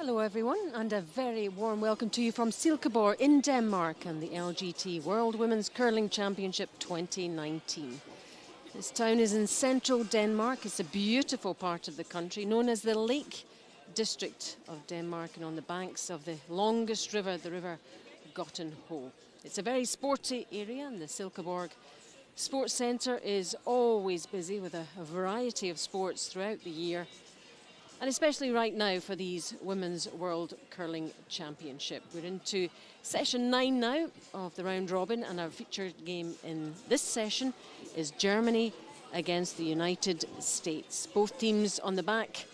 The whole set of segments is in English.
Hello everyone, and a very warm welcome to you from Silkeborg in Denmark and the LGT World Women's Curling Championship 2019. This town is in central Denmark. It's a beautiful part of the country known as the Lake District of Denmark, and on the banks of the longest river, the river Gottenho. It's a very sporty area, and the Silkeborg Sports Centre is always busy with a variety of sports throughout the year. And especially right now for these Women's World Curling Championship. We're into session 9 now of the round robin, and our featured game in this session is Germany against the United States. Both teams on the back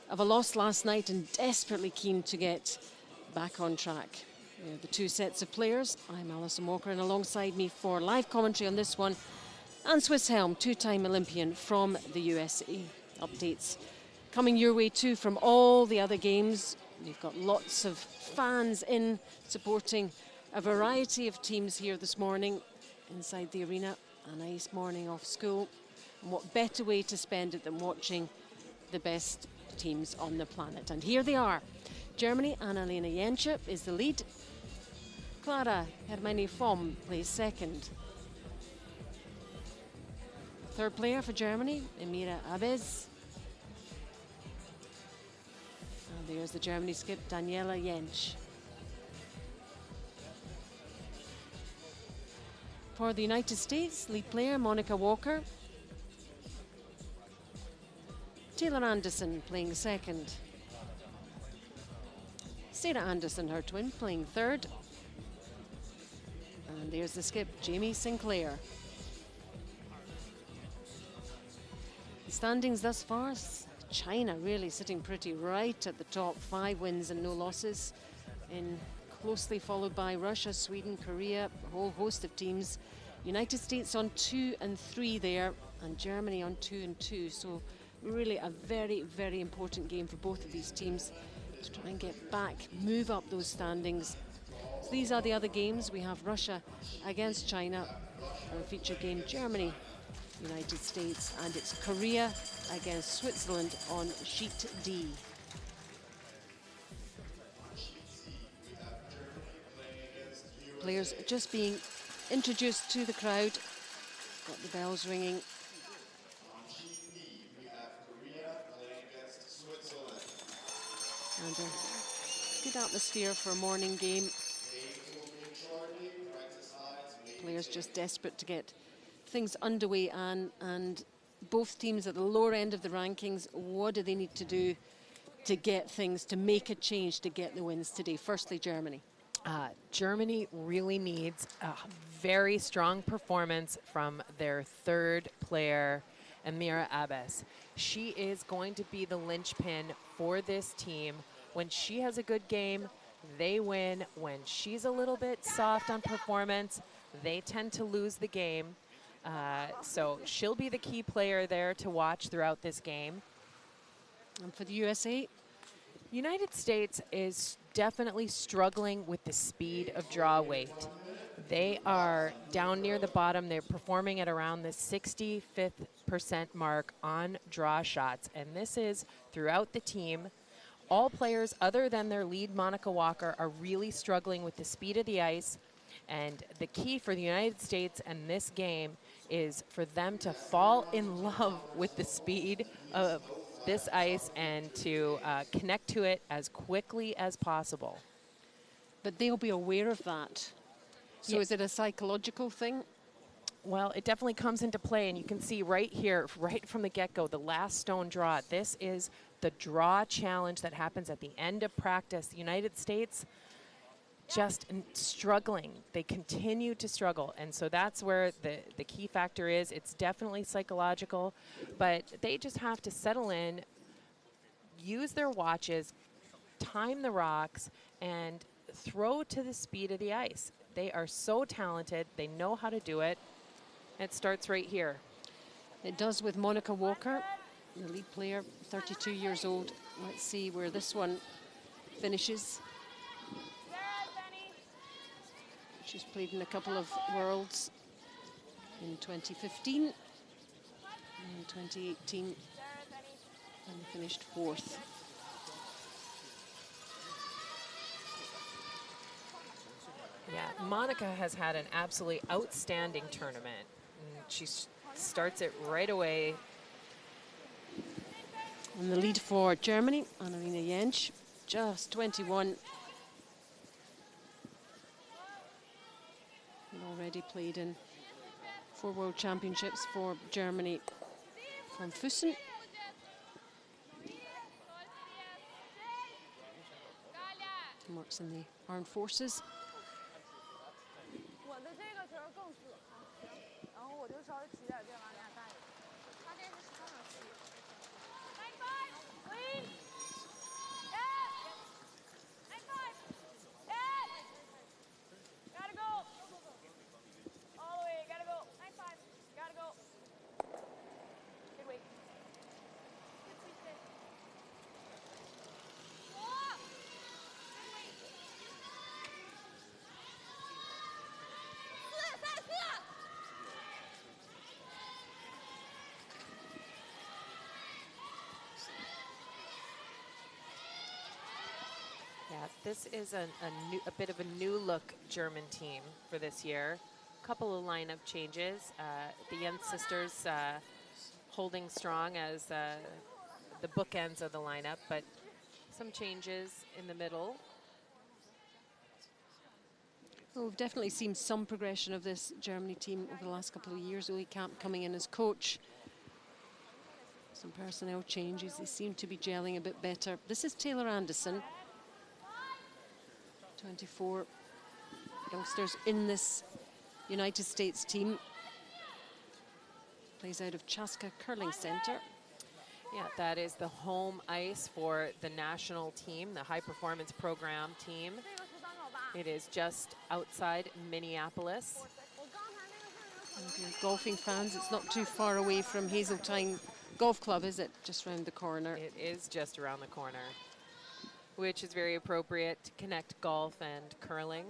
of a loss last night and desperately keen to get back on track. We have the two sets of players. I'm Alison Walker, and alongside me for live commentary on this one, Anne Swisshelm, two-time Olympian from the USA. Updates coming your way too from all the other games. We've got lots of fans in supporting a variety of teams here this morning inside the arena. A nice morning off school. And what better way to spend it than watching the best teams on the planet. And here they are. Germany, Annalena Jentje is the lead. Clara Hermine Fomm plays second. Third player for Germany, Emira Abes. There's the Germany skip, Daniela Jentje. For the United States, lead player Monica Walker. Taylor Anderson playing second. Sarah Anderson, her twin, playing third. And there's the skip, Jamie Sinclair. The standings thus far, China really sitting pretty right at the top, 5 wins and no losses, and closely followed by Russia, Sweden, Korea, a whole host of teams. United States on 2 and 3 there, and Germany on 2 and 2. So really a very, very important game for both of these teams to try and get back, move up those standings. So these are the other games. We have Russia against China, our feature game, Germany, United States, and it's Korea against Switzerland on sheet D. Players just being introduced to the crowd. Got the bells ringing. And a good atmosphere for a morning game. Players just desperate to get things underway, Anne, and both teams at the lower end of the rankings. What do they need to do to get things, to make a change, to get the wins today? Firstly, Germany. Germany really needs a very strong performance from their third player, Emira Abes. She is going to be the linchpin for this team. When she has a good game, they win. When she's a little bit soft on performance, they tend to lose the game. So she'll be the key player there to watch throughout this game. And for the USA? United States is definitely struggling with the speed of draw weight. They are down near the bottom. They're performing at around the 65th% mark on draw shots. And this is throughout the team. All players other than their lead, Monica Walker, are really struggling with the speed of the ice. And the key for the United States and this game is for them to fall in love with the speed of this ice and to connect to it as quickly as possible. But they'll be aware of that. So is it a psychological thing? Well, it definitely comes into play, and you can see right here, right from the get-go, the last stone draw. This is the draw challenge that happens at the end of practice. The United States just struggling. They continue to struggle, and so that's where the key factor is. It's definitely psychological, but they just have to settle in, use their watches, time the rocks, and throw to the speed of the ice. They are so talented. They know how to do it. It starts right here. It does with Monica Walker, the lead player, 32 years old. Let's see where this one finishes. She's played in a couple of Worlds in 2015 and 2018, and finished 4th. Yeah, Monica has had an absolutely outstanding tournament. And she starts it right away. And the lead for Germany, Annalena Jentsch, just 21. And already played in 4 World Championships for Germany from Füssen. And works in the armed forces. Yeah, this is a bit of a new look German team for this year. A couple of lineup changes. The Jens sisters holding strong as the bookends of the lineup, but some changes in the middle. Well, we've definitely seen some progression of this Germany team over the last couple of years. Uli Kamp coming in as coach. Some personnel changes. They seem to be gelling a bit better. This is Taylor Anderson. 24 youngsters in this United States team. Plays out of Chaska Curling Center. Yeah, that is the home ice for the national team, the high performance program team. It is just outside Minneapolis. And if you're golfing fans, it's not too far away from Hazeltine Golf Club, is it? Just round the corner. It is just around the corner, which is very appropriate to connect golf and curling.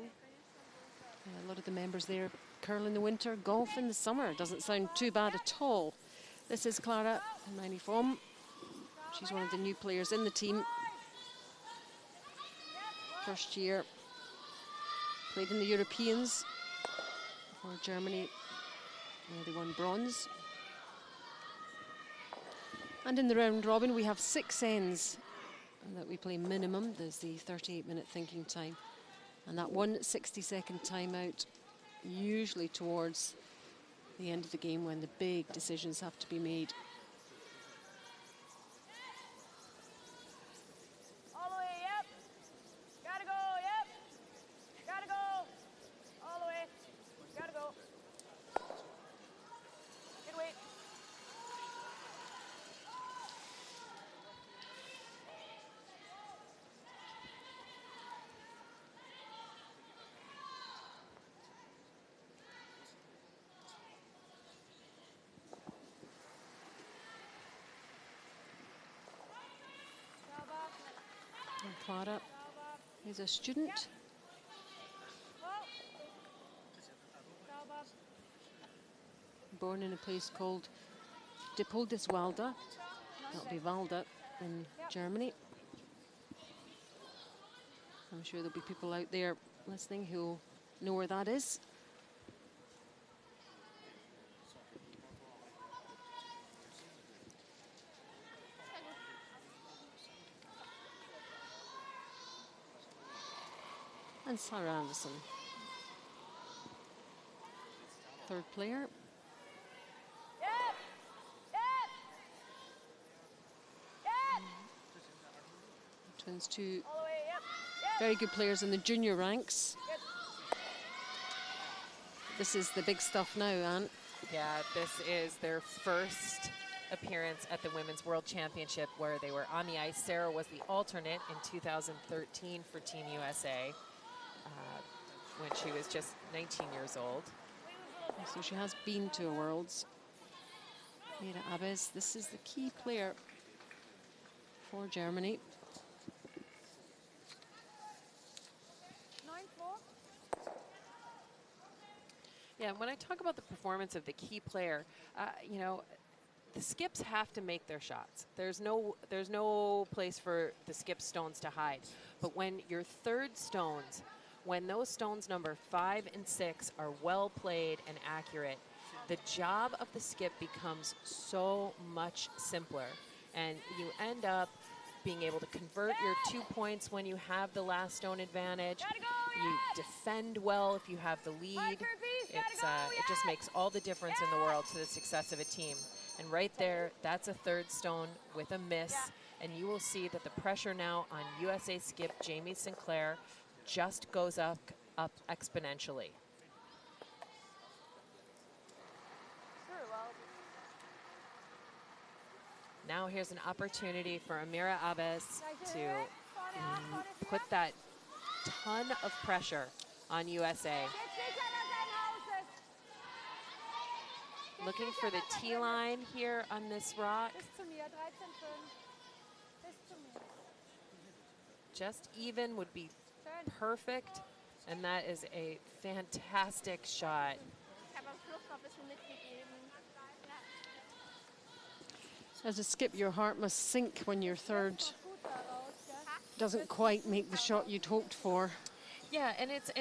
Yeah, a lot of the members there curl in the winter, golf in the summer. Doesn't sound too bad at all. This is Clara Mainifom. She's one of the new players in the team. First year. Played in the Europeans for Germany. They won bronze. And in the round robin, we have 6 ends that we play minimum. There's the 38-minute thinking time. And that 1 60-second timeout, usually towards the end of the game when the big decisions have to be made. All the way, yep. Gotta go, yep. Gotta go. All the way. Gotta go. Good weight. And Clara is a student. Born in a place called Dippoldiswalde. That'll be Walde in Germany. I'm sure there'll be people out there listening who'll know where that is. And Sarah Anderson. Third player. Yep. Yep. Yep. Twins, two All the way, yep. Yep. very good players in the junior ranks. Good. This is the big stuff now, Anne. Yeah, this is their first appearance at the Women's World Championship where they were on the ice. Sarah was the alternate in 2013 for Team USA when she was just 19 years old. So she has been to a Worlds. Mira Abes, this is the key player for Germany. 9-4. Yeah, when I talk about the performance of the key player, you know, the skips have to make their shots. There's no place for the skip stones to hide. But when your third stones when those stones number 5 and 6 are well played and accurate, the job of the skip becomes so much simpler. And you end up being able to convert your 2 points when you have the last stone advantage. Gotta go, You yes! defend well if you have the lead. Marker piece, gotta It's, go, it just yes! makes all the difference in the world to the success of a team. And right there, that's a third stone with a miss. Yeah. And you will see that the pressure now on USA skip Jamie Sinclair just goes up exponentially. Sure, well, Now here's an opportunity for Amira Abes to vorne, put that ton of pressure on USA. Jetzt sicher an seinem Haus ist. Looking for the T line here on this rock. Bis zu mir, 13,5. Bis zu mir. Just even would be Schön. perfect. And that is a fantastic shot. Ich habe am Schluss noch ein bisschen mitgegeben. As a skip, your heart must sink when your third Gut daraus, gell? doesn't quite make the shot you'd hoped for. Yeah, and it's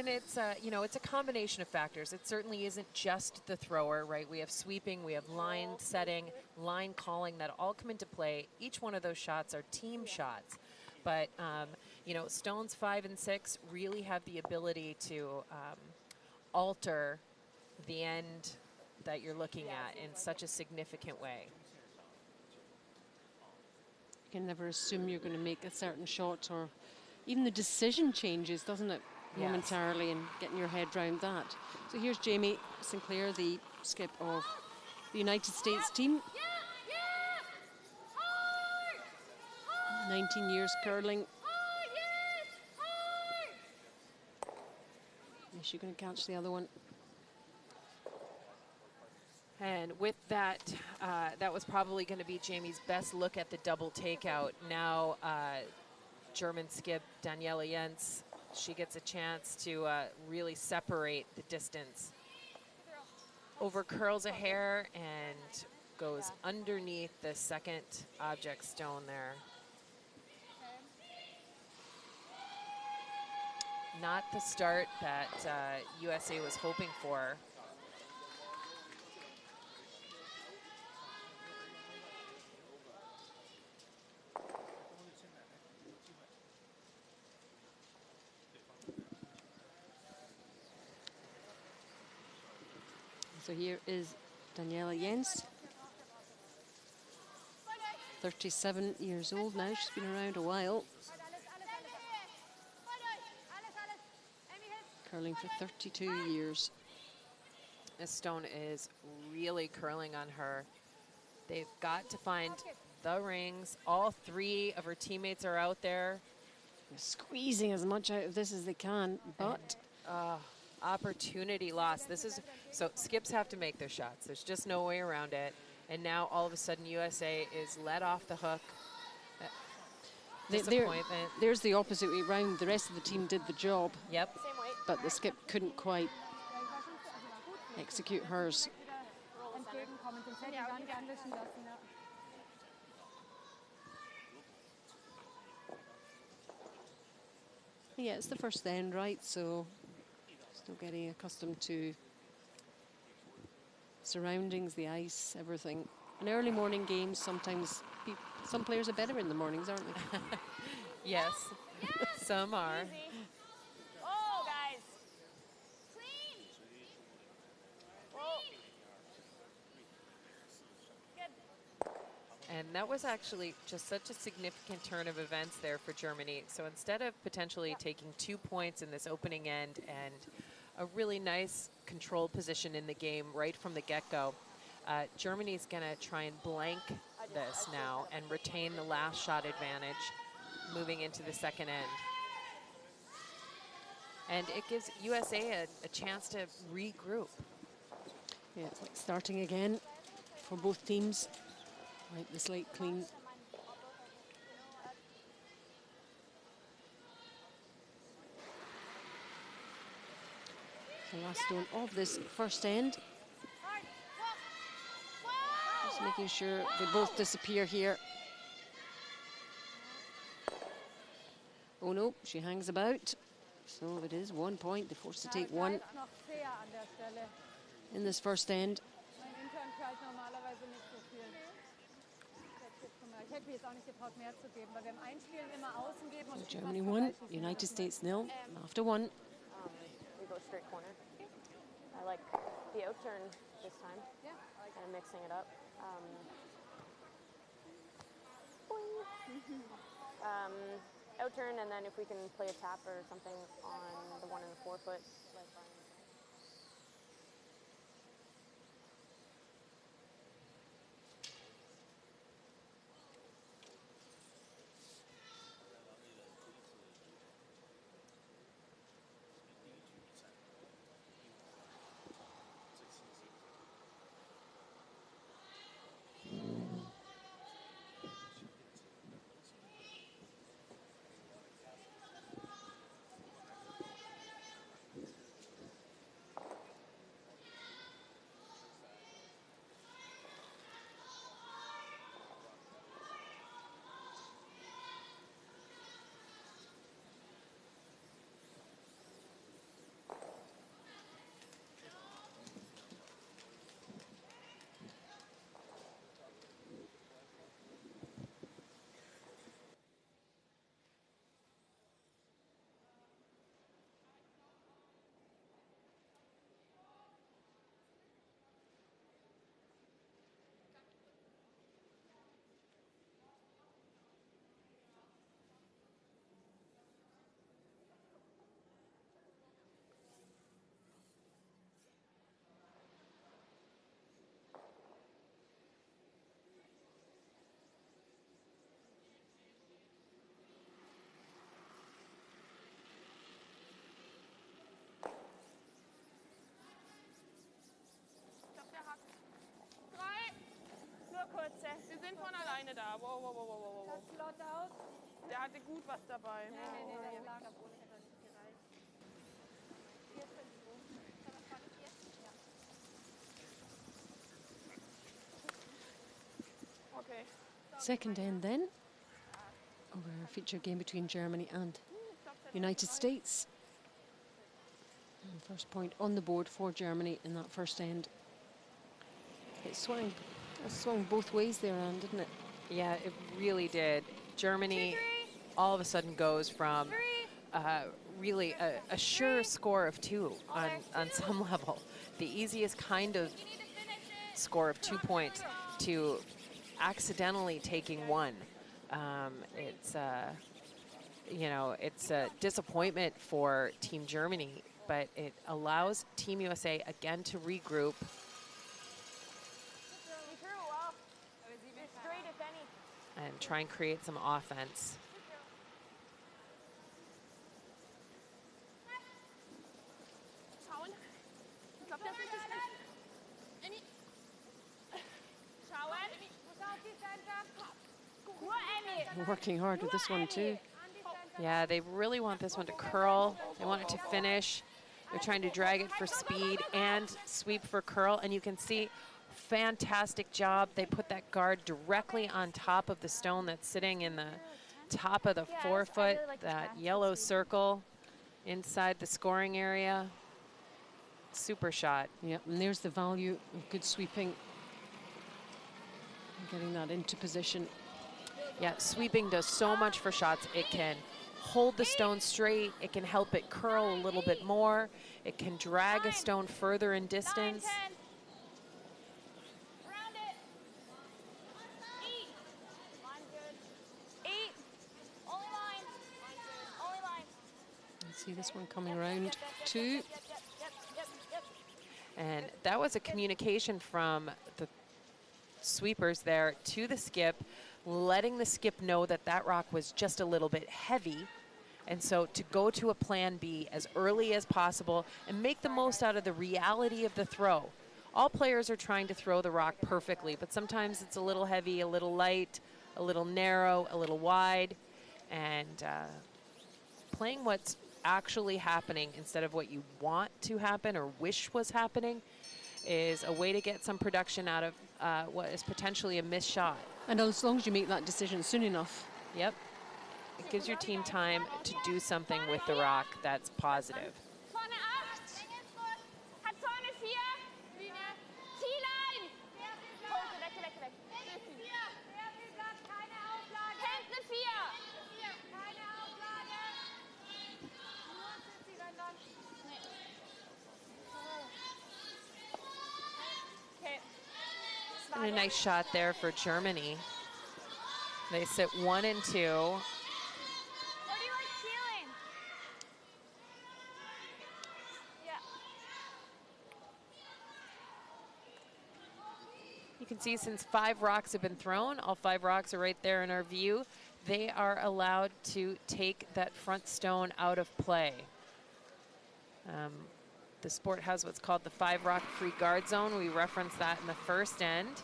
you know, it's a combination of factors. It certainly isn't just the thrower, right? We have sweeping, we have line setting, line calling that all come into play. Each one of those shots are team shots. But, you know, stones 5 and 6 really have the ability to alter the end that you're looking at in such a significant way. You can never assume you're going to make a certain shot, or even the decision changes, doesn't it, Yes. momentarily, and getting your head around that. So here's Jamie Sinclair, the skip of the United States team. Ja, ja! Hard! Hard! 19 years curling. Hard, yes! Hard! Is she going to catch the other one? And with that, that was probably going to be Jamie's best look at the double takeout. Now, German skip Daniela Jens, she gets a chance to really separate the distance. Over curls a hair and goes underneath the second object stone there. Not the start that USA was hoping for. So here is Daniela Jens, 37 years old now. She's been around a while, curling for 32 years. This stone is really curling on her. They've got to find the rings. All 3 of her teammates are out there. They're squeezing as much out of this as they can, but Opportunity lost. This is, so skips have to make their shots. There's just no way around it. And now all of a sudden USA is let off the hook. Disappointment. there's the opposite way round. The rest of the team did the job, Yep. Same weight. but the skip couldn't quite execute hers. Entgegenkommen, den hätte ich gar nicht anwischen lassen. Ja. Yeah, it's the first end, right? So still getting accustomed to surroundings, the ice, everything. In early morning games, sometimes some players are better in the mornings, aren't they? Yes. Some are. Easy. Oh, guys. Clean. Oh. Good. And that was actually just such a significant turn of events there for Germany. So instead of potentially taking 2 points in this opening end and a really nice controlled position in the game right from the get-go, Germany's going to try and blank this now and retain the last shot advantage moving into the second end. And it gives USA a chance to regroup. Yeah, it's like starting again for both teams. Wipe the slate clean. The last stone of this first end. Hard. Whoa. Just making sure they both disappear here. Oh no, she hangs about. So it is 1 point. They're forced to take Da one greift's noch sehr an der Stelle. in this first end. Mein intern knallt normalerweise nicht so viel. Ich hätte mir jetzt auch nicht getraut, mehr zu geben, weil wir im Einspielen immer außen geben und Germany 1, United States 0 after 1. We go straight corner. I like the out turn this time. Yeah, Kind of mixing it up. Boing. Out turn, and then if we can play a tap or something on the 1 and the 4 foot, like Brian. Nur kurze. Wir sind von alleine da. Wow, wow, wow, wow, wow, wow. Das flott aus. Der hatte gut was dabei. Nee, das lag auf ohne hätte nicht gereicht. 4 sind so. Das war nicht jetzt? Ja. Okay. Second end then. Over a feature game between Germany and United States. And first point on the board for Germany in that first end. It swung both ways there, Anne, didn't it? Yeah, it really did. Germany all of a sudden goes from really a sure score of 2 on some level, the easiest kind of score of 2 points, to accidentally taking 1. It's it's a disappointment for Team Germany, but it allows Team USA again to regroup. And try and create some offense. Schauen. Ich glaube, das ist es nicht. Schauen. Nur Emmy. Working hard with this one too. Yeah, they really want this one to curl. They want it to finish. They're trying to drag it for speed and sweep for curl. And you can see, fantastic job. They put that guard directly on top of the stone that's sitting in the top of the 4 foot, that yellow circle inside the scoring area. Super shot. Yeah, and there's the value of good sweeping. Getting that into position. Yeah, sweeping does so much for shots. It can hold the stone straight. It can help it curl a little bit more. It can drag a stone further in distance. See this one coming around too. And that was a communication from the sweepers there to the skip, letting the skip know that that rock was just a little bit heavy. And so to go to a plan B as early as possible and make the most out of the reality of the throw. All players are trying to throw the rock perfectly, but sometimes it's a little heavy, a little light, a little narrow, a little wide. And playing what's actually happening instead of what you want to happen or wish was happening is a way to get some production out of what is potentially a missed shot. And as long as you make that decision soon enough, Yep. gives your team time to do something with the rock that's positive. Vorne 8. Hat vorne 4. Linie. Ziellein. Punkte, weg, weg, weg. Keine Auflage. Hinten 4. Keine Auflage. Nur Sissi, dann. Okay. And a nice shot there for Germany. They sit 1 and 2. What do you like feeling? Yeah. You can see since 5 rocks have been thrown, all 5 rocks are right there in our view, they are allowed to take that front stone out of play. The sport has what's called the 5 rock free guard zone. We referenced that in the first end.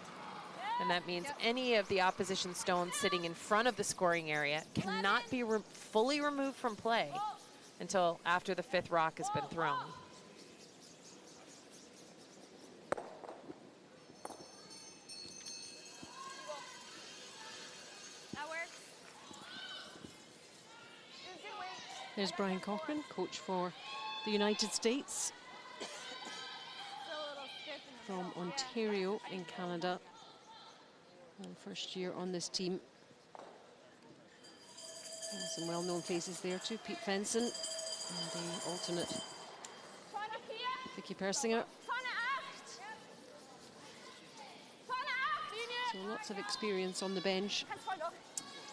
And that means any of the opposition stones sitting in front of the scoring area cannot be fully removed from play until after the 5th rock has been thrown. That works. Good weight. There's Brian Cochran, coach for the United States Still a little stiff in the from middle. Ontario in Canada. And first year on this team. And some well-known faces there too. Pete Fenson and the alternate Vorne 4. Vicky Persinger. Vorne 8. Vorne 8. Linie. So lots of experience on the bench Kannst voll durch.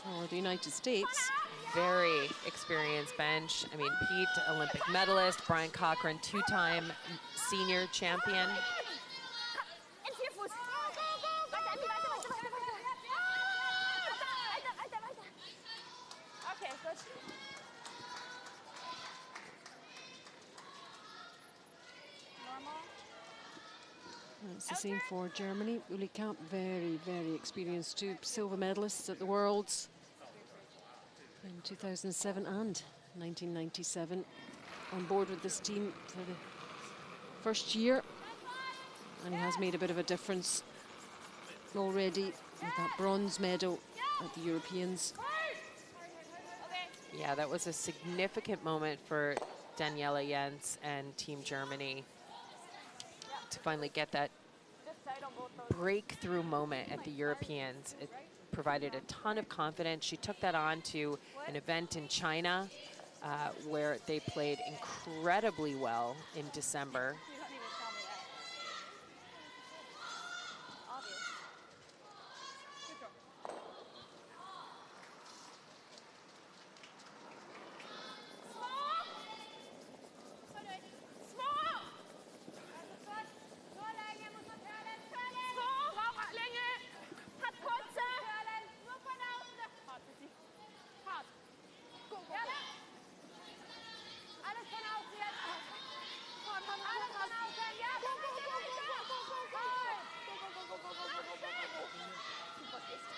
for the United States. Very experienced bench. I mean, Pete, Olympic medalist, Brian Cochran, 2-time senior champion. In 4 Fuß. Weiter, Emmy, weiter. Weiter. Okay, gut. Normal. And it's the same for Germany. Uli Kamp, very, very experienced too. Silver medalists at the Worlds in 2007 and 1997. On board with this team for the first year. And he has made a bit of a difference already with that bronze medal at the Europeans. Yeah, that was a significant moment for Daniela Jens and Team Germany to finally get that breakthrough moment at the Europeans. It provided a ton of confidence. She took that on to an event in China where they played incredibly well in December. You don't need to tell me that. Obvious. Good job.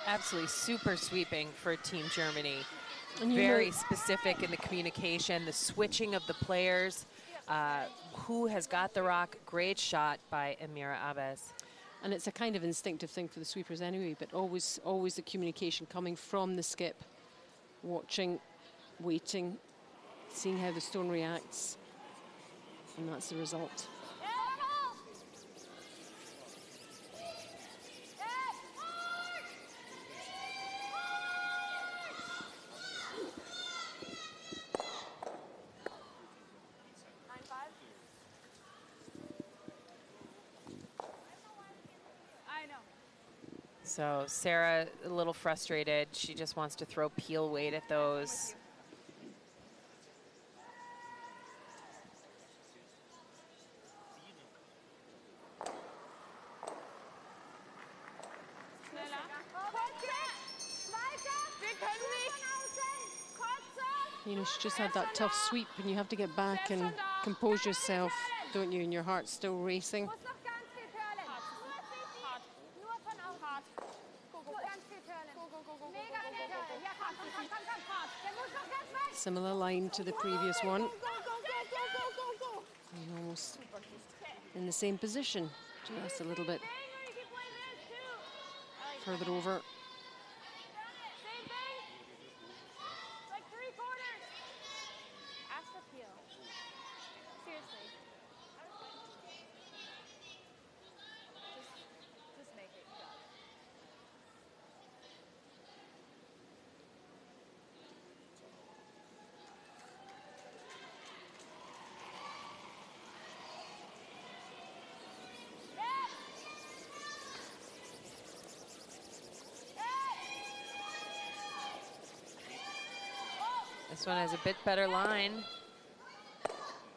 Absolutely super sweeping for Team Germany. And you Very know- specific in the communication, the switching of the players, who has got the rock. Great shot by Amira Abbas. And it's a kind of instinctive thing for the sweepers anyway, but always the communication coming from the skip, watching, waiting, seeing how the stone reacts, and that's the result. So Sarah, a little frustrated. She just wants to throw peel weight at those. You know, she just had that tough sweep, and you have to get back and compose yourself, don't you? And your heart's still racing. Similar line to the previous one. And almost in the same position, just a little bit further over. This one has a bit better line.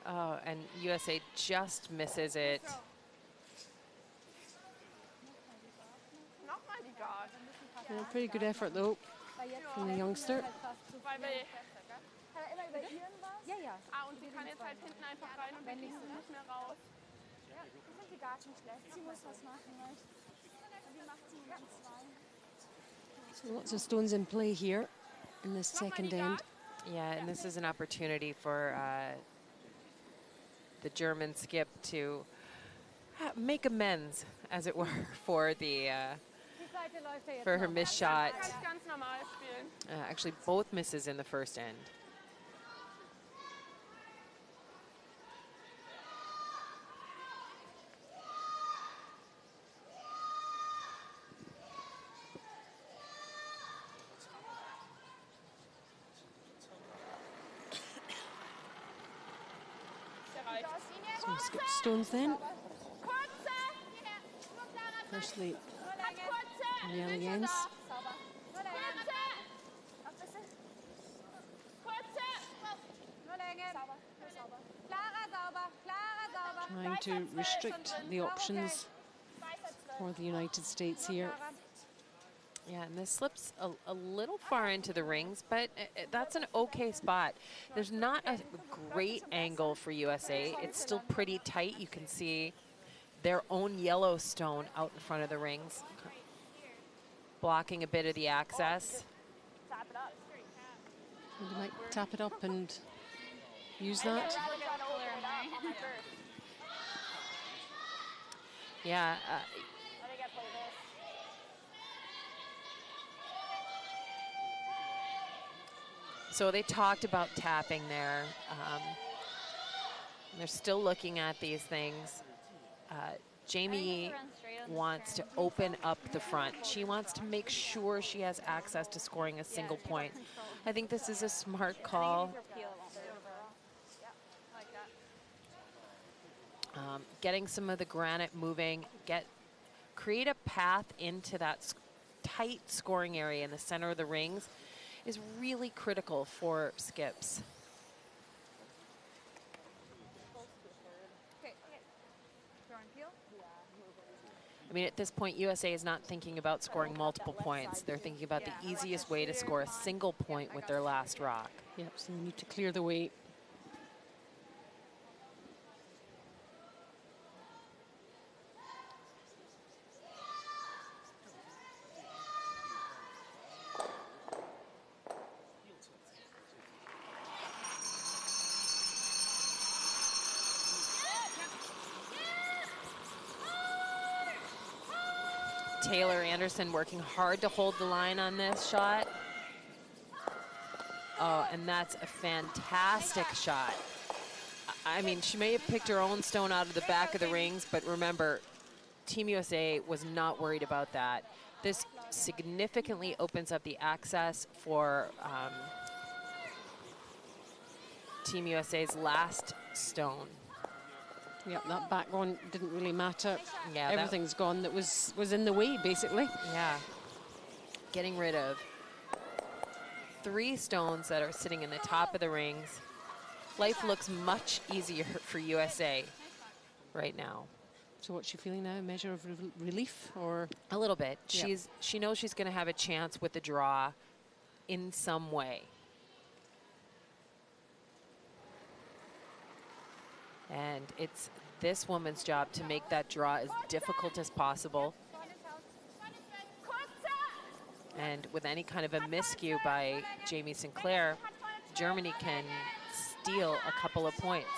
Oh, and USA just misses it. Nochmal die Guard. Yeah, pretty good effort though from the youngster. Weil wir, Hat er immer über ihren was? Ja, ja. und sie kann jetzt halt hinten einfach rein und wir kriegen sie nicht mehr raus. Ja, ich finde die Guard nicht schlecht. Sie muss was machen, weißt du? Und die macht sie in zwei. So lots of stones in play here in this second end. Yeah, and this is an opportunity for the German skip to make amends, as it were, for the for her missed shot. Kannst ganz normal spielen. Actually, both misses in the first end. So skip stones then. Kurze! Firstly, Hat kurze! the ends. Sauber. Nur Länge. Noch ein bisschen. Kurze! Nur Länge. Sauber. Nur sauber. Klarer, sauber. Klarer, sauber. Trying to restrict the options for the United States here. Yeah, and this slips a little far into the rings, but that's an okay spot. There's not a great angle for USA. It's still pretty tight. You can see their own yellow stone out in front of the rings, blocking a bit of the access. Tap it up. You might tap it up and use that. Yeah, I think I play this. so they talked about tapping there. They're still looking at these things. Jamie wants to open up the front. She wants to make sure she has access to scoring a single point. I think this is a smart call. Getting some of the granite moving, create a path into that tight scoring area in the center of the rings is really critical for skips. I mean, at this point, USA is not thinking about scoring multiple points. They're thinking about the easiest way to score a single point with their last rock. Yep, so we need to clear the way. Taylor Anderson working hard to hold the line on this shot. Oh, and that's a fantastic shot. I mean, she may have picked her own stone out of the back of the rings, but remember, Team USA was not worried about that. This significantly opens up the access for Team USA's last stone. Yep, that back one didn't really matter. Yeah, everything's gone that was in the way, basically. Yeah, getting rid of 3 stones that are sitting in the top of the rings. Life looks much easier for USA right now. So what's she feeling now? A measure of relief, or a little bit? Yep. She knows she's going to have a chance with the draw in some way. And it's this woman's job to make that draw as difficult as possible. And with any kind of a miscue by Jamie Sinclair, Germany can steal a couple of points.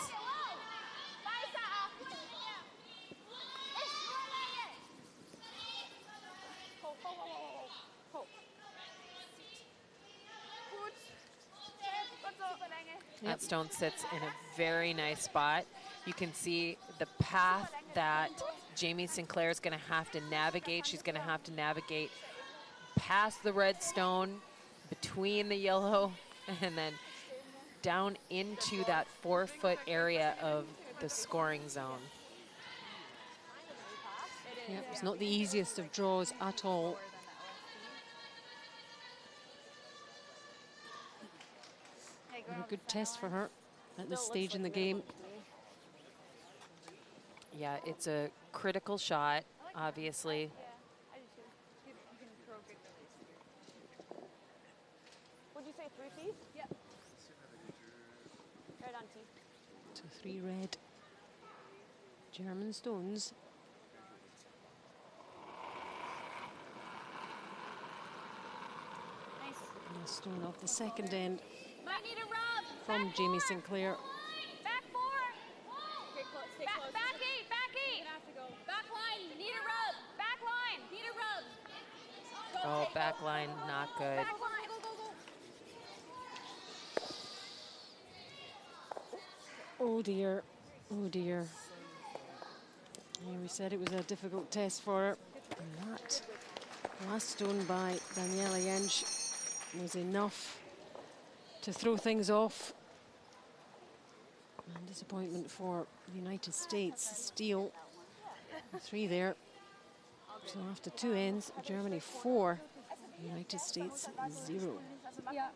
That stone sits in a very nice spot. You can see the path that Jamie Sinclair is going to have to navigate. She's going to have to navigate past the red stone, between the yellow, and then down into that 4-foot area of the scoring zone. Yeah, it's not the easiest of draws at all. good test for her at this stage in the game. Yeah, it's a critical shot, obviously. I do too. You can throw good release. Would you say 3 feet? Yep. Right on tee. So 3 red German stones. Nice. And a stone off the second end Might need a rub. from Back Jamie 4. Sinclair. Back 4. Stay close. Stay close. Back 8. Back 8. You're gonna have to go. Back line. Need a rub. Back line. Need a rub. Go, Oh, take, back go. line, not good. Back line. Go, go, go. Oh dear, oh dear. Yeah, we said it was a difficult test for her. And that last stone by Daniela Jentsch was enough to throw things off. And disappointment for the United States. Steele, 3 there. So after 2 ends, Germany 4, United States 0. Ja.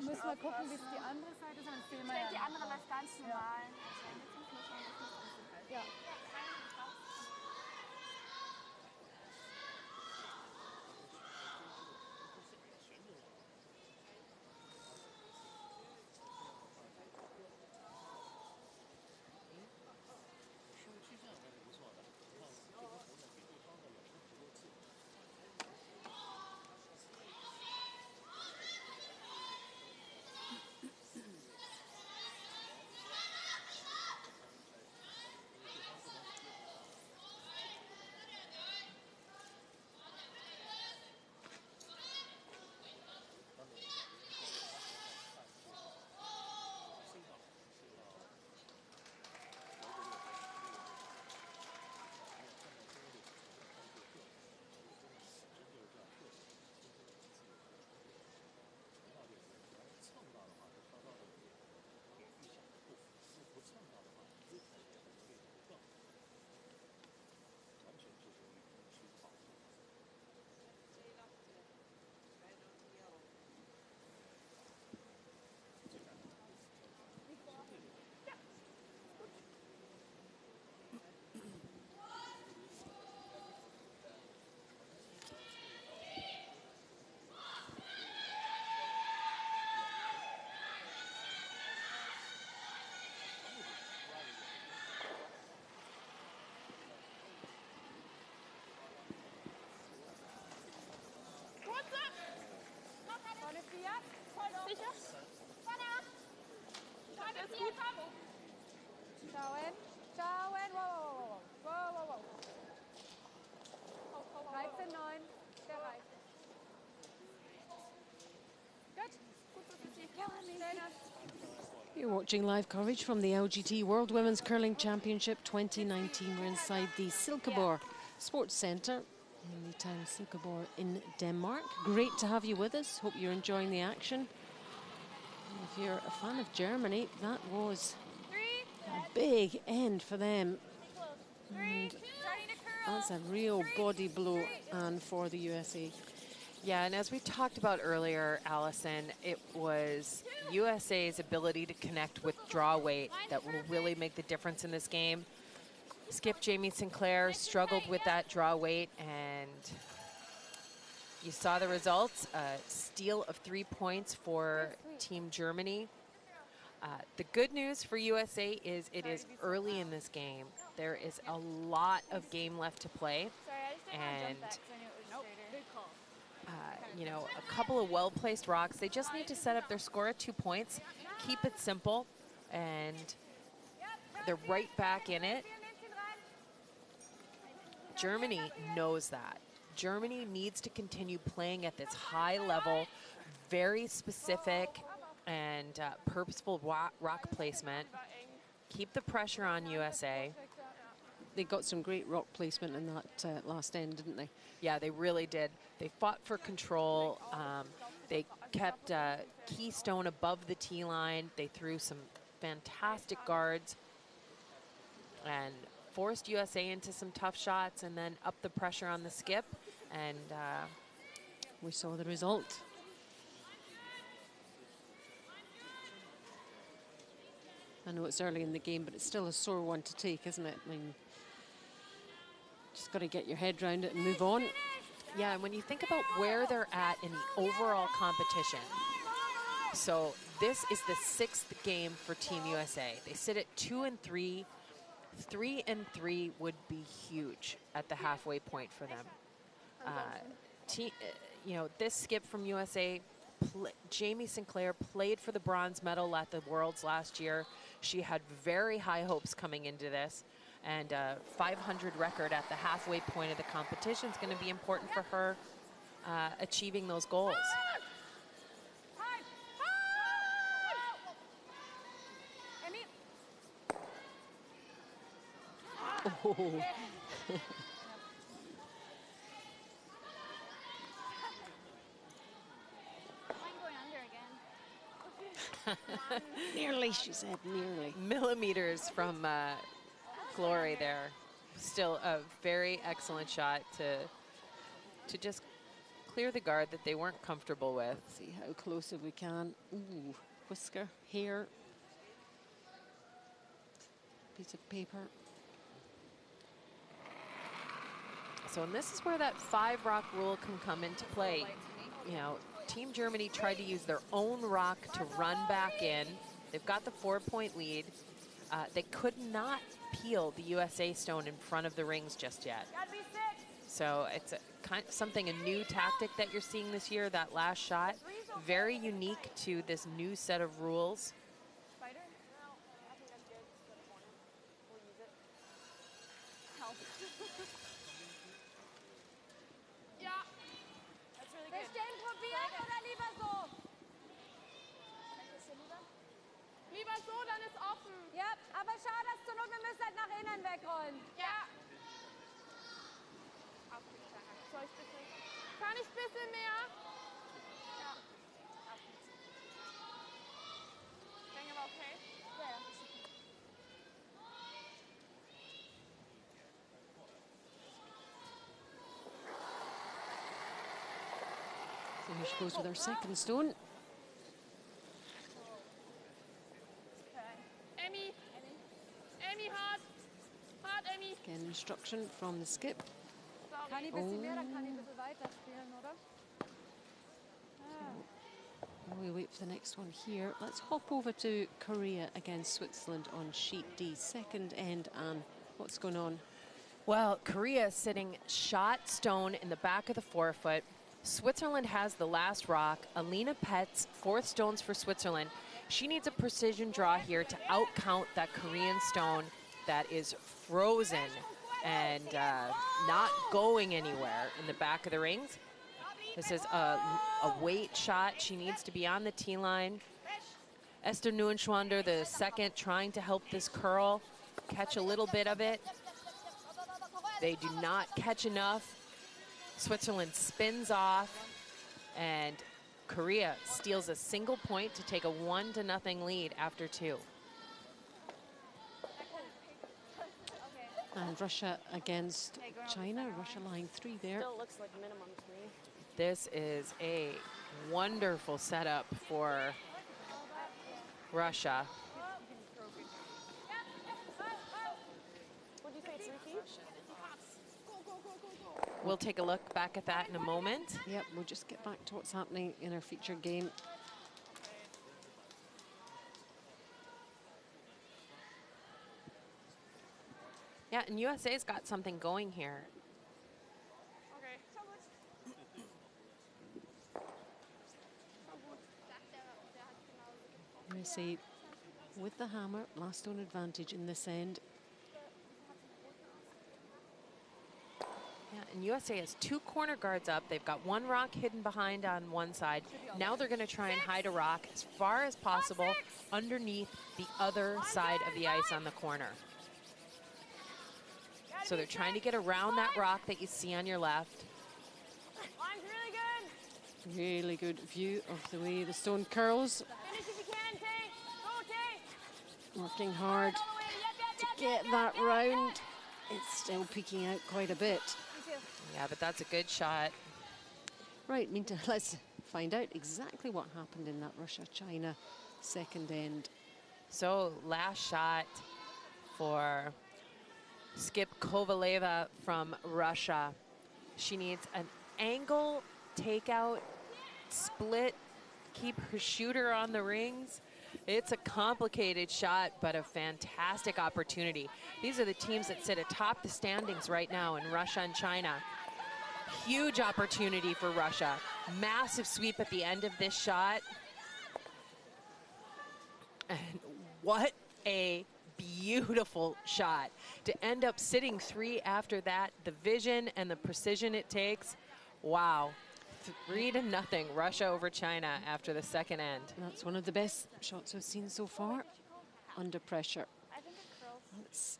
Müssen wir gucken, wie es die andere Seite ist, dann sehen wir ja. Die andere läuft ganz normal. Ja. Vorne 4. Sicher? Vorne 8. Vorne 4, komm. Schauen. Schauen. Wow, wow, wow, wow. Wow, wow. 13, 9. Der reicht. Gut. Gut, so viel You're watching live coverage from the LGT World Women's Curling Championship 2019. We're inside the Silkeborg Sports Centre in the town of Silkeborg in Denmark. Great to have you with us. Hope you're enjoying the action. And if you're a fan of Germany, that was a big end for them. And that's a real body blow, and for the USA. Yeah, and as we talked about earlier, Allison, it was USA's ability to connect with draw weight that will really make the difference in this game. Skip Jamie Sinclair struggled with that draw weight, and you saw the results. A steal of 3 points for Team Germany. The good news for USA is it is early in this game. There is a lot of game left to play, and you know, a couple of well-placed rocks. They just need to set up their score at 2 points, keep it simple, and they're right back in it. Germany knows that. Germany needs to continue playing at this high level, very specific and purposeful rock placement. Keep the pressure on USA. They got some great rock placement in that last end, didn't they? Yeah, they really did. They fought for control. They kept Keystone above the tee line. They threw some fantastic guards and forced USA into some tough shots, and then up the pressure on the skip. And we saw the result. I know it's early in the game, but it's still a sore one to take, isn't it? I mean, just got to get your head around it and move on. Yeah, and when you think about where they're at in the overall competition, so this is the 6th game for Team USA. They sit at 2-3. 3-3 would be huge at the halfway point for them. You know, this skip from USA, Jamie Sinclair played for the bronze medal at the Worlds last year. She had very high hopes coming into this, and 500 record at the halfway point of the competition is going to be important for her achieving those goals. Oh. Nearly, she said, nearly. Millimeters from Glory there. Still a very excellent shot to just clear the guard that they weren't comfortable with. See how close if we can. Ooh, whisker, hair, piece of paper. So, and this is where that 5-rock rule can come into play. You know, Team Germany tried to use their own rock to run back in. They've got the 4-point lead. They could not peel the USA stone in front of the rings just yet. So it's a new tactic that you're seeing this year, that last shot. Very unique to this new set of rules. Lieber so, dann ist offen. Ja, aber schade, dass zur Not, wir müssen halt nach innen wegrollen. Ja. Soll ich bitte? Kann ich ein bisschen mehr? Ja. Denke aber okay. Ja, ja. So here she goes with her second stone. Again, instruction from the skip. Kann ich ein bisschen mehr, dann kann ich ein bisschen weiter spielen, oder? While we wait for the next one here, let's hop over to Korea against Switzerland on sheet D. Second end, and what's going on? Well, Korea is sitting shot stone in the back of the forefoot. Switzerland has the last rock. Alina Petz, 4th stones for Switzerland. She needs a precision draw here to outcount that Korean stone that is frozen and not going anywhere in the back of the rings. This is a weight shot. She needs to be on the tee line. Esther Neuenschwander, the second, trying to help this curl catch a little bit of it. They do not catch enough. Switzerland spins off, and Korea steals a single point to take a 1-0 lead after 2. And Russia against China. Russia lying 3 there. Still looks like minimum to me. This is a wonderful setup for Russia. Would you say 3 feet? We'll take a look back at that in a moment. Yep, we'll just get back to what's happening in our featured game. Yeah, and USA's got something going here. USA with the hammer, last stone advantage in this end. Yeah, and USA has 2 corner guards up. They've got 1 rock hidden behind on one side. Now they're going to try and hide a rock as far as possible underneath the other side of the ice on the corner. So they're trying to get around that rock that you see on your left. Line's really good. Really good view of the way the stone curls. Finish if you can, Tay. Go, Tay. Working hard to get that round. It's still peeking out quite a bit. Yeah, but that's a good shot. Right, meantime, let's find out exactly what happened in that Russia-China second end. So last shot for Skip Kovaleva from Russia. She needs an angle takeout, split, keep her shooter on the rings. It's a complicated shot, but a fantastic opportunity. These are the teams that sit atop the standings right now in Russia and China. Huge opportunity for Russia. Massive sweep at the end of this shot. And what a beautiful shot. To end up sitting 3 after that, the vision and the precision it takes, wow. 3-0, Russia over China after the second end. That's one of the best shots we've seen so far, under pressure. I think it curls. Let's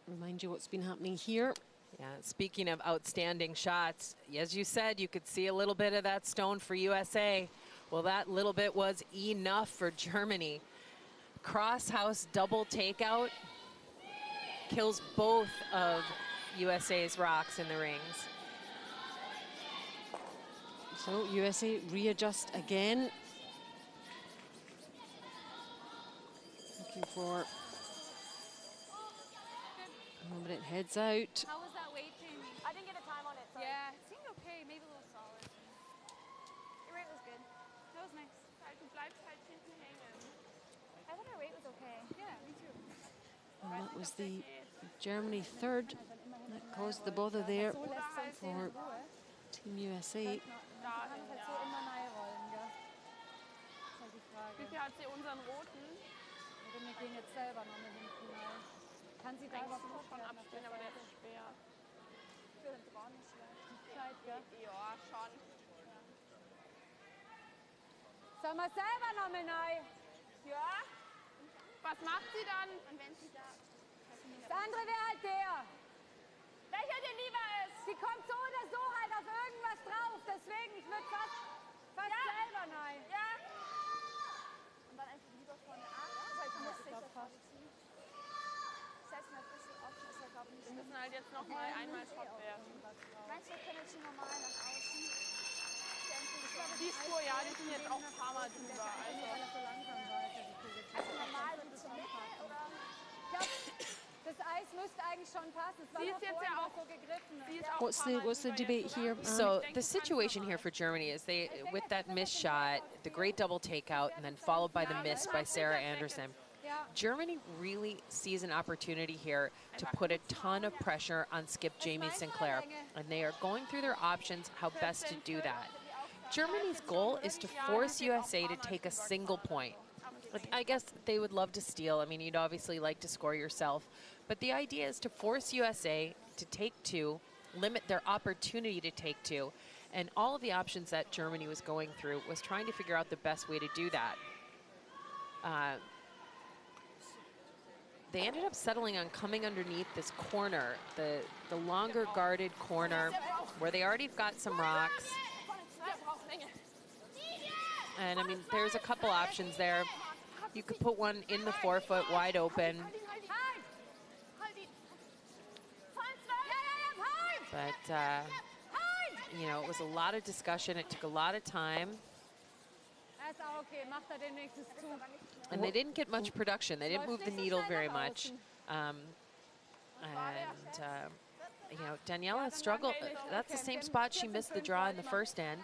remind you what's been happening here. Yeah, speaking of outstanding shots, as you said, you could see a little bit of that stone for USA. Well, that little bit was enough for Germany. Cross-house double takeout kills both of USA's rocks in the rings. So USA readjust again. Looking for a moment it heads out. How was that weight, Jamie? I didn't get a time on it. Sorry. Yeah, it seemed okay, maybe a little solid. Your rate was good. That was nice. Halt, du bleibst halt hinten hängen. I thought our rate was okay. Yeah, me too. And that was the Germany third. That caused the bother there So lässt sie uns for in Ruhe. Team USA. Man kann es halt so immer neu rollen, gell? Das ist halt die Frage. Wie viel hat sie unseren roten? Oder wir gehen jetzt selber noch mit hinten rein. Kann sie da Eigentlich überhaupt muss schon hochwerfen? abstehen, aber der ist schwer. Für den Braun nicht schlecht. Zeit, gell? Ja, schon. Sollen wir selber noch mal neu? Ja? Was macht sie dann? Und wenn sie da... Das andere wäre halt der. Welcher dir lieber ist? Sie kommt so oder so halt auf irgendwas drauf. Deswegen, ich würde fast selber neu. Ja? Und dann einfach lieber vorne ab. Das ist halt lustig, das war die Ziel. Das heißt, ein bisschen offen ist ja, glaube ich, nicht Wir so. müssen halt jetzt noch mal einmal Shot werfen. Meinst du, wir können jetzt schon normal nach außen? Die Spur, ja, die sind jetzt auch ein paar Mal drüber. Also. Also normal so zur Mitte, oder? Ich glaube, das Eis müsste eigentlich schon passen. Es war Sie nur ist jetzt vorhin ja was auch- so gegriffen. Sie ist auch What's ein paar Mal the drüber debate jetzt, here? oder? So the situation here for Germany is they, with that missed shot, the great double takeout, and then followed by the miss by Sarah Anderson. Ja. Germany really sees an opportunity here to put a ton of pressure on Skip Jamie Sinclair, and they are going through their options how best to do that. Germany's goal is to force USA to take a single point. Like, I guess they would love to steal. I mean, you'd obviously like to score yourself, but the idea is to force USA to take 2, limit their opportunity to take 2, and all of the options that Germany was going through was trying to figure out the best way to do that. They ended up settling on coming underneath this corner, the longer guarded corner, where they already got some rocks. And I mean, there's a couple options there. You could put one in the 4-foot wide open, but you know, it was a lot of discussion. It took a lot of time, Er ist auch okay. Macht er den nächstes zu. and they didn't get much production. They didn't move the needle very much. You know, Daniela struggled. That's the same spot she missed the draw in the first end.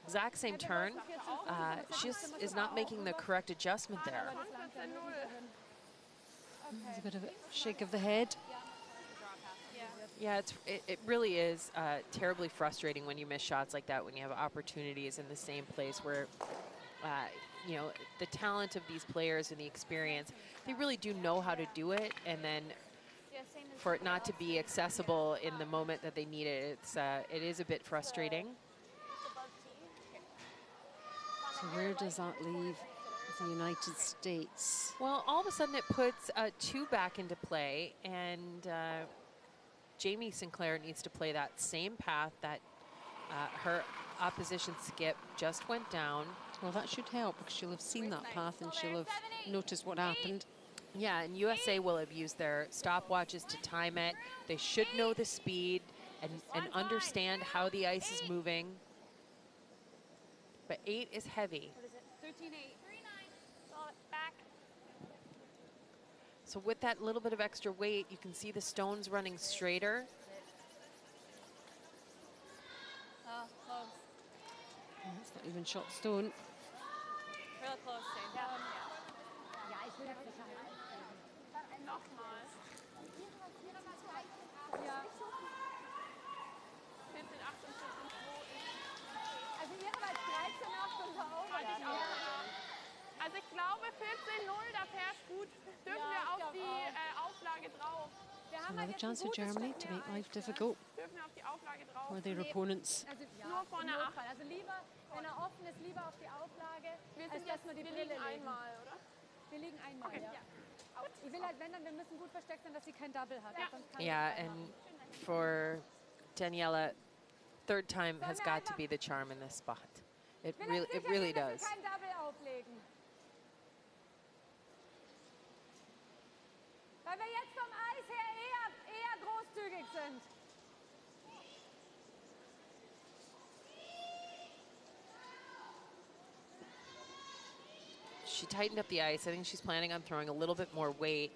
Exact same turn. She just is not making the correct adjustment there. There's a bit of a shake of the head. Yeah, it really is terribly frustrating when you miss shots like that, when you have opportunities in the same place where, you know, the talent of these players and the experience, they really do know how to do it, and then for it not to be accessible in the moment that they need it, it is a bit frustrating. So where does that leave the United States? Well, all of a sudden it puts 2 back into play, and Jamie Sinclair needs to play that same path that her opposition Skip just went down. Well, that should help because she'll have seen that path and she'll have noticed what happened. Yeah, and USA will have used their stopwatches to time it. They should know the speed and understand how the ice is moving. But 8 is heavy. What is it? 13-8. 3-9. So with that little bit of extra weight, you can see the stones running straighter. Oh, close. It's not even shot stone. Real close, Jane. Yeah. Nochmal. Ja. 14, 18, 14, 2 ist. Also ihre war 13,8 und war Halte ich auch für. Also ich glaube 14-0, da fährst gut. Dürfen Ja, wir ich auf glaub die Auflage drauf. Wir haben Another halt jetzt chance for ein gutes Germany Stück to mehr make life Eis, difficult Dürfen wir auf die Auflage drauf. for their opponents. Also ja, Nur vorne im acht. Notfall. Also lieber, wenn er offen ist, lieber auf die Auflage, Wir, als sind dass jetzt, wir die wir Brille liegen legen. einmal, oder? Wir liegen einmal, Okay, ja. Ich will halt, wenn dann, wir müssen gut versteckt sein, dass sie kein Double hat. Ja. Sonst kann sie Yeah, es and reinmachen. for Daniela, third time has got to be the charm in this spot. It Ich will really, jetzt it sicher really gehen, dass does. wir kein Double auflegen. Weil wir jetzt vom Eis her eher großzügig sind. She tightened up the ice. I think she's planning on throwing a little bit more weight.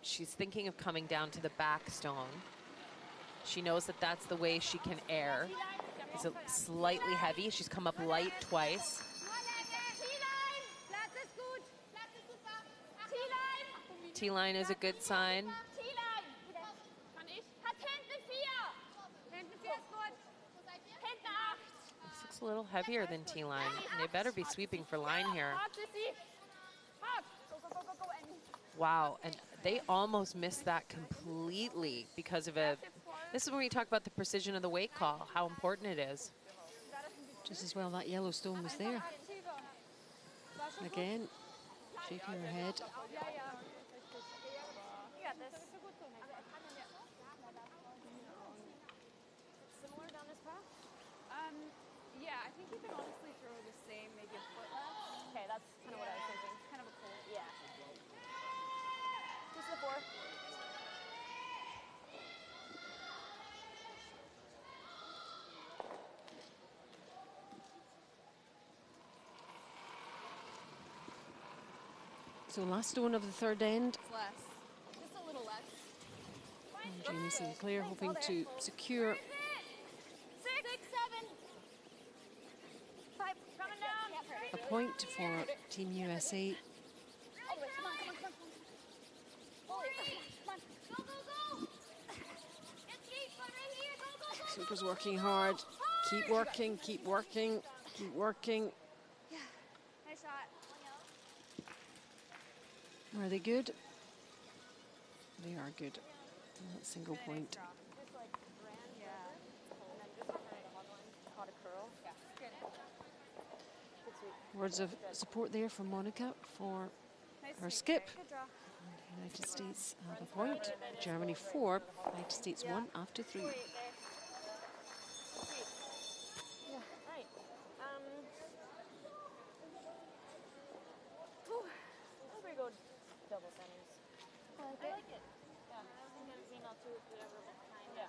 She's thinking of coming down to the back stone. She knows that that's the way she can air. It's a slightly heavy. She's come up light twice. T-Line! Platz ist gut. Platz ist super. T-Line! T-line is a good sign. T-Line! Kann ich? Hat hinten 4. Hinten 4 ist gut. Hinten 8. This looks a little heavier than T-line. They better be sweeping for line here. Hart, Sissi. Hart. Go, go, go, go, go, Andy. Wow, and they almost missed that completely because of a... This is where you talk about the precision of the weight call, how important it is. Just as well that yellow stone was there. Aktiver. War schon gut. Again, shaking her head. Ja, ja. Ja, das ist so gut so. Similar down this path? Yeah, I think you can honestly throw the same, maybe a foot less. Okay, that's kind of what I was thinking. Kind of a cool. Yeah. Just the 4. So last stone of the third end. Less. Just a little less. And Jamie Sinclair hoping to secure 6, 7. 5. Coming down. a point for Team USA. All the way. Come on, come on, come on. Come on. Go, go, go. It's deep, but right here. Go, go, go. Super's working hard. Keep working, keep working, keep working. Nice shot. Are they good? They are good. That single point. Just like ran, yeah. And then just kind of hog line, caught a curl. Yeah. Good. Good sweep. Words of support there from Monica for Nice her sweep. skip. Good draw. United States have a point. Germany 4, United States 1 after 3. Sweet there. Sweet. Yeah. Right. Whew. There we go. Double centers. I like it. Yeah. I was thinking of female too, if we ever went behind. Yeah.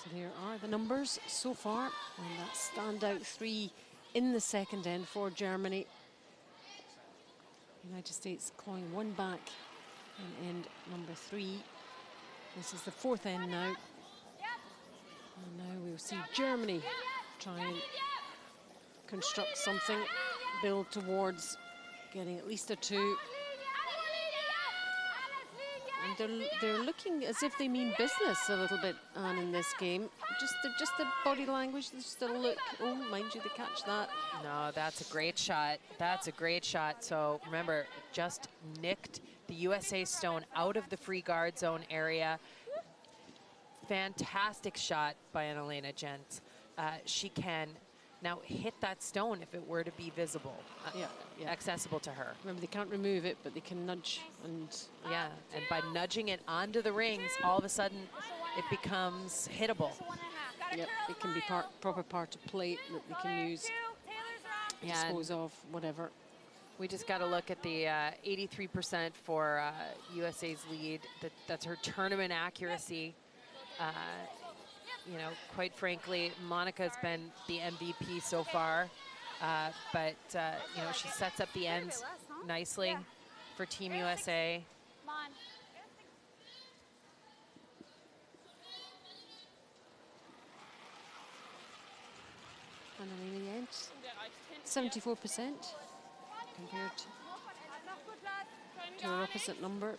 So there are the numbers so far, and that standout 3 in the second end for Germany. United States clawing 1 back in end number 3. This is the 4th end now. And now we'll see Germany try and construct something, build towards getting at least a 2. And they're looking as if they mean business a little bit, Anne, in this game. Just the body language, just the look. Oh, mind you, they catch that. No, that's a great shot. That's a great shot. So remember, just nicked the USA stone out of the free guard zone area. Fantastic shot by Annalena Gent. She can now hit that stone if it were to be visible, accessible to her. Remember, they can't remove it, but they can nudge. And yeah, and by nudging it onto the rings, all of a sudden it becomes hittable. yep, it can be proper part of plate that they can use, dispose of, whatever. We just got to look at the 83% for USA's lead. That's her tournament accuracy. You know, quite frankly, Monica's been the MVP so far, but you know, she sets up the ends nicely for Team USA. Annalena Jens, 74% compared to her opposite number.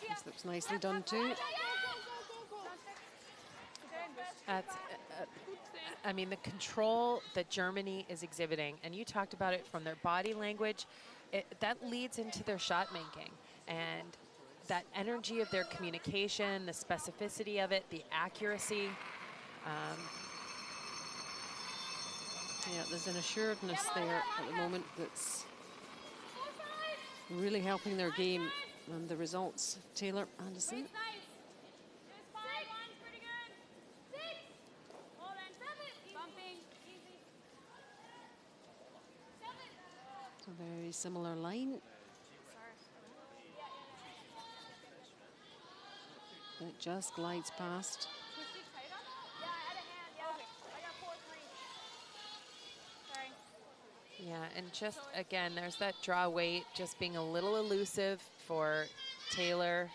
This looks nicely done too. That's, I mean, the control that Germany is exhibiting, and you talked about it from their body language, that leads into their shot making. And that energy of their communication, the specificity of it, the accuracy. Yeah, there's an assuredness there at the moment that's really helping their game and the results. Taylor Anderson. A very similar line. It just glides past. Yeah, and just, again, there's that draw weight, just being a little elusive for Taylor.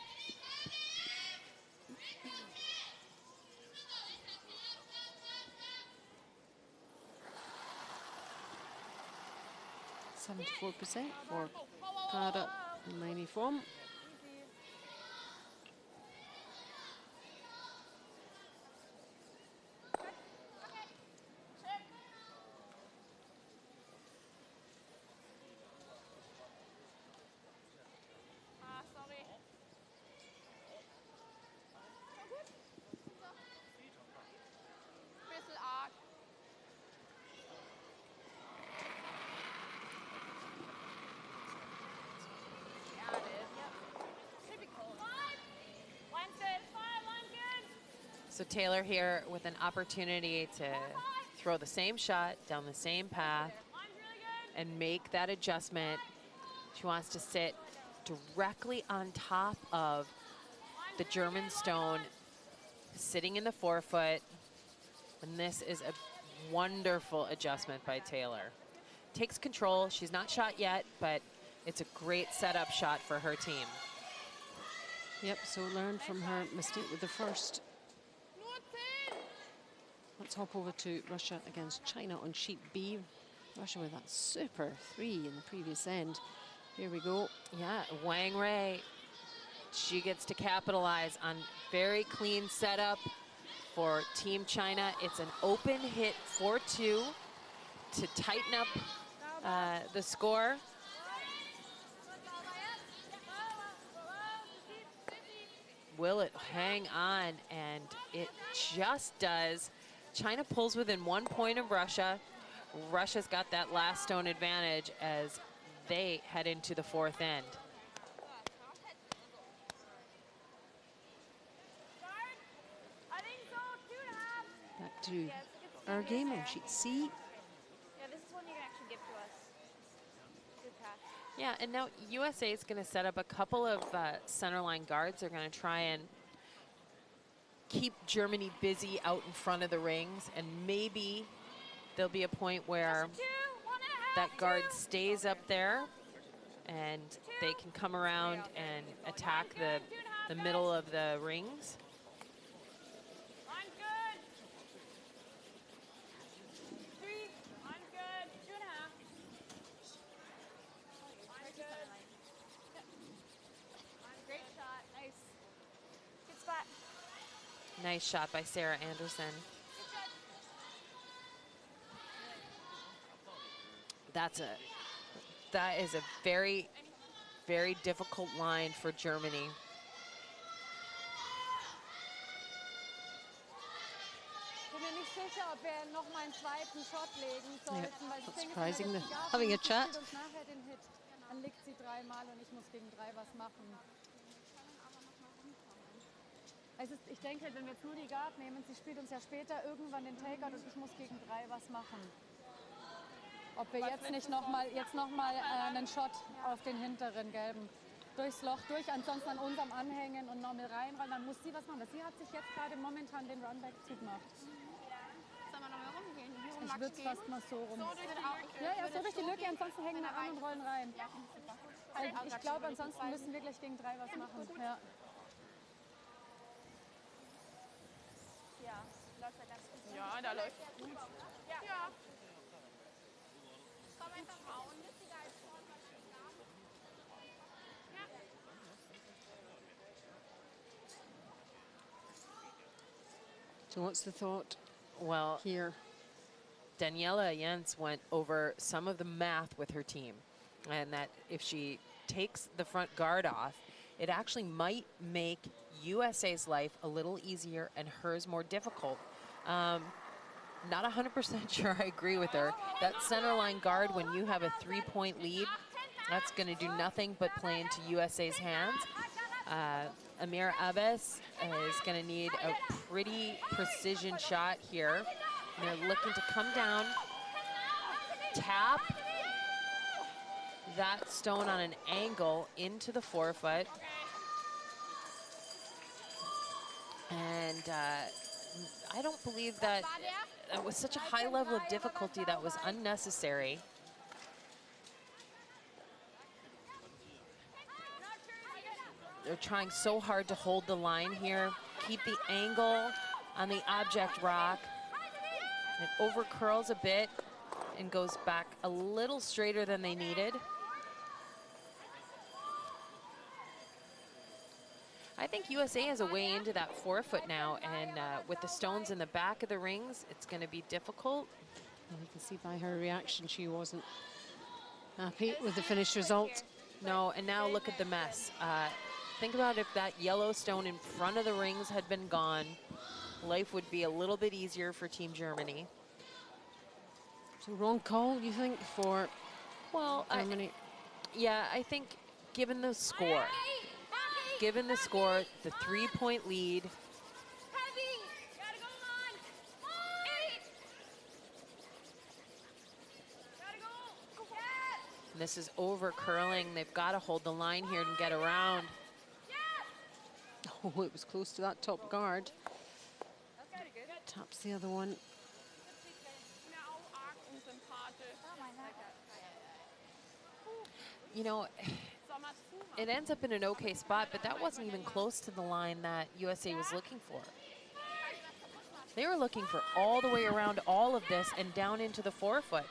.74% for Kada and 94. So Taylor here with an opportunity to throw the same shot down the same path and make that adjustment. She wants to sit directly on top of the German stone, sitting in the forefoot. And this is a wonderful adjustment by Taylor. Takes control. She's not shot yet, but it's a great setup shot for her team. Yep, so learn from her mistake with the first. Let's hop over to Russia against China on sheet B. Russia with that super 3 in the previous end. Here we go. Yeah, Wang Rui, she gets to capitalize on very clean setup for Team China. It's an open hit 4-2 to tighten up the score. Will it hang on? And it just does. China pulls within 1 point of Russia. Russia's got that last stone advantage as they head into the 4th end. to Yeah, it's our game on sheet C. yeah, this is one you can actually give to us. Good catch. Yeah, and now USA is going to set up a couple of centerline guards. They're going to try and keep Germany busy out in front of the rings, and maybe there'll be a point where Two, 1.5, that guard two. stays up there and they can come around and attack the middle of the rings. Line's good. 3. Line's good. 2.5. Line's good. Great shot. Nice. Good spot. Nice shot by Sarah Anderson. That is a very, very difficult line for Germany. Ich bin mir nicht sicher, ob wir noch mal einen zweiten Shot legen sollten, weil das Not Ding ist, surprising, wenn they're das having a Garten chat. spielt uns nachher den Hit, dann liegt sie 3-mal und ich muss gegen 3 was machen. Ich denke, wenn wir jetzt nur die Guard nehmen, sie spielt uns ja später irgendwann den Takeout und ich muss gegen 3 was machen. Ob wir jetzt nicht noch mal einen Shot auf den hinteren gelben durchs Loch durch, ansonsten an unserem anhängen und nochmal rein, weil dann muss sie was machen. Weil sie hat sich jetzt gerade momentan den Runback zugemacht. Sollen wir noch mal rumgehen? Hier rum Ich Max würde es gehen? fast mal so rum. So durch die Lücke. Ja, so durch die Lücke, ansonsten hängen wir an und rollen rein. Ja, super. Ich glaube, ansonsten müssen wir gleich gegen 3 was machen. Ja. Ja, läuft ja ganz gut. Ja, da läuft gut. Ja. Ja. Komm einfach raus. Lustiger als vorne, was steht da? Ja. So what's the thought Well, here? Daniela Jens went over some of the math with her team, and that if she takes the front guard off, it actually might make USA's life a little easier and hers more difficult. Not 100% sure I agree with her. That center line guard, when you have a 3-point lead, that's going to do nothing but play into USA's hands. Amira Abbas is going to need a pretty precision shot here. And they're looking to come down, tap that stone on an angle into the forefoot. And I don't believe that it was such a high level of difficulty that was unnecessary. They're trying so hard to hold the line here, keep the angle on the object rock. It over curls a bit and goes back a little straighter than they needed. I think USA has a way into that forefoot now, and with the stones in the back of the rings, it's going to be difficult. And you can see by her reaction she wasn't happy with the finished result. No, and now look at the mess. Think about if that yellow stone in front of the rings had been gone, life would be a little bit easier for Team Germany. So wrong call, you think, for Germany? Yeah, I think given the score, the 3-point lead, Heavy. Gotta go on. 8. Gotta go. Yes. and this is over curling. They've got to hold the line here and get around. Oh, it was close to that top guard. Taps the other one. Genau, arg unsympathisch. You know, Sommer zumachen. it ends up in an okay spot, but that wasn't even close to the line that USA was looking for. They were looking for all the way around all of this and down into the forefoot.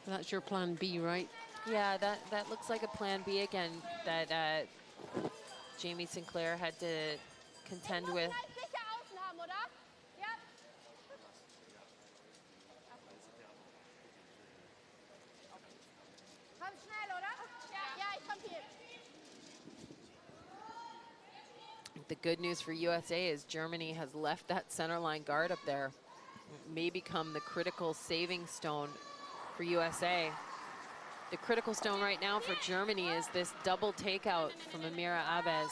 That's your plan B, right? Yeah, that looks like a plan B again that Jamie Sinclair had to contend with. Sicher außen haben, oder? Ja. Komm schnell, oder? Ja, ich komm hier. The good news for USA is Germany has left that center line guard up there. It may become the critical saving stone for USA. The critical stone right now for Germany is this double takeout from Amira Abez.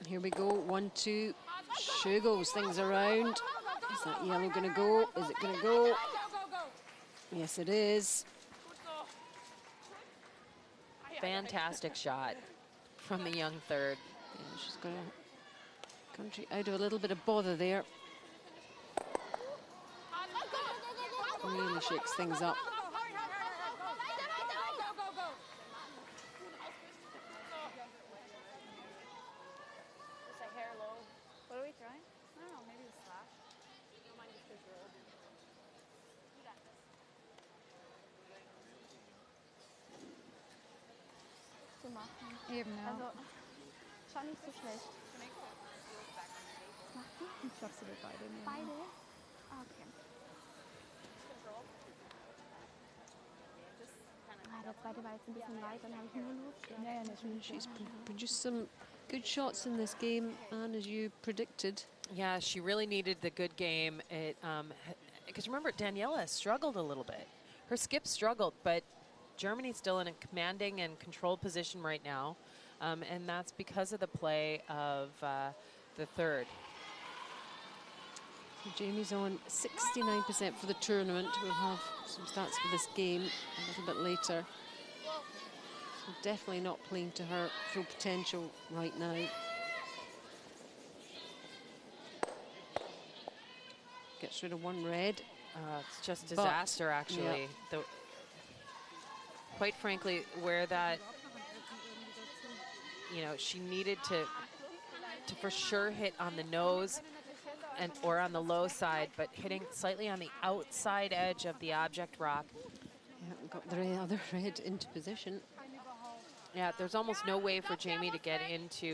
Here we go, 1-2. Shu goes things around. Is that yellow going to go? Is it going to go? Yes, it is. Fantastic shot from the young third. Yeah, she's got a country out of a little bit of bother there. Really shakes things up. What are we throwing? I don't know, maybe the slash. Zu machen. Eben, ja. Also, schon nicht so schlecht. Was macht die? Ich glaube, sie will beide nehmen. Beide? Ah, okay. Der zweite war jetzt ein bisschen weit, dann habe ich nur Luft. Ja, ja, nicht. She's produced some good shots in this game, and as you predicted. Yeah, she really needed the good game. Because remember, Daniela struggled a little bit. Her skip struggled, but Germany's still in a commanding and controlled position right now, and that's because of the play of the third. So Jamie's on 69% for the tournament. We'll have some stats for this game a little bit later. So definitely not playing to her full potential right now. Gets rid of one red. It's just disaster, actually. Yeah. Quite frankly, where that, you know, she needed to for sure hit on the nose and or on the low side, but hitting slightly on the outside edge of the object rock. Yeah, got the other red into position. Yeah, there's almost no way for Jamie to get into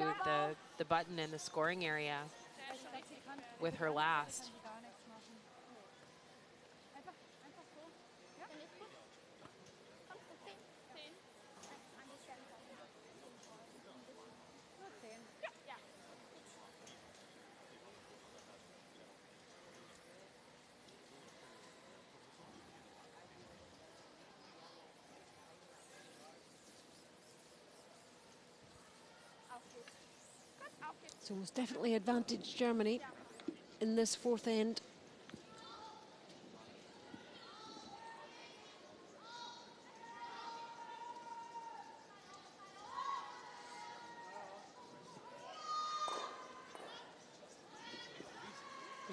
the button in the scoring area with her last. So it's definitely advantage Germany in this fourth end.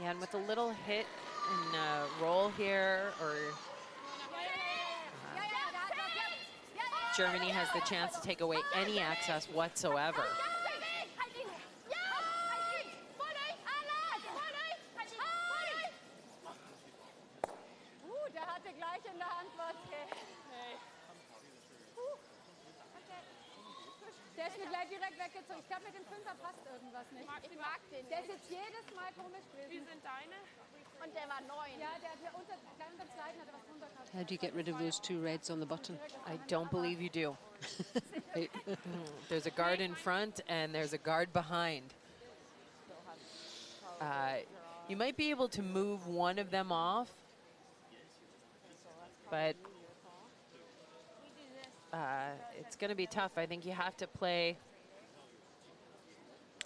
Yeah, and with a little hit and roll here, or Germany has the chance to take away any access whatsoever. Der hatte gleich in der Hand was. Der ist mir gleich direkt weggezogen. Ich glaube, mit dem Fünfer passt irgendwas nicht. Ich mag den Der ist nicht. jetzt jedes Mal komisch Wie gewesen. sind deine? Und der war 9. Ja, der hat mir unter dem zweiten hat er was drunter gehabt. How do you get rid of those two reds on the button? I don't believe you do. There's a guard in front and there's a guard behind. You might be able to move one of them off, but it's going to be tough. I think you have to play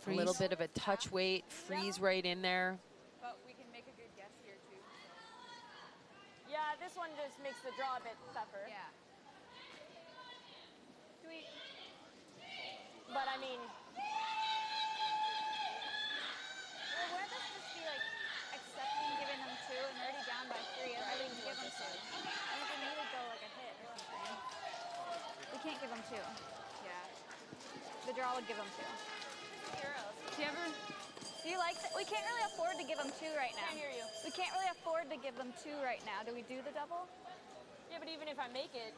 a little bit of a touch weight, freeze right in there. But we can make a good guess here too. Yeah, this one just makes the draw a bit tougher. Yeah. But I mean, Well, we're supposed to be like accepting giving them 2 and already down by 3. I think give them 2. I think they need to go like a hit or something. We can't give them 2. Yeah. The draw would give them 2. Do you like that? We can't really afford to give them 2 right now. I hear you. We can't really afford to give them 2 right now. Do we do the double? Yeah, but even if I make it,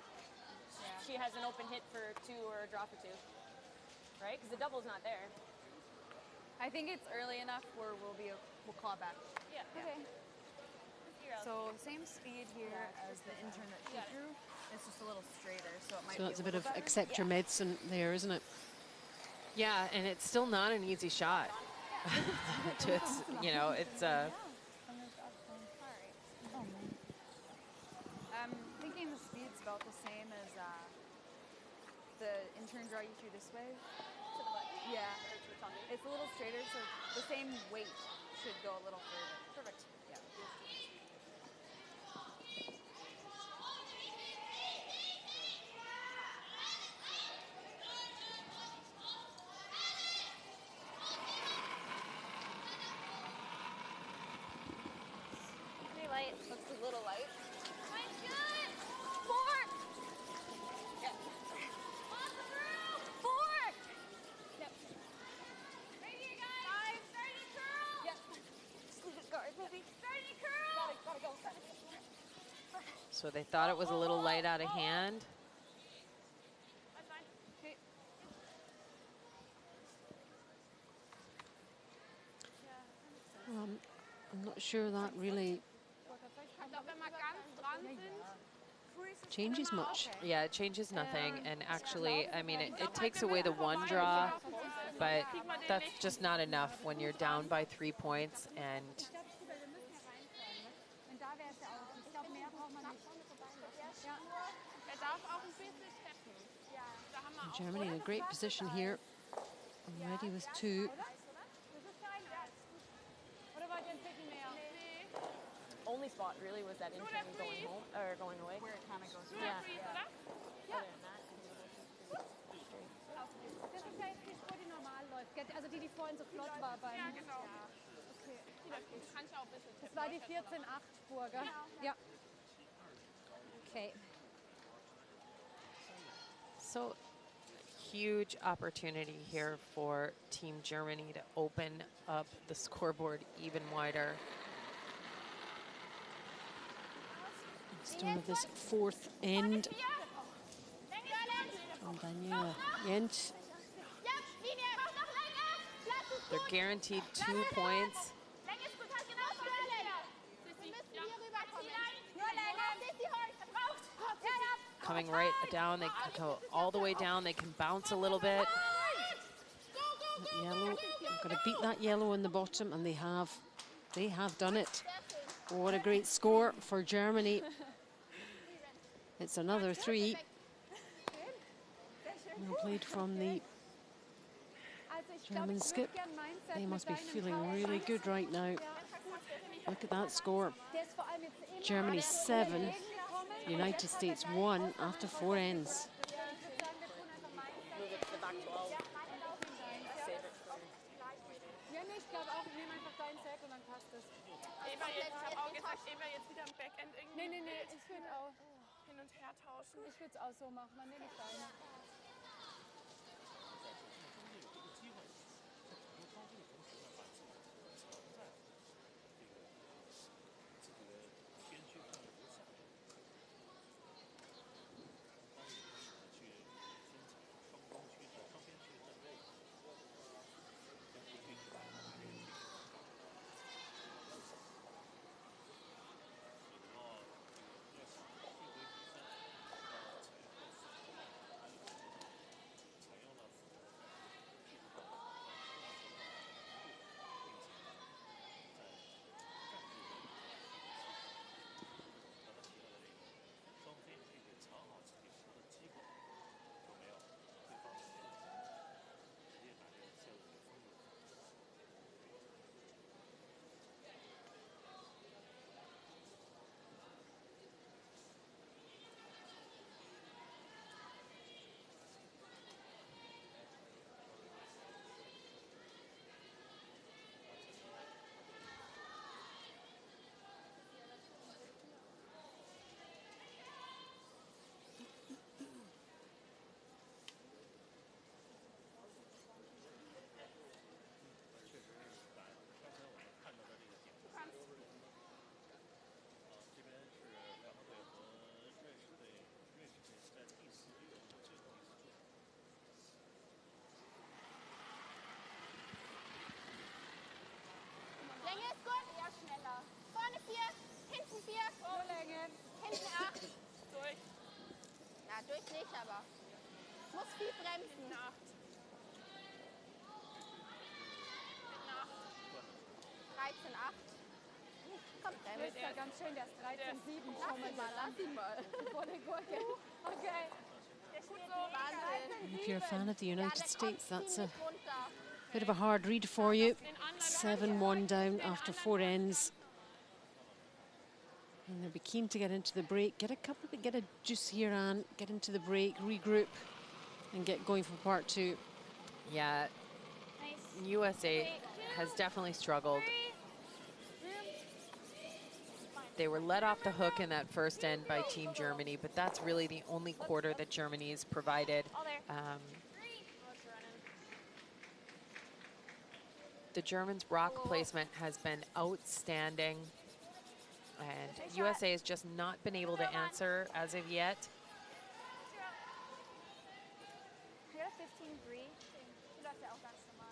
she has an open hit for 2 or a draw for 2. Right? Because the double's not there. I think it's early enough where we'll claw back. Yeah. Okay. So same speed here as the intern that she drew. It's just a little straighter, so it might So be that's a bit of little better. accept your medicine there, isn't it? Yeah, and it's still not an easy shot. It's, you know, it's I'm thinking the speed's about the same as the intern draw you through this way. To the button. Yeah. Or to the tongue. It's a little straighter, so the same weight should go a little further. Perfect. Yeah. Pretty light. Looks a little light. Mine's good. 4. Yeah. Awesome, girl. 4. Yep. Right here, guys. 5. Starting to curl. Yep. Just leave it guard, baby. Starting to curl. Gotta go. So they thought it was a little light out of hand. That's fine. Okay. I'm not sure that really Ich glaube, wenn wir ganz dran sind, changes much. Yeah, it changes nothing. And actually, I mean, it takes away the one draw, but that's just not enough when you're down by 3 points. And ich glaube, wir müssen ja reinfahren. Ne? Und da wäre es ja auch. Ich glaube, mehr braucht man nicht. Ja. Er darf auch ein bisschen steppen. Da haben wir auch. Germany in a great position here, already with 2. Das ist fein. Oder wollt ihr ein Ticken mehr? Only spot really was that intern going home or going away. Where it kind of goes. Yeah. Ja. Other than that, I think it was pretty straight. Das ist ja jetzt die Spur, die normal läuft. gell? Also die vorhin so flott war bei Ja, genau. Okay. Du kannst ja auch ein bisschen Das tippen. war die 14,8 Spur, gell? Ja. Okay. so huge opportunity here for Team Germany to open up the scoreboard even wider. Start of this 4th end. And Daniela Jentsch. They're guaranteed 2 points. Coming right down, they can go all the way down. They can bounce a little bit. That yellow, they've got to beat that yellow in the bottom, and they have done it. Oh, what a great score for Germany. It's another 3. Well played from the Also ich glaube, German ich skip. würde gern mein Set They mit must be deinem feeling Power really Punch. good right now. Look at that score. Der ist vor allem jetzt immer Germany alles 7, entgegengekommen. United States 1 after 4 ends. Ich würde sagen, wir tun einfach mein Set. Move it to the back 12. Ja, Save it for ja, nee, ich glaube auch, ich nehme einfach dein Set und dann passt es. Eva, jetzt, ich habe auch gesagt, Eva jetzt wieder im Backend irgendwie Nee, ich würde auch. hin und her tauschen. Ich würde es auch so machen, dann nehme ich deine. Länge ist gut. Ja, schneller. Vorne 4, hinten 4. Nur Länge. Hinten 8. Durch. Ja, durch nicht, aber muss viel bremsen. 13, 8. Komm, Das bremst. ist ja ganz schön, der ist 13,7 Lass schon mal. ihn mal, lass ihn mal. Vor der Gurke. Okay. Der steht so Wahnsinn. If you're a fan of the Ja, United der kommt States, that's a ziemlich runter. Bit of a hard read for you. 7-1 down after 4 ends. And they'll be keen to get into the break. Get a juice here, Anne. Get into the break, regroup, and get going for part 2. Yeah, USA has definitely struggled. They were let off the hook in that first end by Team Germany, but that's really the only quarter that Germany's provided. The Germans' rock placement has been outstanding, and USA has just not been able to answer as of yet. I got a 15-3. Die läuft ja auch ganz normal.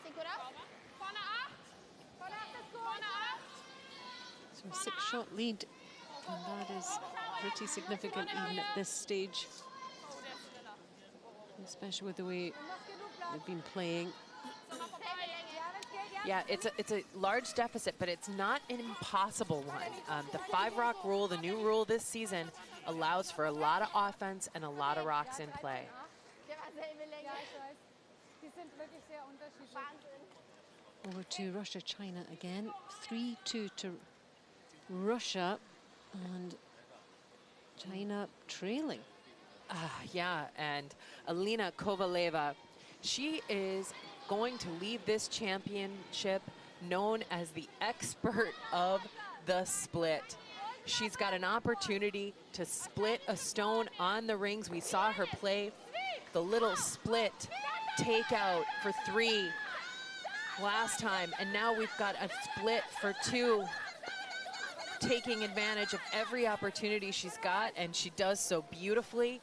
Sieht gut aus? Vorne 8! Vorne 8 ist gut! Vorne 8! So a 6-shot lead, and that is pretty significant even at this stage, especially with the way they've been playing. Yeah, it's a large deficit, but it's not an impossible one. The 5-rock rule, the new rule this season, allows for a lot of offense and a lot of rocks in play. Over to Russia, China again. 3-2 to Russia, and China trailing. Yeah, and Alina Kovaleva, she is going to leave this championship known as the expert of the split. She's got an opportunity to split a stone on the rings. We saw her play the little split takeout for 3 last time, and now we've got a split for 2, taking advantage of every opportunity she's got, and she does so beautifully.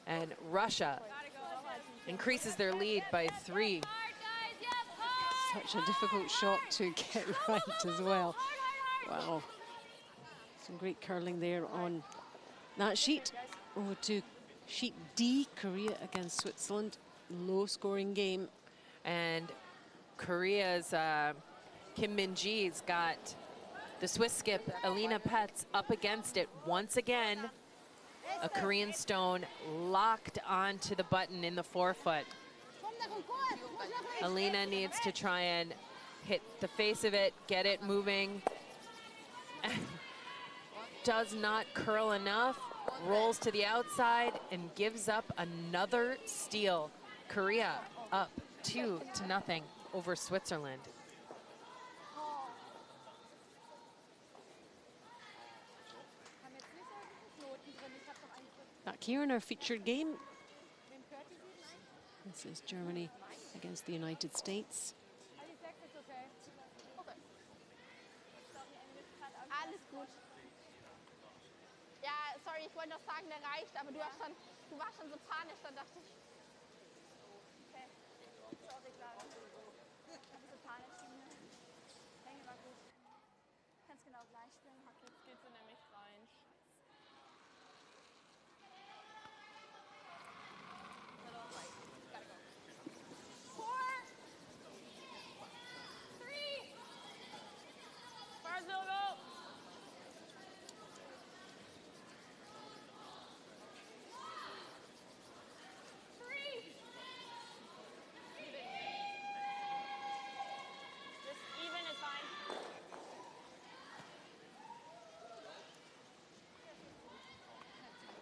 And Russia increases their lead by 3. Such a difficult shot to get right as well. Wow. Some great curling there on that sheet. Over to sheet D, Korea against Switzerland. Low scoring game. And Korea's Kim Min-ji's got the Swiss skip, Alina Petz, up against it once again. A Korean stone locked onto the button in the forefoot. Alina needs to try and hit the face of it, get it moving. Does not curl enough, rolls to the outside, and gives up another steal. Korea up 2-0 over Switzerland. Back here in our featured game. This is Germany against the United States. Alles gut. Ja, sorry, ich wollte noch sagen, der reicht, aber du warst schon so panisch, dann dachte ich. Okay. Sorry, Clara. Ein bisschen panisch. Länge war gut. Kannst genau gleich spielen. Jetzt geht sie nämlich rein.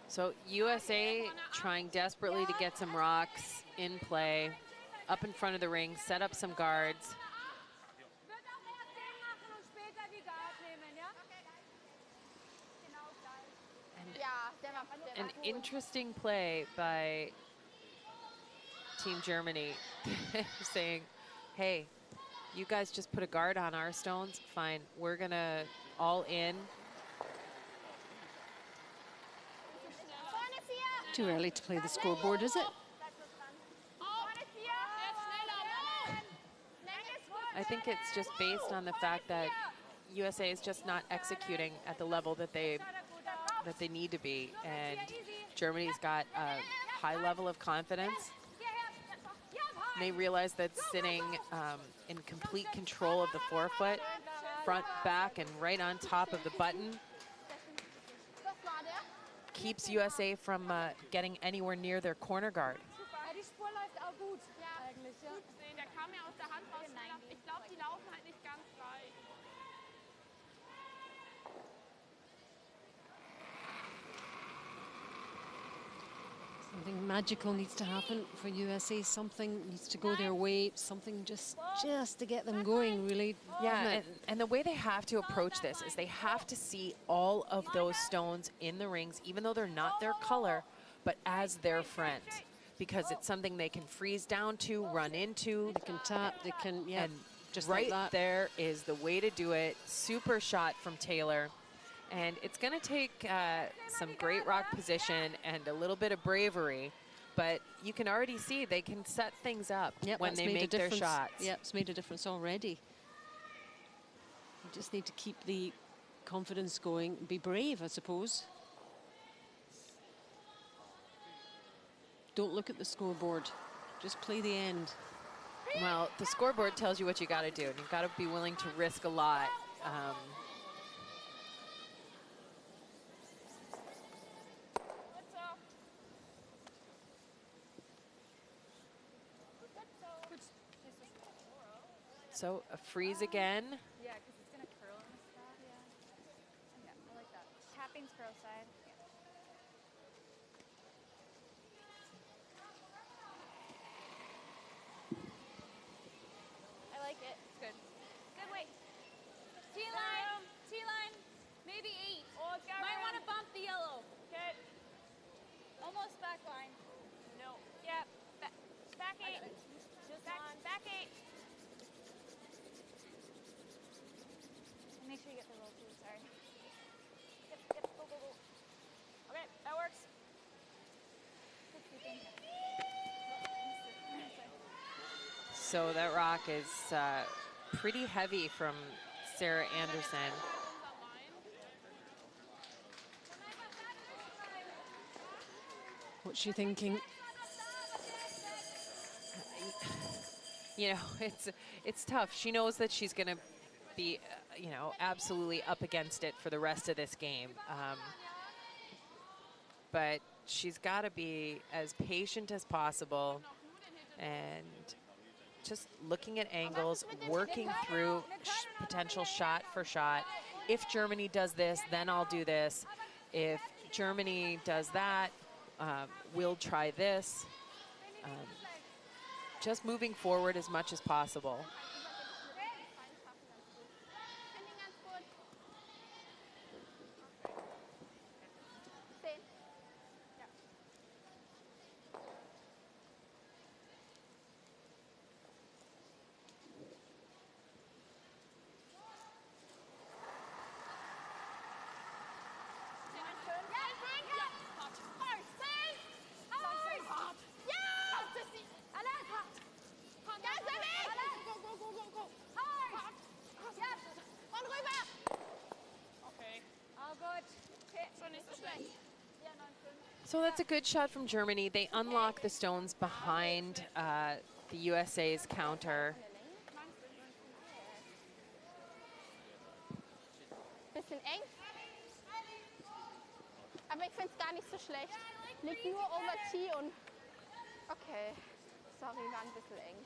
So USA trying desperately to get some rocks in play, up in front of the ring, set up some guards. An interesting play by Team Germany, saying, hey, you guys just put a guard on our stones, fine, we're gonna all in. Too early to play the scoreboard, is it? I think it's just based on the fact that USA is just not executing at the level that they need to be, and Germany's got a high level of confidence. And they realize that sitting in complete control of the forefoot, front, back, and right on top of the button keeps USA from getting anywhere near their corner guard. Ja, die Spur läuft auch gut. Eigentlich, ja. Der kam mir aus der Hand raus. Ich glaube, die laufen halt nicht ganz gleich. Something magical needs to happen for USA. Something needs to go their way. Something just to get them going, really. Yeah, and the way they have to approach this is they have to see all of those stones in the rings, even though they're not their color, but as their friend, because it's something they can freeze down to, run into. They can tap, they can, yeah, and just right like that. there is the way to do it. Super shot from Taylor. And it's going to take some great rock position and a little bit of bravery, but you can already see they can set things up when they make their shots. Yeah, it's made a difference already. You just need to keep the confidence going, be brave, I suppose. Don't look at the scoreboard, just play the end. Well, the scoreboard tells you what you got to do, and you've got to be willing to risk a lot. So a freeze again. Yeah, because it's going to curl in the spot. Yeah. Yeah, I like that. Tapping's pro side. Yeah. I like it. It's good. Good weight. T-line. T-line. Maybe 8. Oh, it's got Might room. want to bump the yellow. Okay. Almost back line. No. Yeah. Back 8. Just Back, on. back 8. And make sure you get the roll too. Sorry. Yep, yep, go, go, go. Okay, that works. Good sweeping. So that rock is pretty heavy from Sarah Anderson. What's she thinking? You know, it's tough. She knows that she's going to be, you know, absolutely up against it for the rest of this game. But she's got to be as patient as possible and just looking at angles, working through potential shot for shot. If Germany does this, then I'll do this. If Germany does that, we'll try this. Just moving forward as much as possible. So that's a good shot from Germany. They unlock the stones behind the USA's counter. Bisschen eng. Aber ich finde es gar nicht so schlecht. Liegt nur over T und... Okay. Sorry, war ein bisschen eng.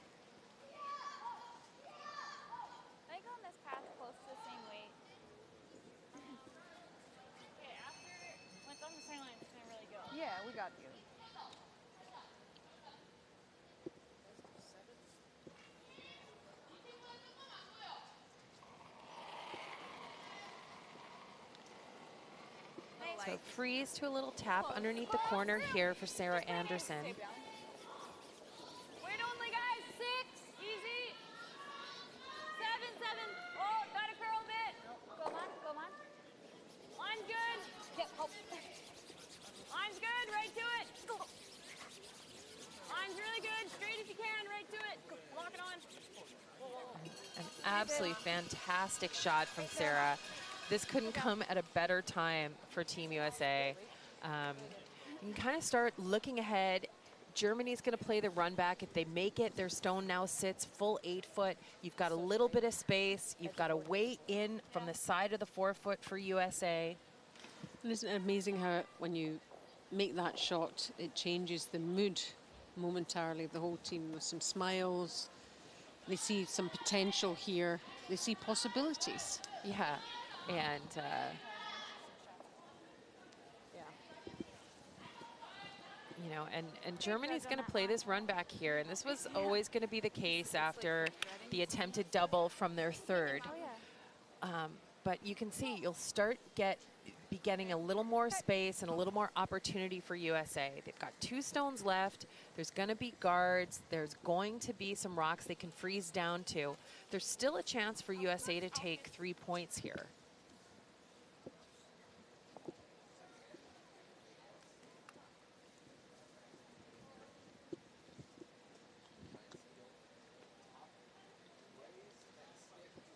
I think on this path close to the same weight. Okay, after, when it's on the same line, it's going to really go. Yeah, we got you. So freeze to a little tap underneath the corner here for Sarah Anderson. Weight only, guys. 6. Easy. 7, 7. Oh, got to curl a bit. Go on, go on. Line's good. Yep, help. Line's good. Right to it. Line's really good. Straight if you can. Right to it. Lock it on. An absolutely fantastic shot from Sarah. This couldn't come at a better time for Team USA. You can kind of start looking ahead, Germany's going to play the run back. If they make it, their stone now sits full 8 foot. You've got a little bit of space. You've got a weight in from the side of the 4 foot for USA. And isn't it amazing how when you make that shot, it changes the mood momentarily of the whole team with some smiles. They see some potential here. They see possibilities. Yeah, and you know, and Germany's going to play this run back here, and this was always going to be the case after the attempted double from their third. But you can see you'll be getting a little more space and a little more opportunity for USA. They've got 2 stones left. There's going to be guards. There's going to be some rocks they can freeze down to. There's still a chance for USA to take 3 points here.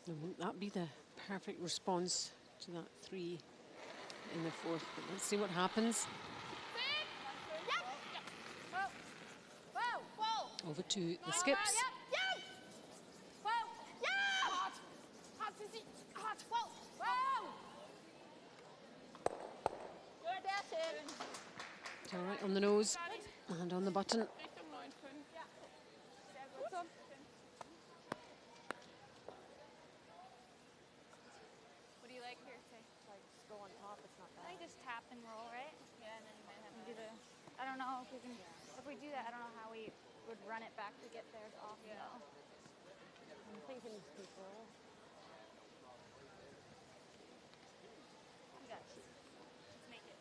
Wouldn't that be the perfect response to that 3 in the 4th? But let's see what happens. Over to the skips. It's all right on the nose and on the button. Tap and roll, right? Yeah, and then you might have to do the. I don't know if we can. If we do that, I don't know how we would run it back to get theirs off. Yeah. I'm thinking control. You got it. Let's make it.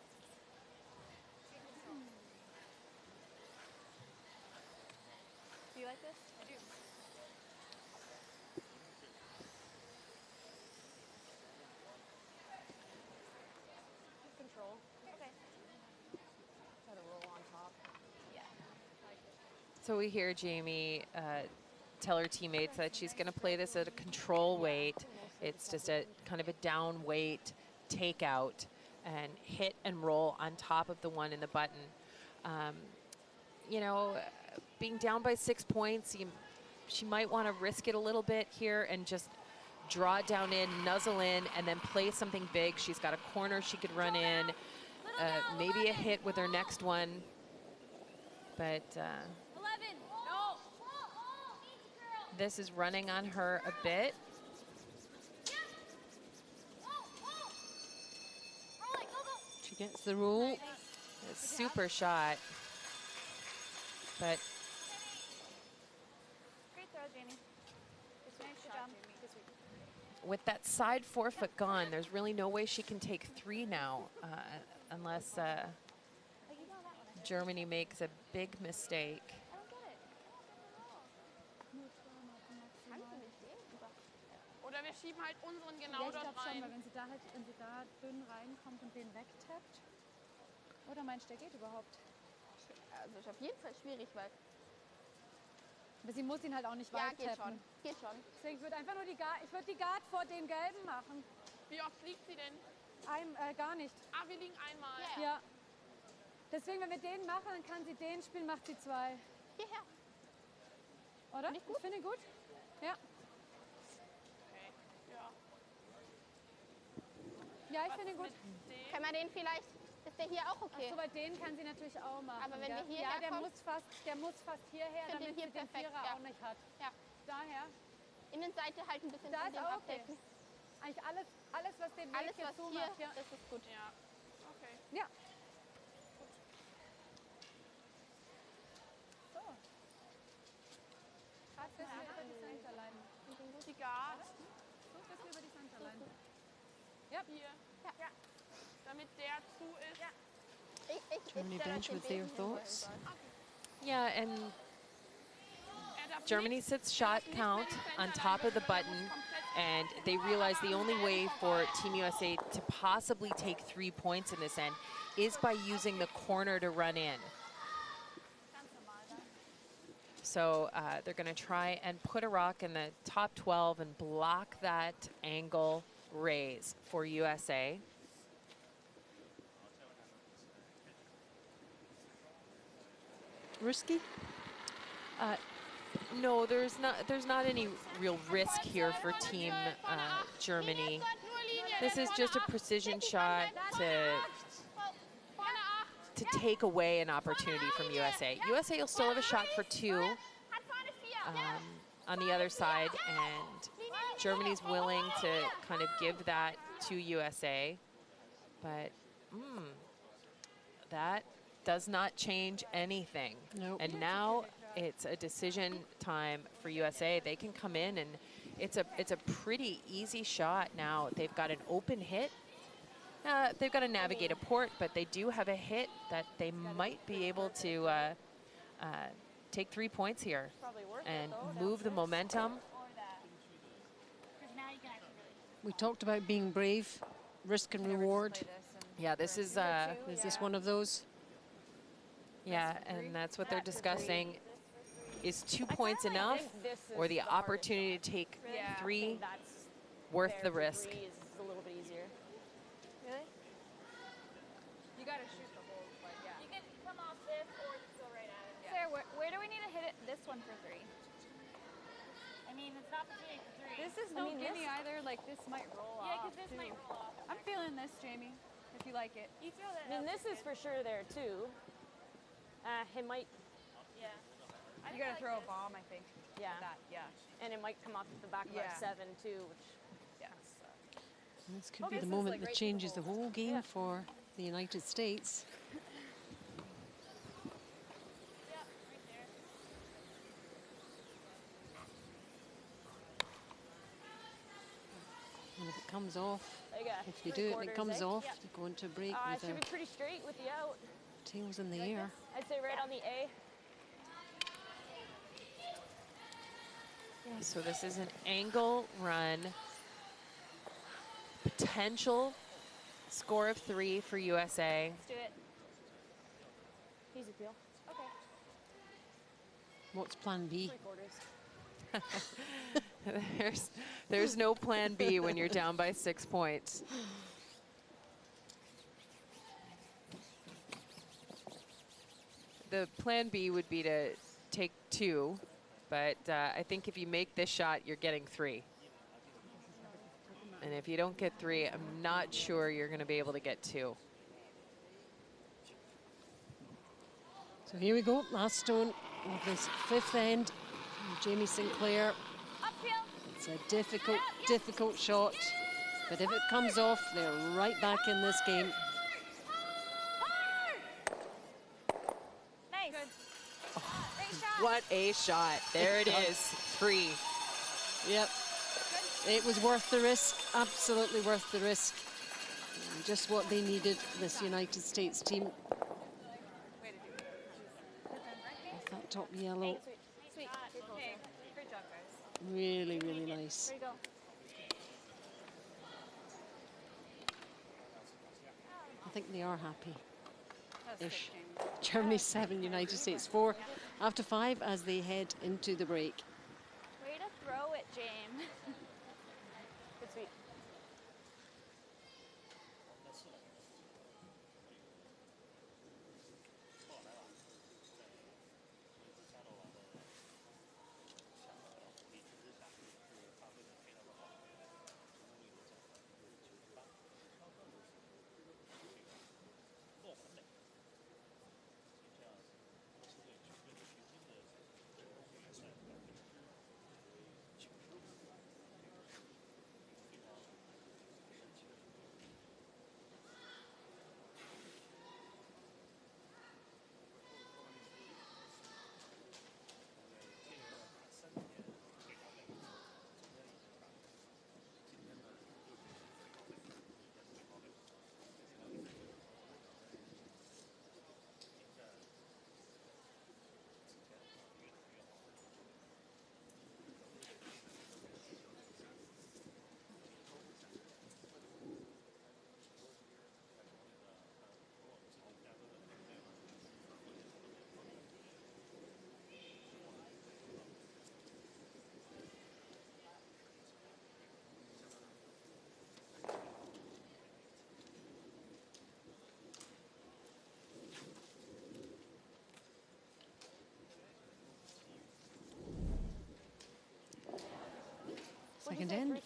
Do you like this? I do. Control. Okay. Try to roll on top. Yeah. So we hear Jamie tell her teammates that she's going to play this at a control weight. It's just a kind of a down weight takeout and hit and roll on top of the one in the button. You know, being down by 6 points, she might want to risk it a little bit here and just draw it down in, nuzzle in, and then play something big. She's got a corner she could run in, maybe a hit with her next one. But this is running on her a bit. She gets the roll. A super shot. But Great throw, Jamie. Good job. with that side 4 foot gone, there's really no way she can take 3 now unless Germany makes a big mistake. Oder wir schieben halt unseren genau Ja, ich dort glaube schon, rein. weil wenn sie da dünn reinkommt und den wegtappt. Oder meinst du, der geht überhaupt? Also ist auf jeden Fall schwierig, weil... Aber sie muss ihn halt auch nicht Ja, weit geht tappen. schon. Geht schon. Deswegen würde einfach nur die Guard vor den gelben machen. Wie oft liegt sie denn? Gar nicht. Ah, wir liegen einmal. Ja. Ja. Deswegen, wenn wir den machen, dann kann sie den spielen, macht sie 2. Hierher. Oder? Nicht gut? Ich finde ihn gut. Ja. Okay. Ja. Ja, ich finde ihn gut. Können wir den vielleicht... Ist der hier auch okay? So, bei den kann sie natürlich auch machen. Aber wenn gell? wir hierher Ja, der kommen- muss fast hierher, Finde damit hier sie den perfekt, Vierer ja. auch nicht hat. Ja. Daher, Innenseite halt ein bisschen da von ist dem auch okay. abdecken. Eigentlich alles was den Weg Alles, hier was hier, zumacht. Ja. das ist gut. Ja. Okay. Ja. So. Gerade bis über die Centerline. Die Guard. So, bis über die Centerline. Ja. Hier. Ja. Damit der zu ist. Ja. Germany bench with their thoughts. Yeah, and Germany sits shot count on top of the button, and they realize the only way for Team USA to possibly take 3 points in this end is by using the corner to run in. So they're going to try and put a rock in the top 12 and block that angle raise for USA. risky? No, there's not any real risk here for Team Germany. This is just a precision shot to take away an opportunity from USA. USA will still have a shot for 2 on the other side, and Germany's willing to kind of give that to USA, but that does not change anything. Nope. And now it's a decision time for USA. They can come in, and it's a pretty easy shot now. They've got an open hit. They've got to navigate a port, but they do have a hit that they might be able to take 3 points here and move the momentum. We talked about being brave, risk and reward. Yeah, this is this one of those? yeah, and that's what they're discussing. Is 2 points enough, or the opportunity to take 3 worth the risk? 3 is a little bit easier. Really? You gotta shoot the hole, but yeah. You can come off this or you can go right at it. Sarah, where do we need to hit it? This one for 3. I mean, it's not opportunity for 3. This is no gimme either. Like, this might roll Yeah, off. because this too. might roll off. I'm feeling this, Jamie, if you like it. You throw that. I mean, this is for sure there too. It might. Yeah. You gotta throw a bomb, I think. Yeah. That, yeah. And it might come off the back of our Yeah. 7 too, which. Yeah. This could be this the is, moment like, that right to the changes the hole. whole game for the United States. Yeah, right there. And if it comes off, There you go. if you do it and it 3/4, comes eh? off, Yeah. you go into a break It with should the be pretty straight with the out. tails in the air. I'd say right on the A. Yeah, so this is an angle run. Potential score of 3 for USA. Let's do it. Easy peel. Okay. What's plan B? 3/4. There's no plan B when you're down by 6 points. The plan B would be to take 2, but I think if you make this shot, you're getting 3. And if you don't get 3, I'm not sure you're going to be able to get 2. So here we go, last stone of this 5th end. Jamie Sinclair. Uphill. It's a difficult shot, but if it comes off, they're right back in this game. Nice. Great shot. What a shot. There it is, 3. Yep, it was worth the risk, absolutely worth the risk. And just what they needed, this United States team. Off that top yellow, Sweet. Okay. Great job, guys. really, really nice. There you go. I think they are happy. That's Ish. sick, Jamie. Germany 7, United States 4, after 5 as they head into the break. Way to throw it, James. Good sweep.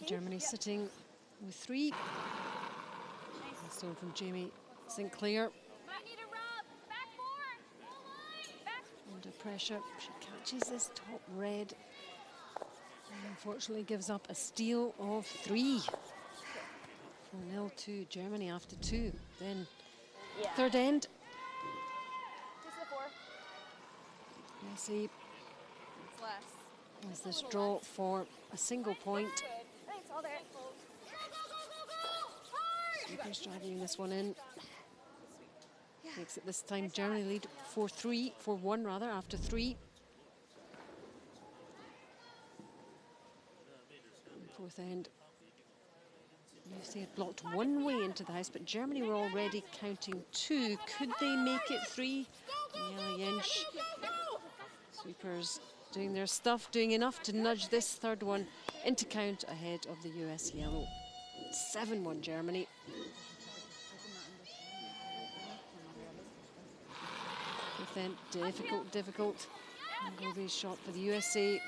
Germany sitting with 3. Nice stone from Jamie Sinclair. Under pressure, she catches this top red. And unfortunately gives up a steal of 3. 4-0 to Germany after 2. Then third end. Just the 4. Let's see. It's less. Is this draw for a single point? Thanks, all there. Sweepers driving this one in. Makes it this time Germany lead 4-3, 4-1 rather, after 3. Fourth end. USA had blocked one way into the house, but Germany were already counting 2. Could they make it 3? Daniela Jentsch. Sweepers doing their stuff, doing enough to nudge this third one into count ahead of the US yellow. 7-1 Germany. Fifth end, difficult. Goldie shot for the USA.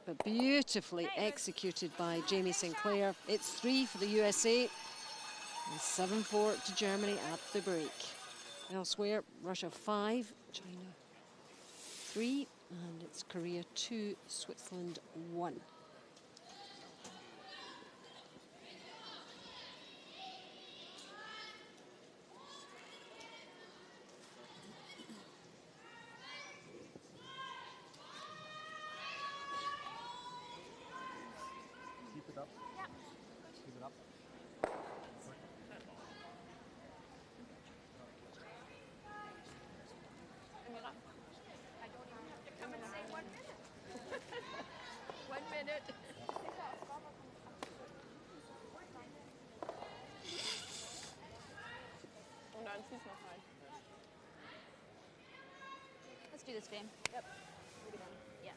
But beautifully executed by Jamie Sinclair. It's 3 for the USA and 7-4 to Germany at the break. Elsewhere, Russia 5, China 3, and it's Korea 2, Switzerland 1. Let's do this game. Yep. Yeah.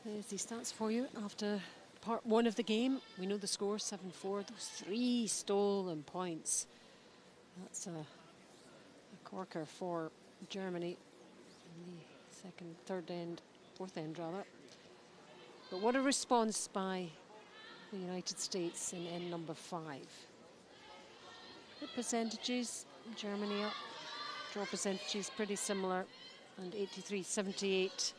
There's the stats for you after part 1 of the game. We know the score, 7-4. Those 3 stolen points. That's a corker for Germany in the second, third end, fourth end rather. But what a response by the United States in end number 5. The percentages, Germany up. Draw percentages pretty similar, and 83-78.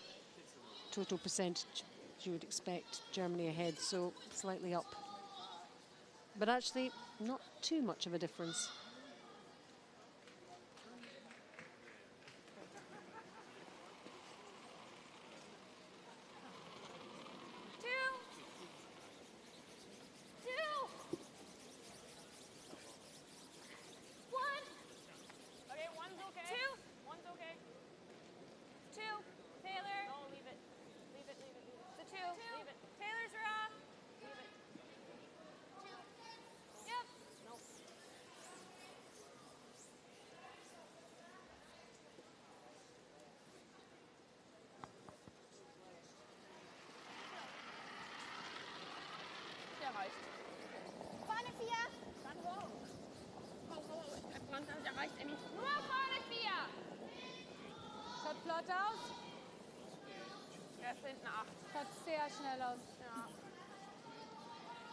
Total percentage, you would expect Germany ahead, so slightly up. But actually, not too much of a difference. Schaut flott aus. Erst hinten 8. Schaut sehr schnell aus. Ja.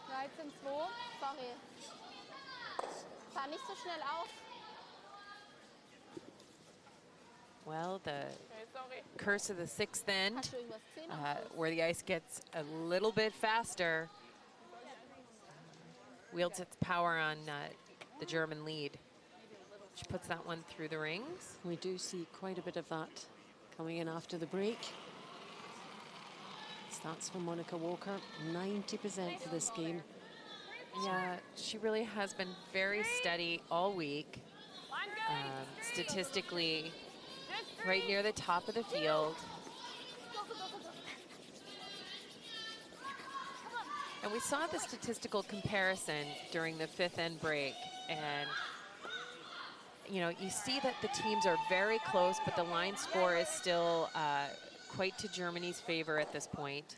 13-2. Sorry. Sah nicht so schnell aus. Well, the Okay, sorry. curse of the sixth end, Hast du irgendwas gesehen? where the ice gets a little bit faster, wields its power on the German lead. She puts that one through the rings. We do see quite a bit of that coming in after the break. Stats for Monica Walker, 90% for this game. Yeah, she really has been very steady all week. Statistically, right near the top of the field. And we saw the statistical comparison during the fifth end break. And, you know, you see that the teams are very close, but the line score is still quite to Germany's favor at this point.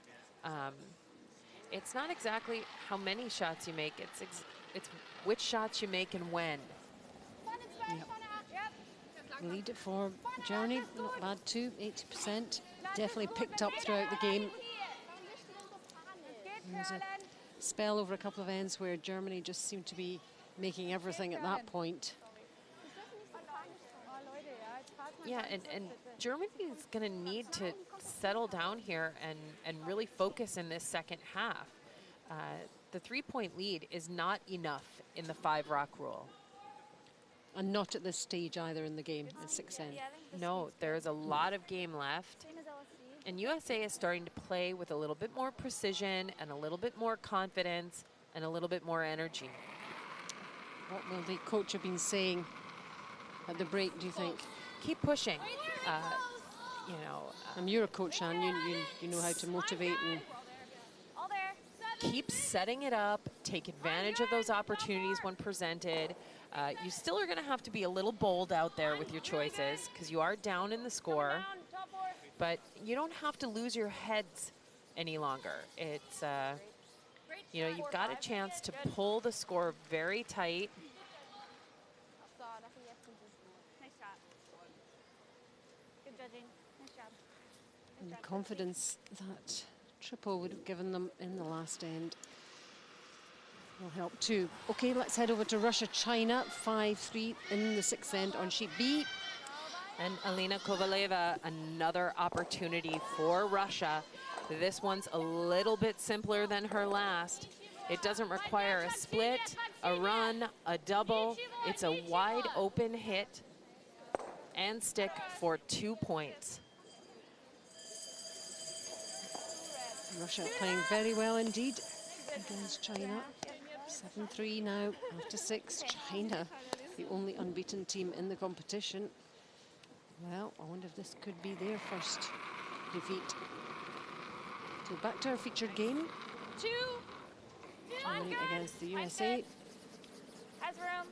It's not exactly how many shots you make, it's which shots you make and when. lead for Germany, not bad too, 80%. Definitely picked up throughout the game. There was a spell over a couple of ends where Germany just seemed to be making everything at that point. Yeah, and Germany is going to need to settle down here and really focus in this second half. The 3-point lead is not enough in the 5-rock rule. And not at this stage either in the game, at 6-end. No, there's a lot of game left. And USA is starting to play with a little bit more precision and a little bit more confidence and a little bit more energy. What will the coach have been saying at the break, do you think? Keep pushing. You know, you're a coach, Anne. You know how to motivate and keep setting it up. Take advantage of those opportunities when presented. You still are going to have to be a little bold out there with your choices because you are down in the score. But you don't have to lose your heads any longer. It's, you know, you've got a chance to pull the score very tight. And the confidence that triple would have given them in the last end will help too. Okay, let's head over to Russia, China, 5-3 in the 6th end on sheet B. And Alina Kovaleva, another opportunity for Russia. This one's a little bit simpler than her last. It doesn't require a split, a run, a double. It's a wide open hit and stick for 2 points. Russia playing very well indeed against China. 7-3 now after 6. China, the only unbeaten team in the competition. Well, I wonder if this could be their first defeat. So back to our featured game. Germany against the USA. Has room.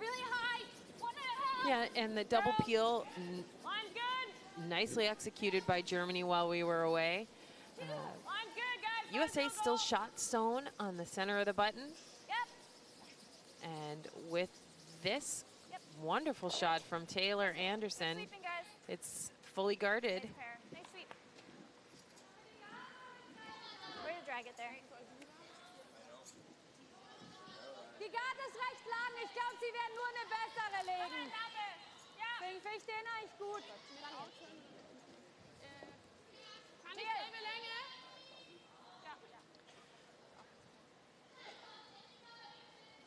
Really high. 1.5. Yeah, and the double peel Line's good. nicely executed by Germany while we were away. Line's good, guys. USA still shot zone on the center of the button. Yep. And with this wonderful shot from Taylor Anderson, Sweeping, guys. it's fully guarded. Nice pair. Nice sweep. Way to drag it there. Die Garde ist recht lang. Ich glaube, sie werden nur eine bessere legen. Finde ich den eigentlich gut. Kann ich selbe Länge?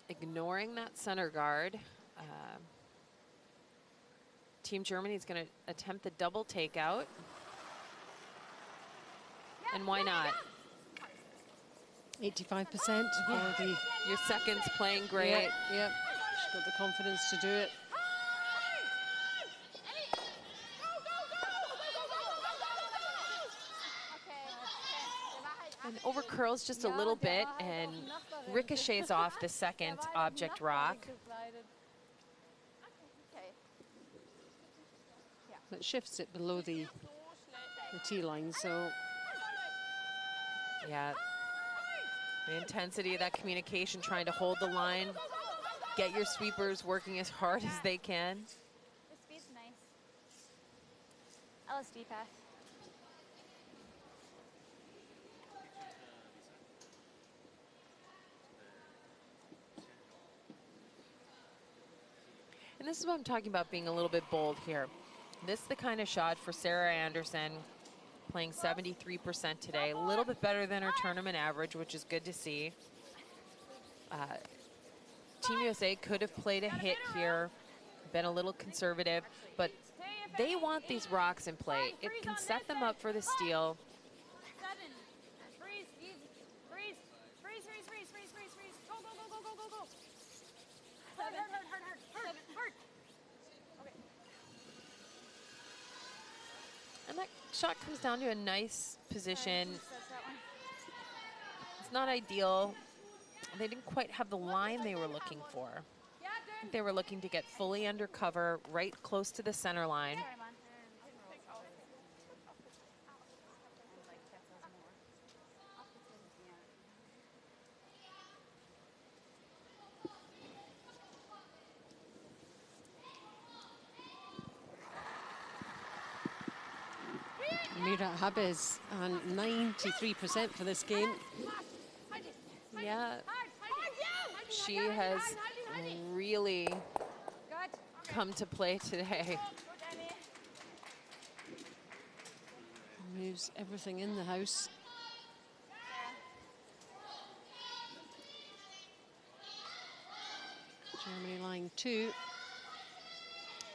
Ignoring that center guard, Team Germany is going to attempt the double takeout. And why not? 85% for the... Your second's playing great. Yep. She's got the confidence to do it. And over curls just a little bit and ricochets off the second object rock. But shifts it below the tee line, so... Yeah. The intensity of that communication, trying to hold the line, get your sweepers working as hard as they can. The speed's nice. LSD path. And this is what I'm talking about, being a little bit bold here. This is the kind of shot for Sarah Anderson, playing 73% today. A little bit better than her tournament average, which is good to see. Team USA could have played a hit here, been a little conservative, but they want these rocks in play. It can set them up for the steal. 7. Freeze. Easy. Freeze. Freeze. Go. Hurt. 7. Okay. And that shot comes down to a nice position. It's not ideal. They didn't quite have the line they were looking for. I think they were looking to get fully under cover, right close to the center line. Mira Habes on 93% for this game. Yeah, she has really come to play today. Moves everything in the house. Germany line 2.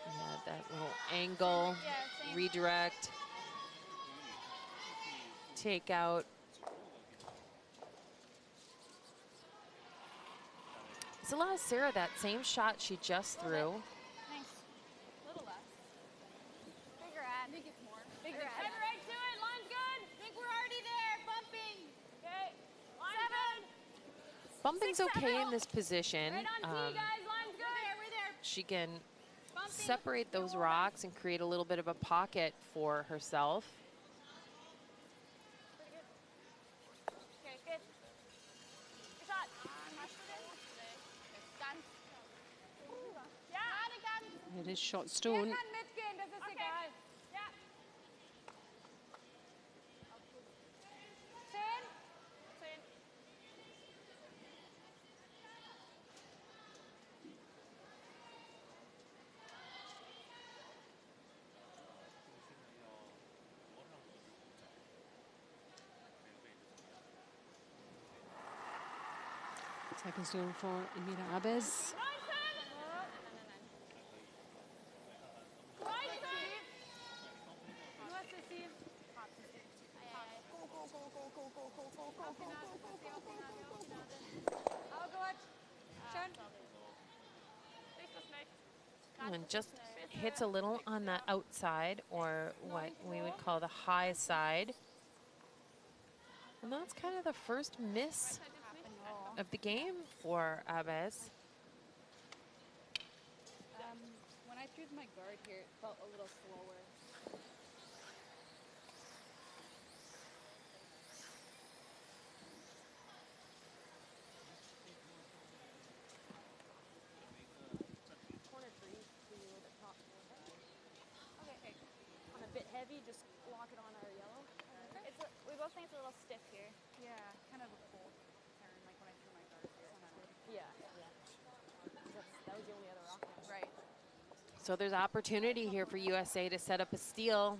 Yeah, that little angle, redirect, take out. This allows Sarah that same shot she just threw. Thanks. A little less. Bigger ad. Make it more. Bigger ad. Head right to it. Line's good. Think we're already there. Bumping. Okay. Line's 7. Bumping's 6, okay 7. in this position. good. Right on T, guys. Line's good. We're there. She can Bumping. separate those rocks and create a little bit of a pocket for herself. Okay, good. Good shot. Yeah. It is shot Der stone. kann mitgehen, das ist egal. Yeah. 10. 10. Second stone for Mira Habes. Nur Sissi. Auch gut. Schön. And just hits a little on the outside, or what we would call the high side. And that's kind of the first miss of the game for Abes. When I threw my guard here, it felt a little slower. Corner 3 for you at the top. Okay. On a bit heavy, just lock it on our yellow. We both think it's a little stiff here. Yeah, kind of a cold turn, like when I threw my guard here. Yeah. That was the only other rock. Right. So there's opportunity here for USA to set up a steal.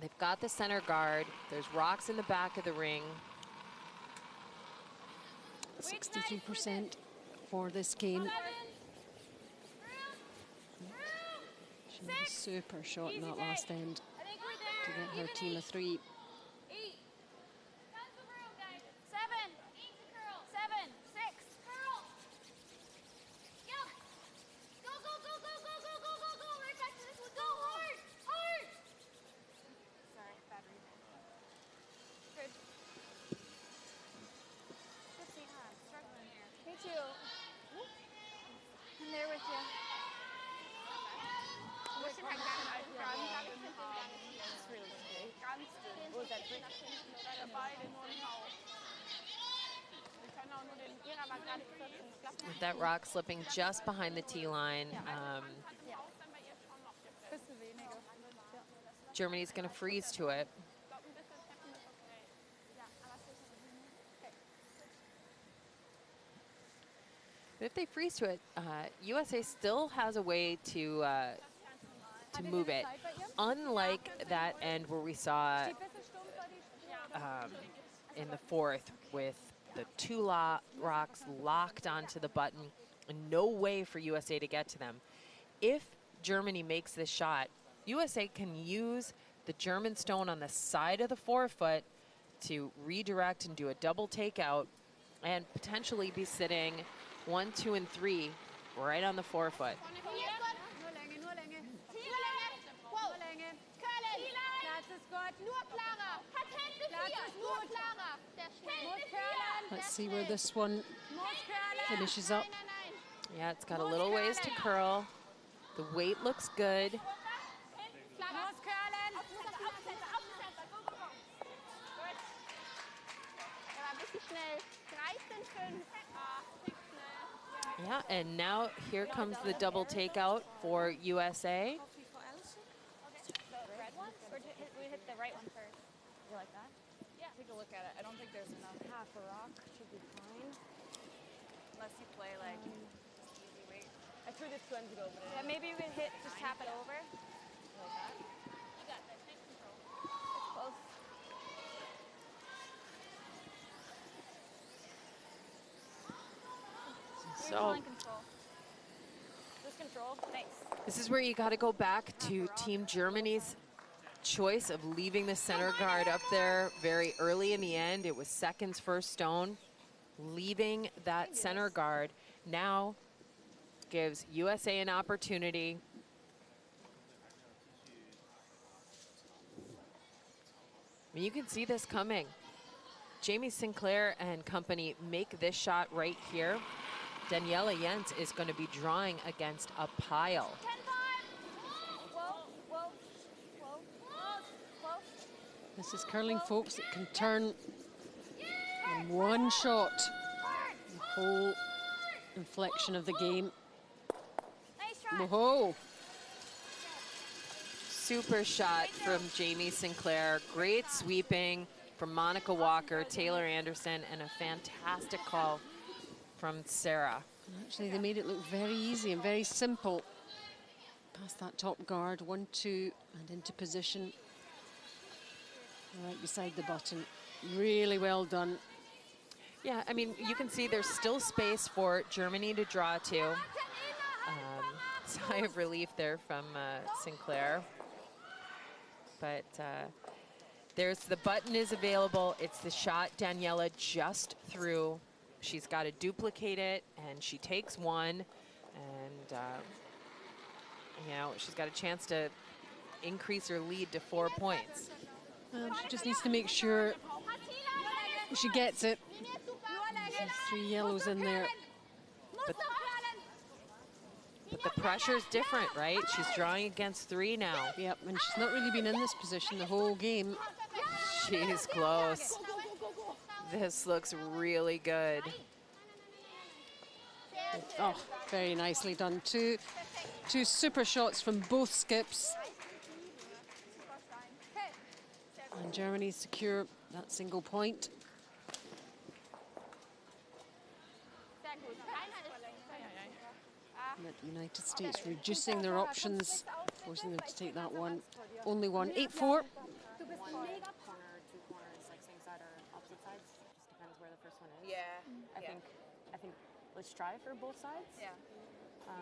They've got the center guard. There's rocks in the back of the ring. 63% for this game. She had a super shot in that last end I think we're there. to get her team of 3. 8. Tons of room, guys. 7. 7. 6. Curl. Go. Go, go, go, go, go, go, go, go, go. Right back to this one. Go hard. Hard. Sorry, bad rebound. Good. Sissy, I'm struggling here. Me too. I'm there with you. With that rock slipping just behind the tee line. Bisschen weniger. Germany's going to freeze to it. But if they freeze to it, USA still has a way to move it. Unlike that end where we saw in the fourth with the two rocks locked onto the button and no way for USA to get to them. If Germany makes this shot, USA can use the German stone on the side of the forefoot to redirect and do a double takeout and potentially be sitting 1, 2, and 3 right on the forefoot. Nur Länge, nur Länge. Nur Länge. Platz ist gut. Nur klarer. Patente 4. Platz ist Nur gut. klarer. Der schnell. Muss curlen. Let's see where this one Muss curlen. finishes up. Nein, nein. Yeah, it's got a little ways to curl. The weight looks good. Klarer. Muss curlen. Aufsetzer, Aufsetzer, Aufsetzer. Go, go, go. Gut. Der war ein bisschen schnell. 13,5. Ah, nicht schnell. Yeah, and now here comes the double takeout for USA. take the right one first. You like that? Yeah. Take a look at it. I don't think there's enough. Half a rock should be fine. Unless you play like just easy weight. I threw this 2 ends ago, but yeah, maybe you could hit, just tap it over. Like that. You got this. Take control. It's close. So Control. Just control. Nice. this is where you got to go back to Team Germany's choice of leaving the center guard up there very early in the end. It was seconds first stone. Leaving that center guard now gives USA an opportunity. I mean, you can see this coming. Jamie Sinclair and company make this shot right here. Daniela Jens is going to be drawing against a pile. 10-5. Whoa, whoa, whoa, whoa. This is curling, folks. It can turn in one shot the whole inflection of the game. Nice try. Whoa! Super shot from Jamie Sinclair. Great sweeping from Monica Walker, Taylor Anderson, and a fantastic call from Sarah. Actually, they made it look very easy and very simple. Past that top guard, 1-2, and into position. Right beside the button. Really well done. Yeah, I mean, you can see there's still space for Germany to draw to. Sigh of relief there from Sinclair. But there's the button is available. It's the shot Daniela just threw. She's got to duplicate it, and she takes one. And, you know, she's got a chance to increase her lead to 4 points. She just needs to make sure she gets it. There's 3 yellows in there. But the pressure's different, right? She's drawing against 3 now. Yep, and she's not really been in this position the whole game. She's close. This looks really good. Oh, very nicely done. Two super shots from both skips. And Germany secure that single point. And the United States reducing their options, forcing them to take that one. Only one. 8-4. Corner, 2 corners, like same side or opposite sides. Just depends where the first one is. Yeah. I think let's try for both sides. Yeah. I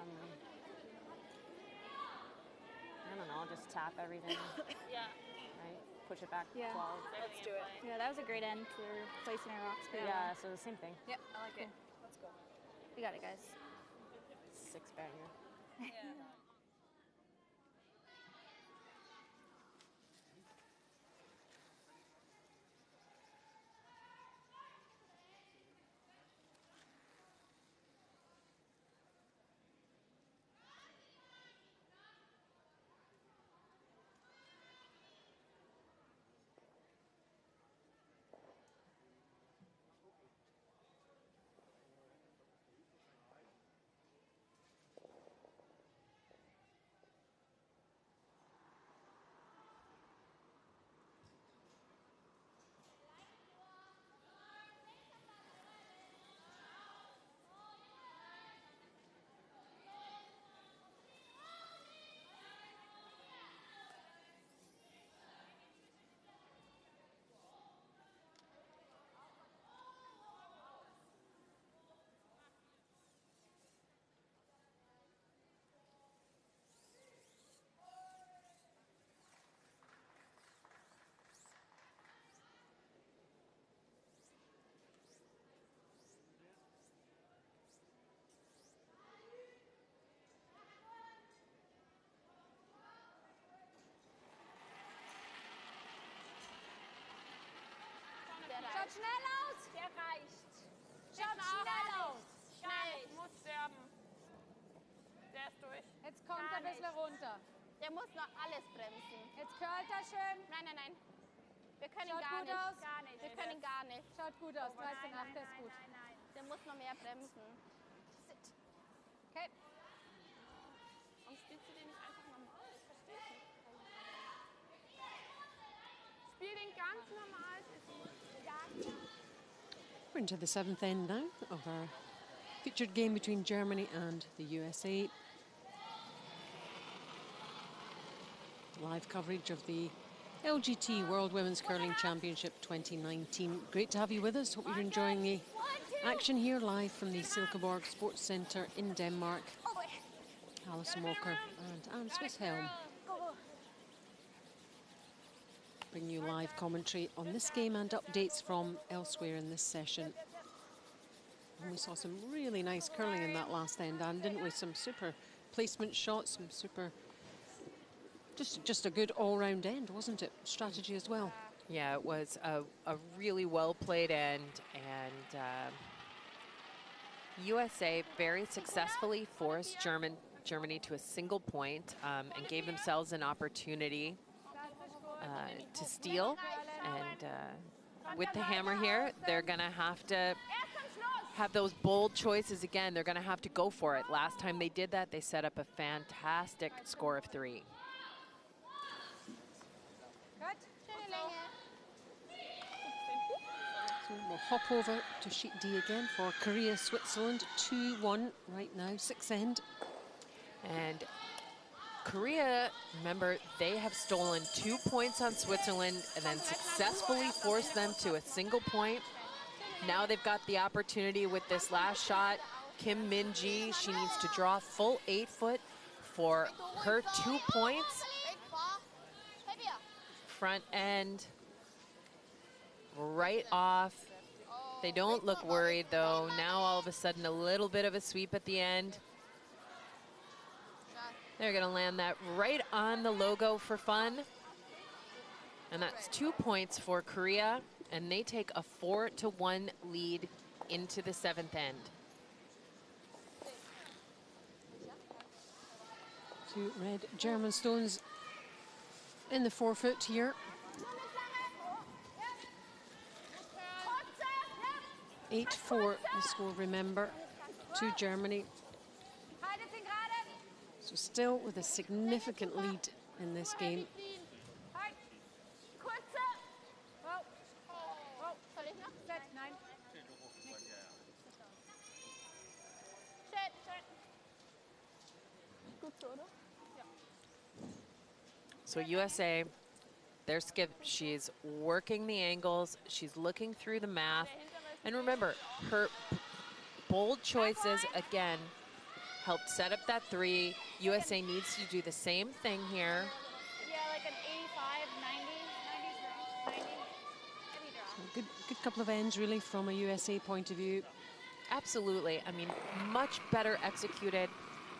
don't know, just tap everything. Yeah. Right? Push it back 12. Let's do it. Yeah, that was a great end for placing our rocks. Yeah, so the same thing. Yep, I like it. Let's go. We got it, guys. 6-banger. Yeah. Schaut schnell aus! Der reicht. Schaut schnell aus! Schnell. Muss sterben. Der ist durch. Jetzt kommt er ein bisschen runter. Der muss noch alles bremsen. Jetzt curlt er schön. Nein, nein, nein. Wir können Schaut gar gut nicht. aus. Gar nicht. Wir können gar nicht. Schaut gut aus. 13,8 ist gut. Der muss noch mehr bremsen. Sit. Okay. Warum spielst du den nicht einfach nochmal aus? Verstehe ich nicht. We're into the 7th end now of our featured game between Germany and the USA. Live coverage of the LGT World Women's Curling Championship 2019. Great to have you with us. Hope you're enjoying the action here live from the Silkeborg Sports Centre in Denmark. Alison Walker and Anne Swisshelm bring you live commentary on this game and updates from elsewhere in this session. And we saw some really nice curling in that last end, Anne, didn't we? Some super placement shots, some super... Just a good all-round end, wasn't it? Strategy as well. Yeah, it was a really well-played end, and USA very successfully forced Germany to a single point and gave themselves an opportunity to steal. And with the hammer here, they're going to have those bold choices again. They're going to have to go for it. Last time they did that, they set up a fantastic score of 3. So we'll hop over to sheet D again for Korea, Switzerland, 2-1 right now, 6th end. And Korea, remember, they have stolen 2 points on Switzerland and then successfully forced them to a single point. Now they've got the opportunity with this last shot. Kim Min-ji, she needs to draw full 8-foot for her 2 points. Front end, right off. They don't look worried though. Now all of a sudden a little bit of a sweep at the end. They're gonna land that right on the logo for fun. And that's 2 points for Korea, and they take a 4-1 lead into the 7th end. 2 red German stones in the forefoot here. 8-4 the score, remember, to Germany. So still with a significant lead in this game. So USA, their skip, she's working the angles, she's looking through the math. And remember, her bold choices, again, helped set up that 3. USA needs to do the same thing here. Yeah, like an 85, 90 draw. So good couple of ends, really, from a USA point of view. Absolutely. I mean, much better executed.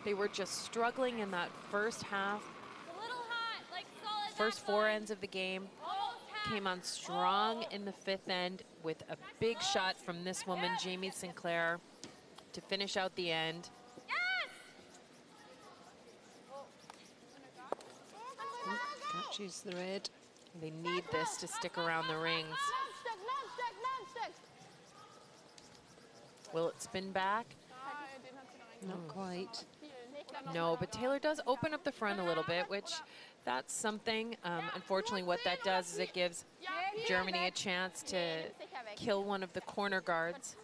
They were just struggling in that first half. First 4 ends of the game. Came on strong in the 5th end with a big shot from this woman, Jamie Sinclair, to finish out the end. Catches the red. They need this to stick around the rings. Will it spin back? Not quite. No, but Taylor does open up the front a little bit, which that's something. Unfortunately, what that does is it gives Germany a chance to kill one of the corner guards.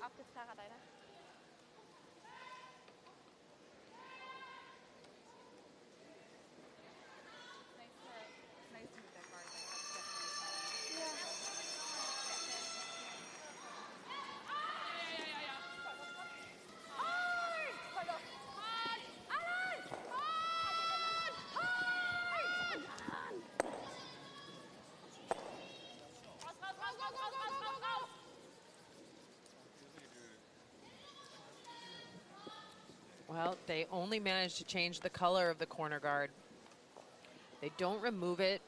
Well, they only managed to change the color of the corner guard. They don't remove it.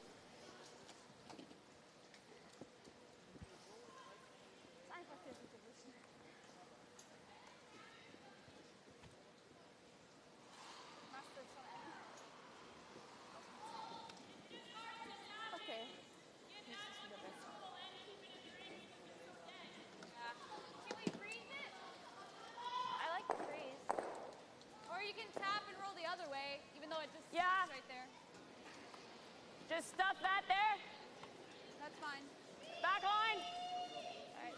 Just stuff that there. That's fine. Back line. All right,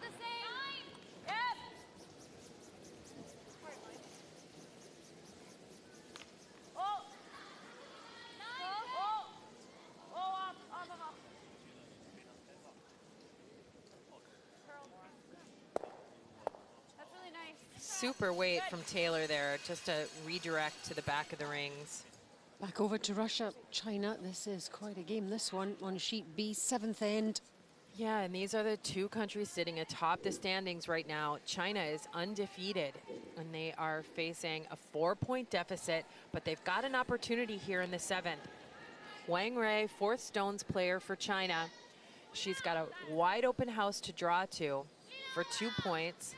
the same. Yep. Oh. Oh. Oh, off. That's really nice. Super weight from Taylor there, just a redirect to the back of the rings. Back over to Russia, China. This is quite a game, this one, on sheet B, 7th end. Yeah, and these are the two countries sitting atop the standings right now. China is undefeated, and they are facing a 4-point deficit, but they've got an opportunity here in the 7th. Wang Rui, 4th stones player for China. She's got a wide open house to draw to for 2 points.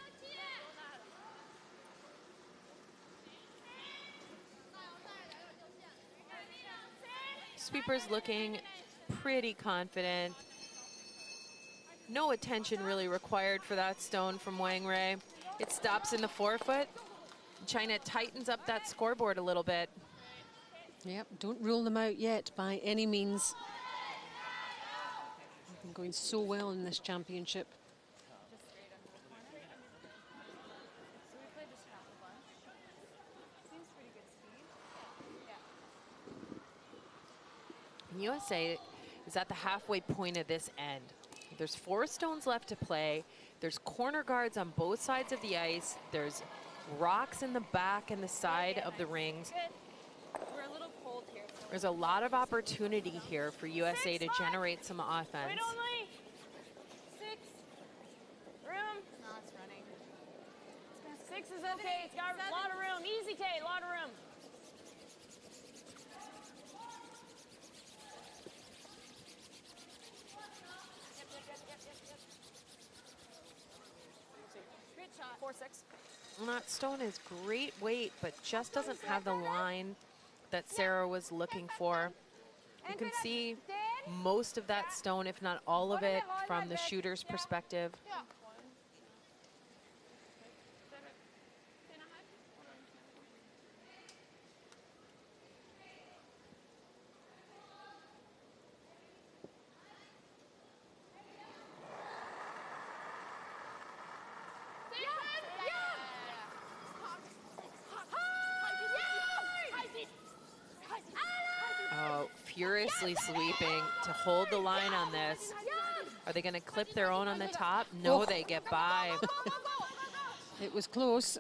Sweeper's looking pretty confident. No attention really required for that stone from Wang Rui. It stops in the 4-foot. China tightens up that scoreboard a little bit. Yep, don't rule them out yet by any means. They've been going so well in this championship. Just straight under the corner. So we played this half a bunch. Seems pretty good speed. Yeah. USA is at the halfway point of this end. There's 4 stones left to play. There's corner guards on both sides of the ice. There's rocks in the back and the side of the rings. We're a little cold here. So There's a lot of opportunity here for USA to generate some offense. Wait only. 6. Room. no, it's running. 6 is okay. It's got a lot of room. Easy, Tate. A lot of room. Great shot. 4-6. And that stone is great weight, but just doesn't have the line that Sarah was looking for. You can see most of that stone, if not all of it, from the shooter's perspective. Oh, furiously sweeping to hold the line on this. Are they going to clip their own on the top? No, they get by. It was close.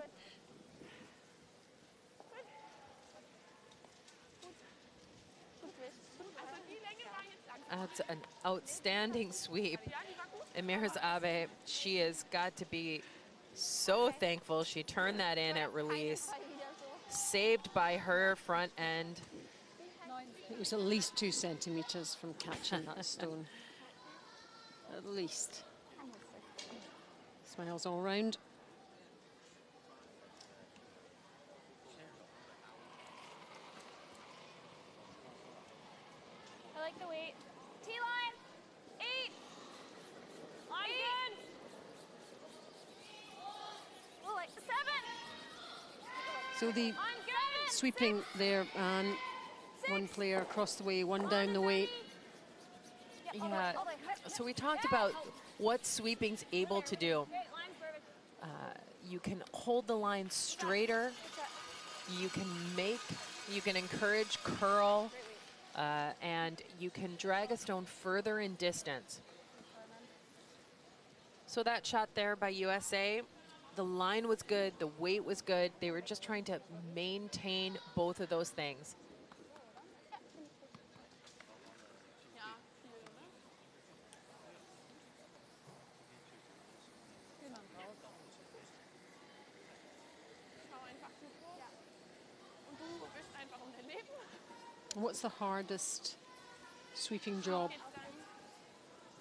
That's an outstanding sweep. Emirs Abe, she has got to be so thankful she turned that in at release. Saved by her front end. It was at least 2 centimeters from catching that stone. At least. Smiles all round. I like the weight. T-line. 8. Line good. Oh, like 7. So the Line good. sweeping there, and one player across the way, one down the way. Yeah, so we talked about what sweeping's able to do. Okay, line's perfect. You can hold the line straighter. You can encourage curl, and you can drag a stone further in distance. So that shot there by USA, the line was good, the weight was good. They were just trying to maintain both of those things. What's the hardest sweeping job?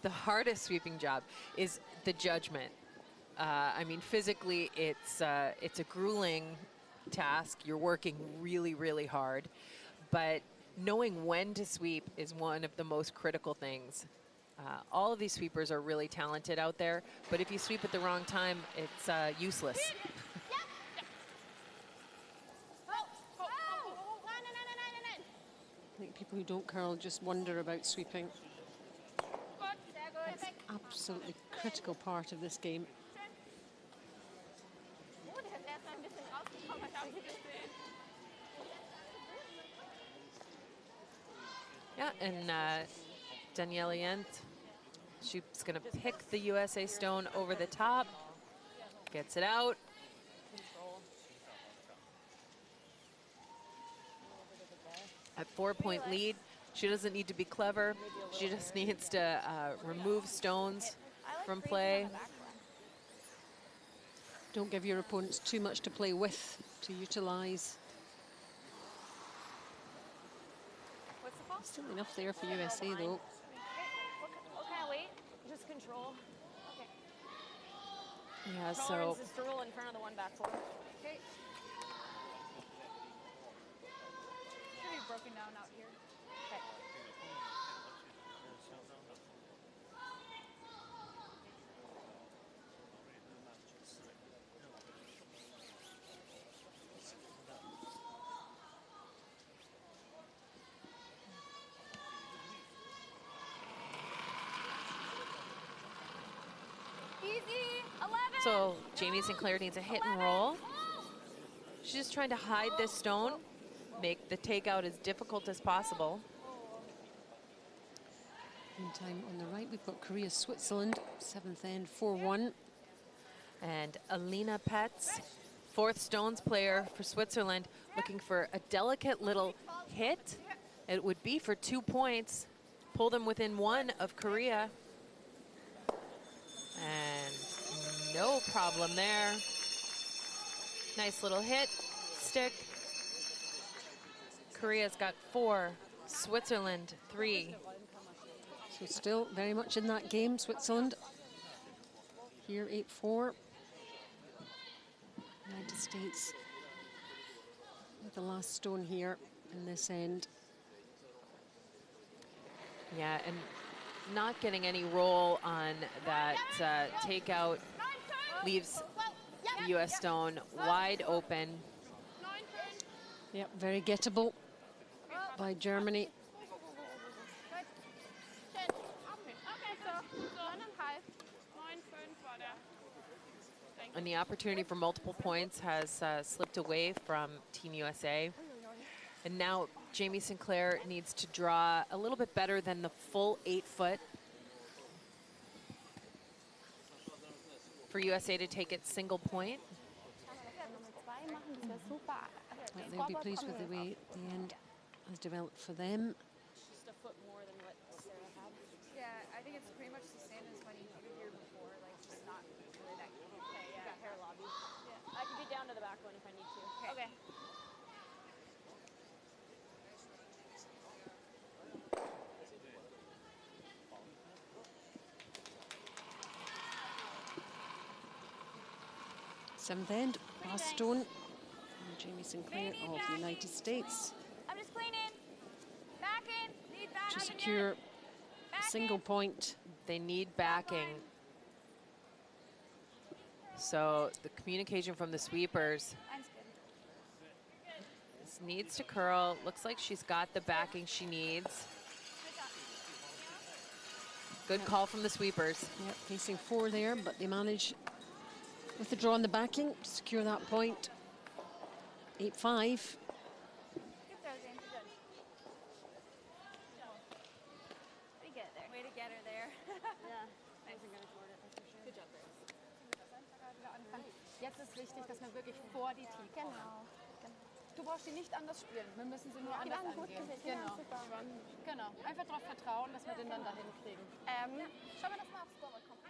The hardest sweeping job is the judgment. I mean, physically, it's a grueling task. You're working really, really hard. But knowing when to sweep is one of the most critical things. All of these sweepers are really talented out there, but if you sweep at the wrong time, it's useless. I think people who don't curl just wonder about sweeping. It's absolutely critical part of this game. Oh, der ist erst mal ein bisschen rausgekommen, habe ich gesehen. Yeah, and Danielle Yent, she's going to pick the USA stone over the top, gets it out. At 4-point lead, she doesn't need to be clever. She just needs to remove stones from play. Don't give your opponents too much to play with, to utilize. What's the call? Still enough there for USA though. What kind of weight? Just control. Okay. Yeah, so Tolerance is to roll in front of the one back four. Okay. Should be broken down out here. Okay. Easy. 11. so Jamie Sinclair needs a hit and roll. She's just trying to hide this stone, make the takeout as difficult as possible. Meantime, on the right, we've got Korea, Switzerland, 7th end, 4-1. And Alina Petz, fourth stones player for Switzerland, looking for a delicate little hit. It would be for 2 points, pull them within one of Korea. And no problem there. Nice little hit, stick. Korea's got 4, Switzerland 3. So still very much in that game, Switzerland. Here, 8-4. United States with the last stone here in this end. Yeah, and not getting any roll on that takeout leaves the U.S. stone wide open. Yep, very gettable by Germany. Okay, so 9,5. 9,5 war der. And the opportunity for multiple points has slipped away from Team USA. And now Jamie Sinclair needs to draw a little bit better than the full 8-foot for USA to take its single point. Well, they'll be pleased with the way the end has developed for them. Just a foot more than what Sarah had. Yeah, I think it's pretty much the same as when you did it here before, like just not really that good. Okay, yeah. Got hair lobby. I can get down to the back one if I need to. Okay. Seventh end, last stone. And Jamie Sinclair of the United States I'm just cleaning. Back in. Need back to in. secure a single point. They need backing. So the communication from the sweepers. Mine's good. This needs to curl. Looks like she's got the backing she needs. Good call from the sweepers. Yep, facing 4 there, but they manage with the draw on the backing to secure that point. 8-5. Good throw, James. Good. We get it there. Way to get her there. Yeah. Good job, Grace. Jetzt ist wichtig, dass wir wirklich vor die Tee kommen. Genau. Du brauchst die nicht anders spielen. Wir müssen sie nur Die anders waren gut angehen. gewählt. Ja, Genau. super. Genau. Einfach darauf vertrauen, dass wir den dann dahin kriegen. Schau mal, dass wir aufs Scoreboard kommen.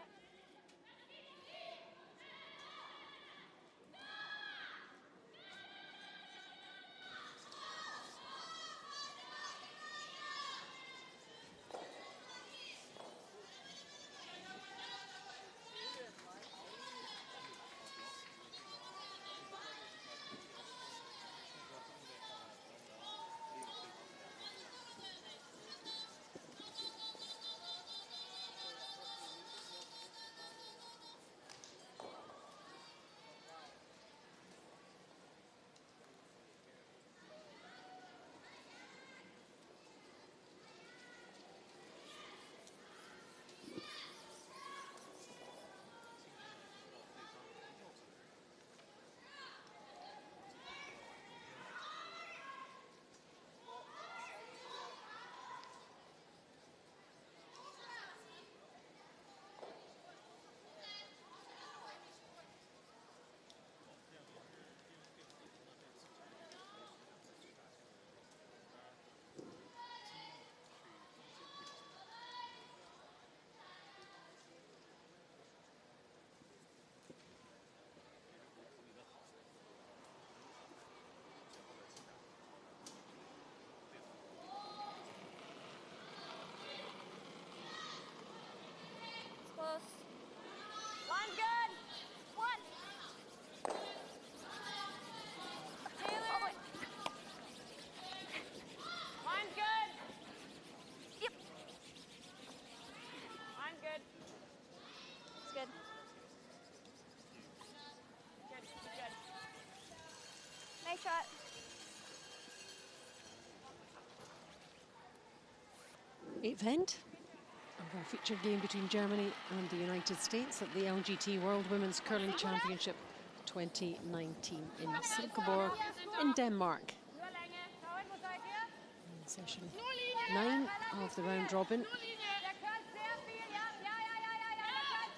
shot. Eighth end of our featured game between Germany and the United States at the LGT World Women's Curling Championship 2019 in Silkeborg in Denmark. In session 9 of the round robin.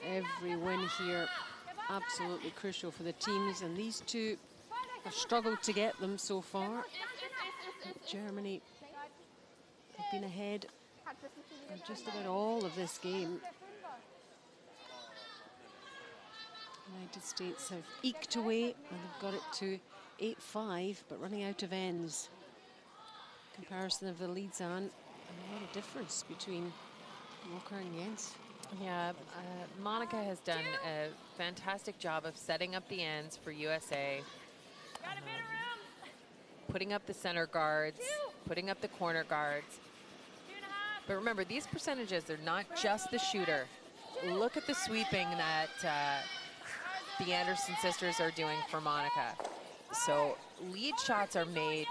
Every win here absolutely crucial for the teams, and these two have struggled to get them so far. But Germany have been ahead in just about all of this game. United States have eked away and they've got it to 8-5, but running out of ends. Comparison of the leads on, and a lot of difference between Walker and Jens. Yeah, Monica has done a fantastic job of setting up the ends for USA. Putting up the center guards, putting up the corner guards. But remember, these percentages, they're not just the shooter. Look at the sweeping that the Anderson sisters are doing for Monica. So lead shots are made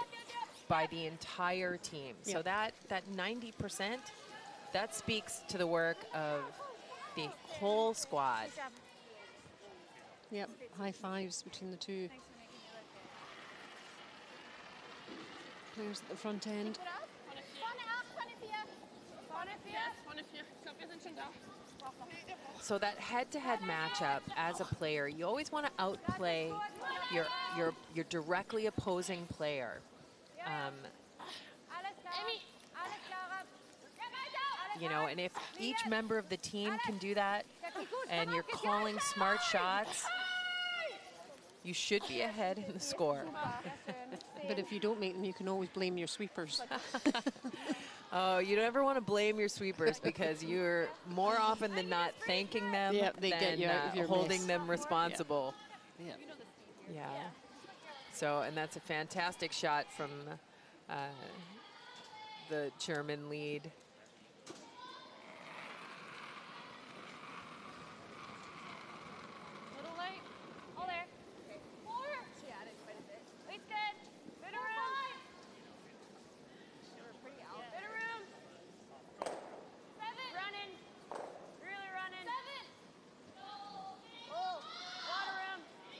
by the entire team. Yep. So that 90%, that speaks to the work of the whole squad. Yep, high fives between the two players at the front end. So that head-to-head matchup as a player, you always want to outplay your directly opposing player. You know, and if each member of the team can do that, and you're calling smart shots, you should be ahead in the score. But if you don't make them, you can always blame your sweepers. Oh, you don't ever want to blame your sweepers because you're more often than not thanking them They than get you out of your holding mess. them responsible. Yeah. Yeah. So, and that's a fantastic shot from the German lead. Little light. All there. Okay. 4. She added quite a bit. Weight's good. Bit of room. They were pretty out. Bit of room. 7. Running. Really running. 7. Oh, a lot of room. 8.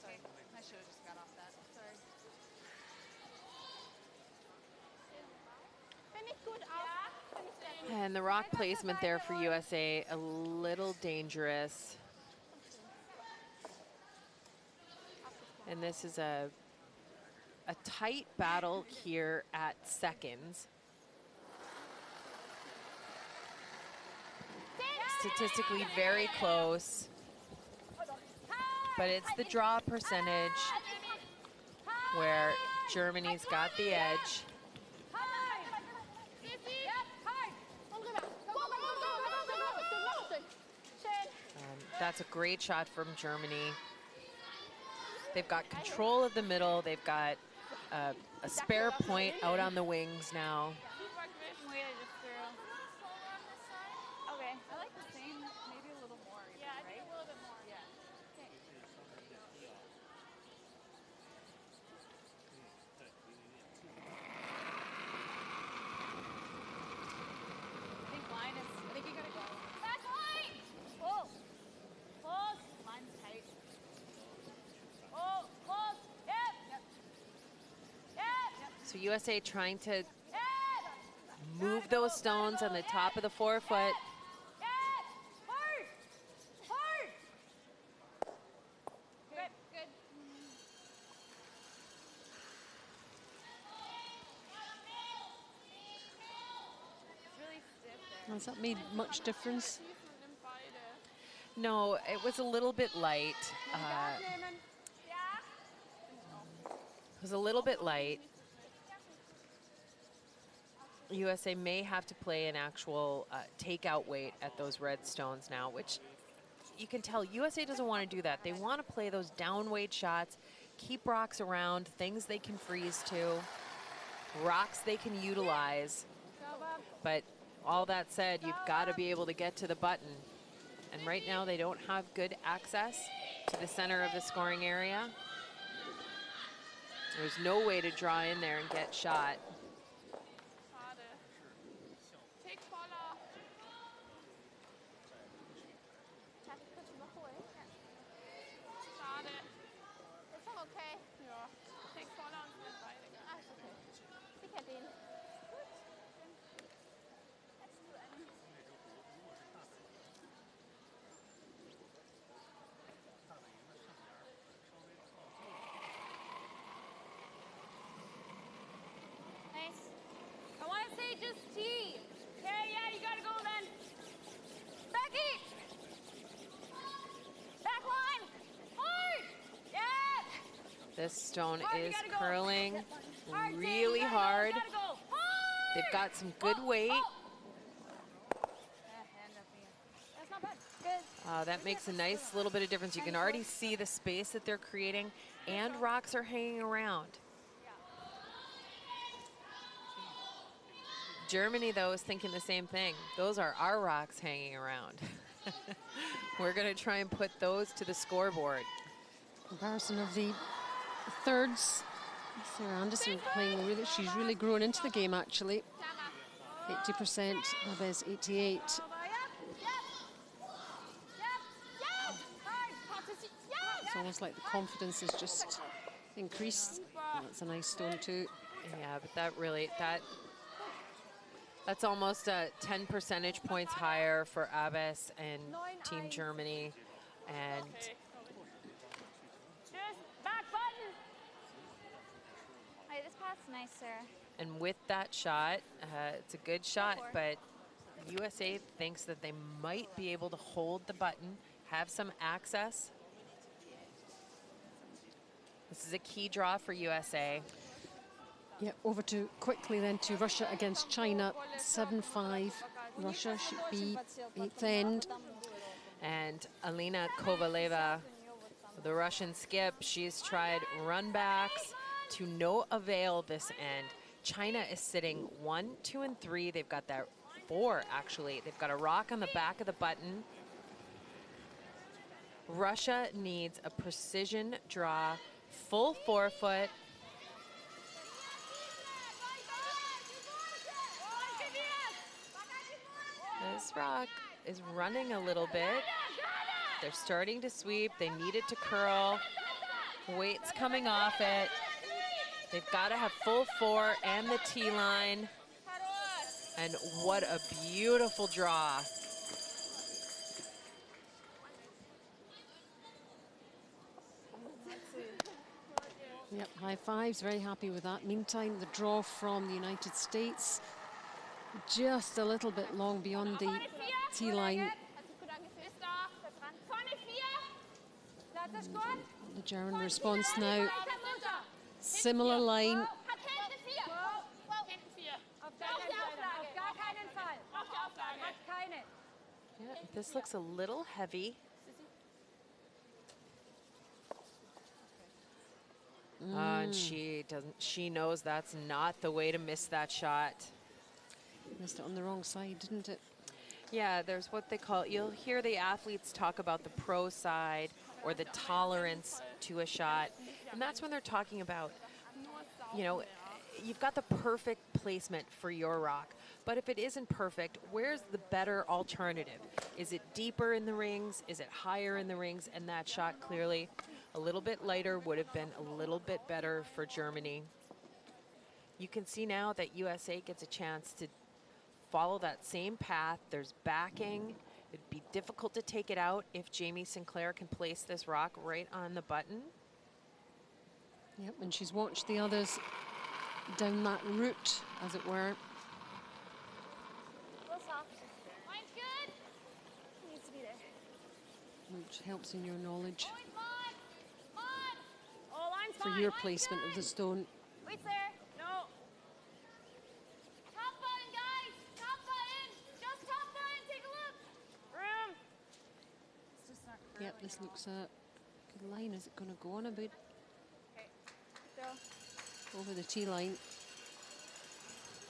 Sorry, I should have just got off that. Sorry. And the rock placement there for USA, a little dangerous. And this is a tight battle here at seconds. Statistically very close, but it's the draw percentage where Germany's got the edge. That's a great shot from Germany. They've got control of the middle. They've got a spare point out on the wings now. Wait, I just threw. Okay. I like the same, maybe a little more. Even, Yeah, I right? think a little bit more. Yeah. I think line is, I think you gotta go. Back line! Pull. Close. Line's tight. Oh, close. Yep. Yep. So USA trying to Yep. move those stones on the top of the forefoot. Yep. Hard. Hard. Good. Good. It's really stiff there. Has that made much difference? No, it was a little bit light. It was a little bit light. USA may have to play an actual takeout weight at those red stones now, which you can tell USA doesn't want to do that. They want to play those down weight shots, keep rocks around, things they can freeze to, rocks they can utilize. But all that said, you've got to be able to get to the button. And right now they don't have good access to the center of the scoring area. There's no way to draw in there and get shot. Schade. Tick voller. Darf ich kurz überholen? Ja. Schade. Ist doch okay. Ja. Tick voller und sind beide. Ah, ist okay. Sicher den. Gut. Hättest du einen? Nice. I want to say just T. Okay, yeah, you gotta go then. Becky! Back line! Hard! Yeah! This stone Hard, you is gotta go. curling Hard, Sam, really you gotta go, hard. you gotta go. Hard! They've got some good Oh, weight. oh. Hand up here. That's not bad. Good. That makes a nice little bit of difference. You can already see the space that they're creating, and rocks are hanging around. Germany, though, is thinking the same thing. Those are our rocks hanging around. We're going to try and put those to the scoreboard. Comparison of the thirds. Sarah Anderson playing really, she's really grown into the game actually. 80%, Aves 88. It's almost like the confidence has just increased. That's a nice stone too. Yeah, but that's almost 10 percentage points higher for Abbas and Team Germany. And Just back button. Hey, this path's nice, Sarah. and with that shot, it's a good shot, but USA thinks that they might be able to hold the button, have some access. This is a key draw for USA. Yeah, over to quickly then to Russia against China. 7-5. Russia should be 8th end. And Alina Kovaleva, the Russian skip, she's tried run backs to no avail this end. China is sitting 1, 2, and 3. They've got that 4, actually. They've got a rock on the back of the button. Russia needs a precision draw, full forefoot. This rock is running a little bit. They're starting to sweep. They need it to curl. Weight's coming off it. They've got to have full 4 and the T-line. And what a beautiful draw. Yep, high fives, very happy with that. Meantime, the draw from the United States, just a little bit long beyond the T-line. The German response now, similar line. Yeah, this looks a little heavy. And she knows that's not the way to miss that shot. Missed it on the wrong side, didn't it? Yeah, there's what they call, you'll hear the athletes talk about the pro side or the tolerance to a shot. And that's when they're talking about, you know, you've got the perfect placement for your rock. But if it isn't perfect, where's the better alternative? Is it deeper in the rings? Is it higher in the rings? And that shot clearly a little bit lighter would have been a little bit better for Germany. You can see now that USA gets a chance to follow that same path. There's backing. It'd be difficult to take it out if Jamie Sinclair can place this rock right on the button. Yep, and she's watched the others down that route, as it were. Line's good. Needs to be there. Which helps in your knowledge Oh, line's for fine. your Line's placement good. of the stone. Wait's there. No. Top button, guys. Top button. Just top button. Take a look. Room. It's just not curling. Yep, this looks a good line. Is it going to go on a bit Okay. Go. over the T-line?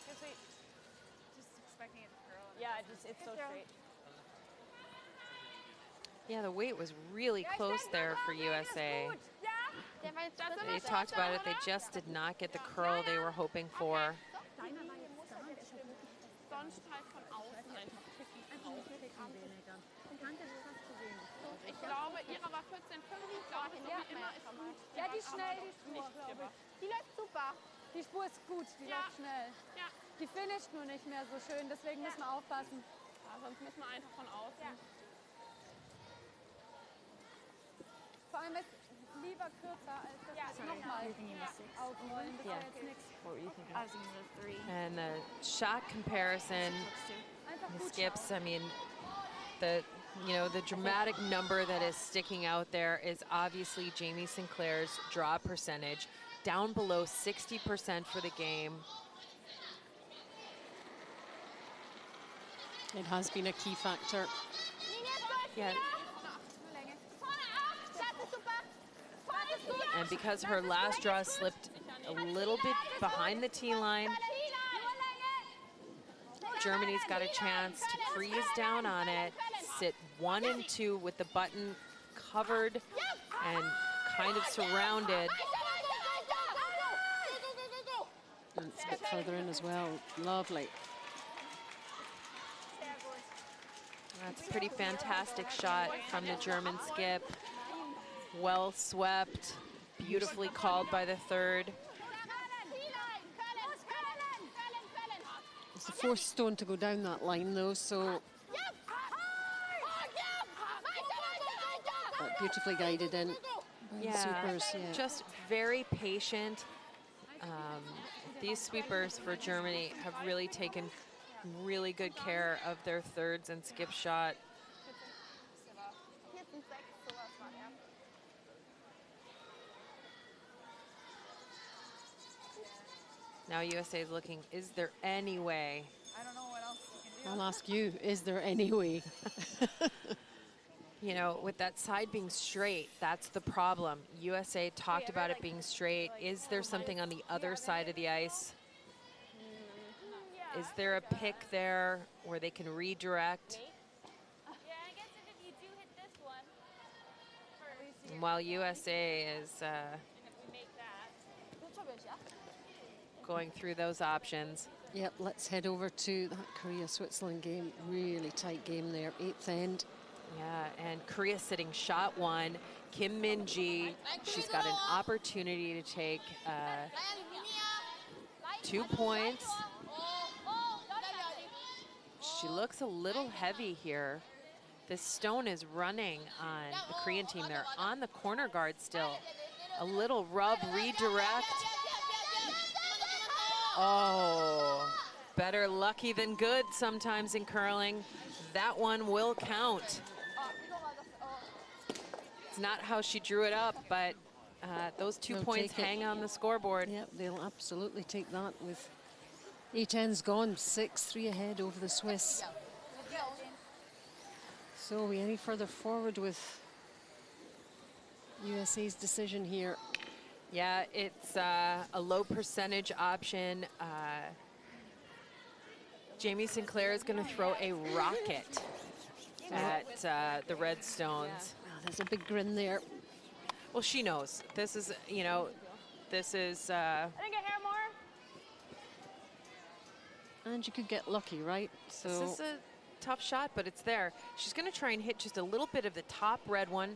Just wait. Just expecting it to curl. Yeah, it's so straight. Yeah, the weight was really close there for USA. They talked about it. They just did not get the curl they were hoping for. Sonst halt von außen einfach Ich glaube, ihre war 14,5. Ich glaube, so wie immer ist gut. Ja, die ist schnell, die Spur, glaube ich. Die läuft super. Die Spur ist gut, die läuft schnell. Ja. Die finisht nur nicht mehr so schön, deswegen müssen wir aufpassen. Ja, sonst müssen wir einfach von außen. Vor allem ist lieber kürzer, als das jetzt nochmal aufrollen. Das ist jetzt nichts. I was thinking the 3. And the shot comparison, Einfach the gut skips, I mean, the dramatic number that is sticking out there is obviously Jamie Sinclair's draw percentage, down below 60% for the game. It has been a key factor. Yeah. And because her last draw slipped a little bit behind the tee line, Germany's got a chance to freeze down on it, sit 1 and 2 with the button covered and kind of surrounded. And it's a bit further in as well. Lovely. That's a pretty fantastic shot from the German skip. Well swept, beautifully called by the third. It's the fourth stone to go down that line though, so but beautifully guided in. Yeah, Supers, yeah. just very patient. These sweepers for Germany have really taken really good care of their thirds and skip shot. Now USA is looking, is there any way? I don't know what else you can do. I'll ask you, is there any way? You know, with that side being straight, that's the problem. USA talked about it being straight. Is there something on the other side of the ice? Is there a pick there where they can redirect? Yeah, I guess if you do hit this one first, And while USA is and if we make that. going through those options. Yep, let's head over to that Korea-Switzerland game. Really tight game there, 8th end. Yeah, and Korea sitting shot 1. Kim Min-ji, she's got an opportunity to take 2 points. She looks a little heavy here. This stone is running on the Korean team. They're on the corner guard still. A little rub, redirect. Oh, better lucky than good sometimes in curling. That one will count. It's not how she drew it up, but those 2 They'll points take it. hang on the scoreboard. Yep, they'll absolutely take that with 8 ends gone, 6-3 ahead over the Swiss. So are we any further forward with USA's decision here? Yeah, it's a low percentage option. Jamie Sinclair is going to throw a rocket at the Red Stones. Wow, there's a big grin there. Well, she knows. This is, this is... I think a hair more. And you could get lucky, right? This So is a tough shot, but it's there. She's going to try and hit just a little bit of the top red one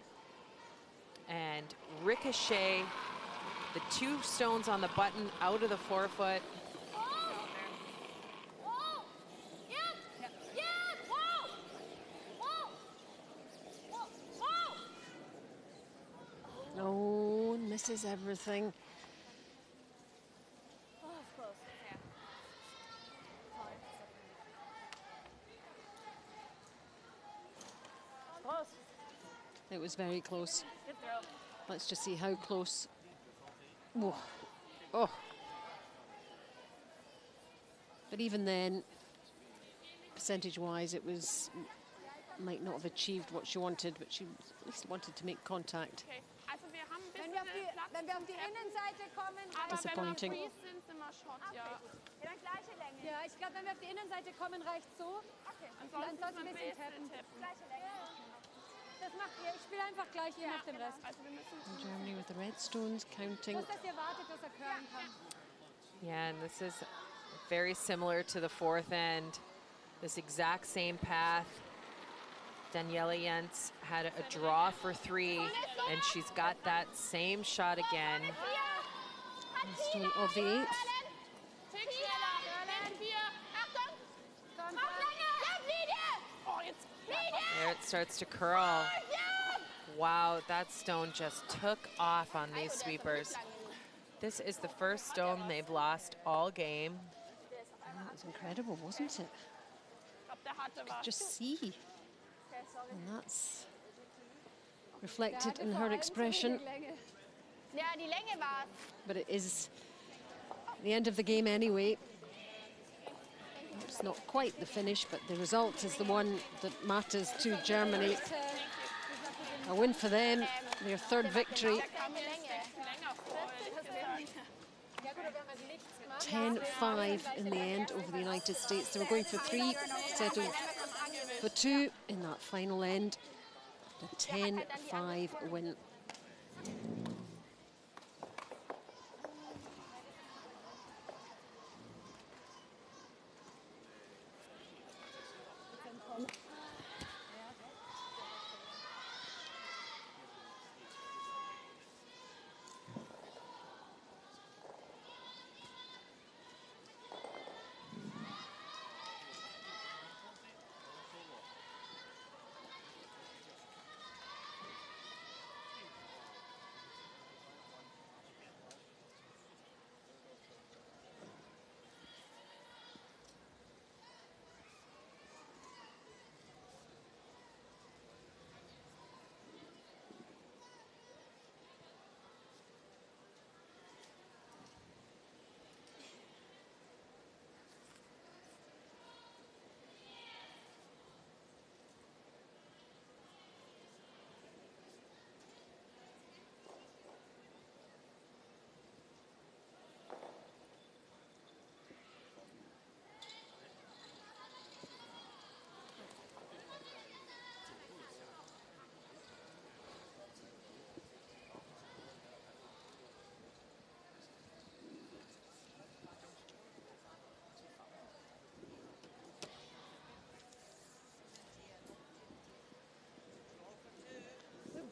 and ricochet the 2 stones on the button out of the forefoot. oh, misses everything. Oh, it's close. Yeah. Close. It was very close. Good throw. Let's just see how close. Oh. Oh. But even then, percentage-wise, it was might not have achieved what she wanted, but she at least wanted to make contact. Okay, also wir haben ein Wenn bisschen wir Platz wenn wir auf zum die Tappen, Innenseite kommen, aber wenn wir Disappointing. freeze sind, sind wir Shot, ja. ja, gleiche Länge. Ja, ich glaube, wenn wir auf die Innenseite kommen, reicht so. Okay. Ansonsten Ansonsten ein ein bisschen bisschen tappen. tappen. Gleiche Länge. Das macht ihr. Ich spiele einfach gleich je nach dem Rest. And Germany with the red stones counting. Bloß, dass ihr wartet, dass curlen kann. Yeah, and this is very similar to the fourth end. This exact same path. Daniela Jentz had a draw for 3, and she's got that same shot again. Stone of the 8th. There it starts to curl. Wow, that stone just took off on these sweepers. This is the first stone they've lost all game. That was incredible, wasn't it? You could just see. And that's reflected in her expression. Ja, die Länge war's. But it is the end of the game anyway. It's not quite the finish, but the result is the one that matters to Germany. A win for them, their third victory. 10-5 in the end over the United States. They were going for 3, settled for 2 in that final end. A 10-5 win.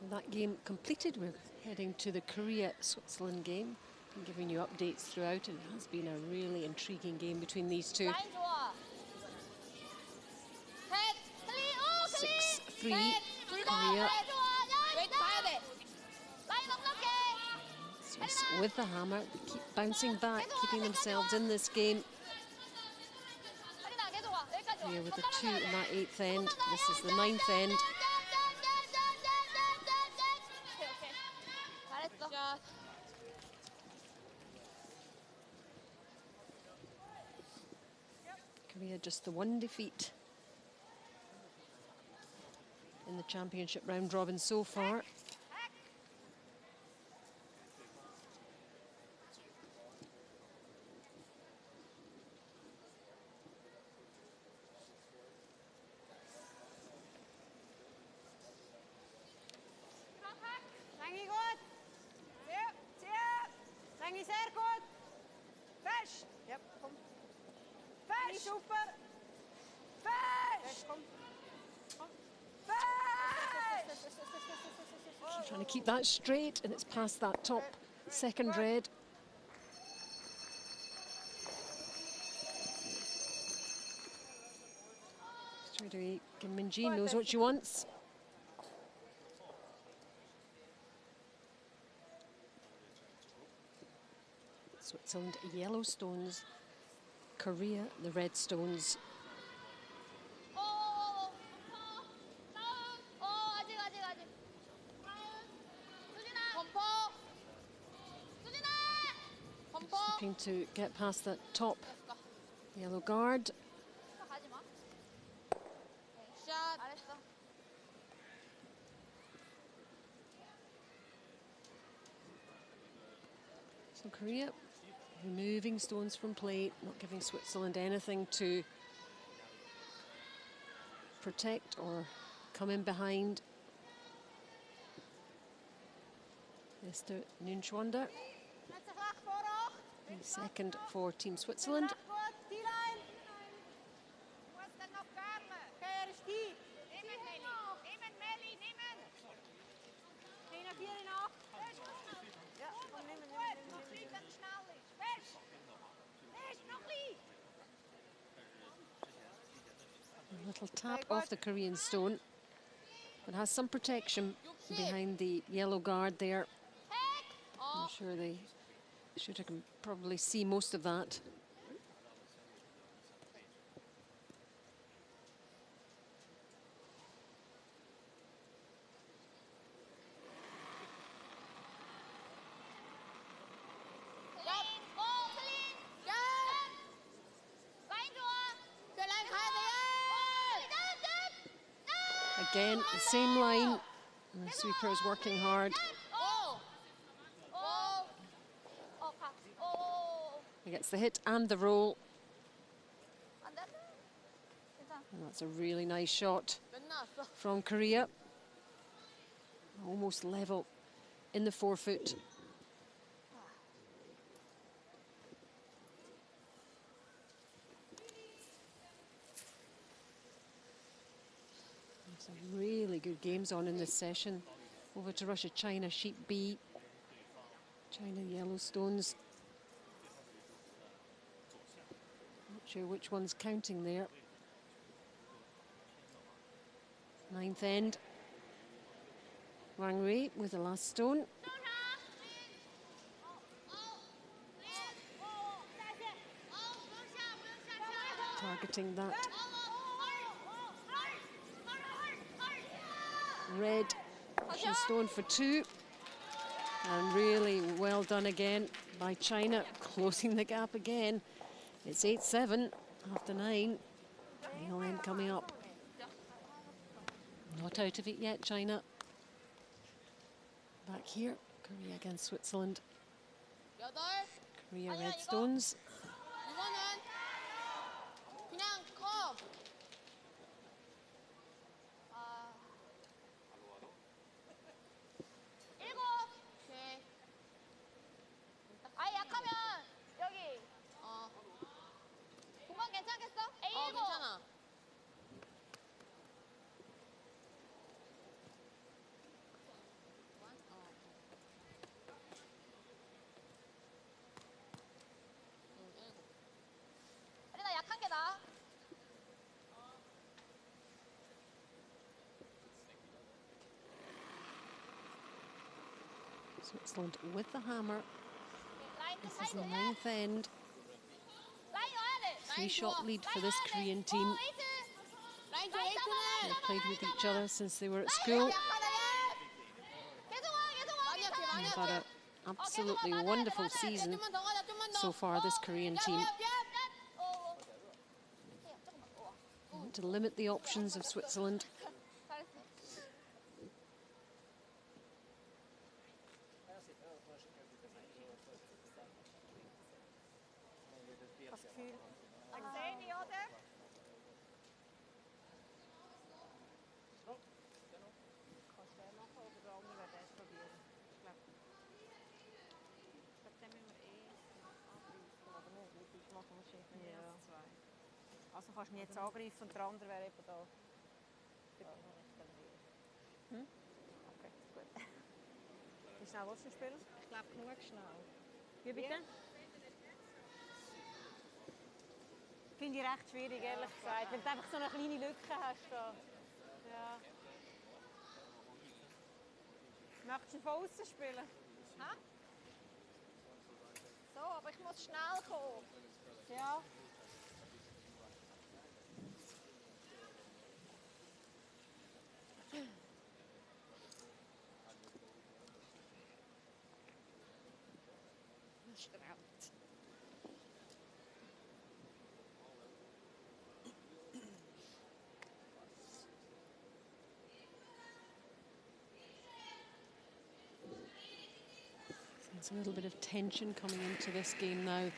That game completed. We're heading to the Korea-Switzerland game. Been giving you updates throughout, and it has been a really intriguing game between these two. 6-3 Korea. Swiss with the hammer. They keep bouncing back, keeping themselves in this game. Korea with the 2 in that 8th end. This is the 9th end. Korea just the 1 defeat in the championship round robin so far. Lange gut. Lange sehr gut. Fest. Yep, komm. Fest. Super. Fest. Komm. She's trying to keep that straight, and it's past that top second red. Straight away, Kim Min-ji knows what she wants. Switzerland, yellow stones. Korea, the red stones. Looking to get past that top yellow guard. So Korea removing stones from play, not giving Switzerland anything to protect or come in behind. Esther Ninchwanda. The second for Team Switzerland. A little tap off the Korean stone, but has some protection behind the yellow guard there. I'm sure the shooter can probably see most of that. Again, the same line. And the sweeper is working hard. He gets the hit and the roll. And that's a really nice shot from Korea. Almost level in the 4-foot. Some really good games on in this session. Over to Russia, China, Sheep B. China, Yellowstones. Not sure which one's counting there. 9th end. Wang Wei with the last stone. Targeting that red stone for 2. And really well done again by China, closing the gap again. It's 8-7 after 9. Nail end coming up. Not out of it yet, China. Back here, Korea against Switzerland. Korea red stones. Switzerland with the hammer. This is the 9th end. 3-shot lead for this Korean team. They've played with each other since they were at school. They've had an absolutely wonderful season so far, this Korean team. They want to limit the options of Switzerland. Also kannst du mich jetzt angreifen und der andere wäre eben da. Okay, gut. Wie schnell willst du spielen? Ich glaube genug schnell. Wie bitte? Finde ich recht schwierig, ehrlich gesagt. Wenn du einfach so eine kleine Lücke hast. Da. Ja. Möchtest du von außen spielen? Ha? So, aber ich muss schnell kommen. Ja. There's a little bit of tension coming into this game now. As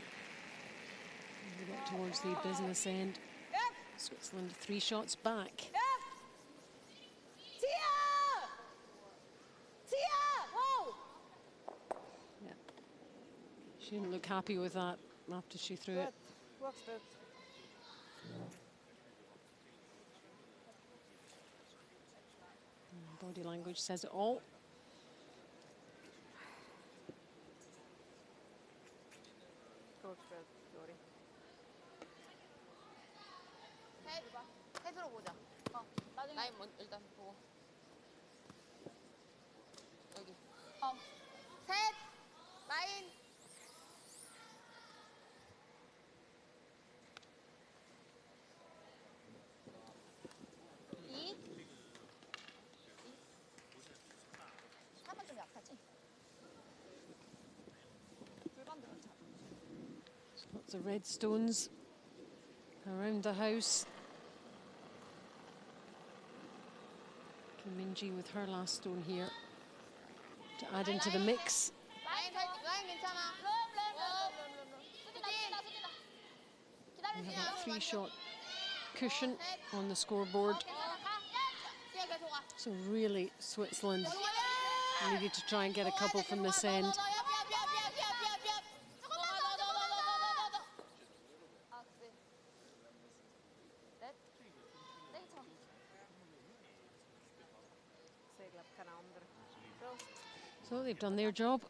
we get towards the business end. Switzerland 3 shots back. She didn't look happy with that after she threw it. Works good. Body language says it all. Works good, Jori. 셋으로 보자. 라인 일단 보고. 여기. 셋. 라인. 이. 3은 좀 약하지? Lots of red stones around the house. Kim Min-ji with her last stone here to add into the mix. 라인 괜찮아. We have that 3-shot cushion on the scoreboard. So really, Switzerland needed to try and get a couple from this end. So they've done their job.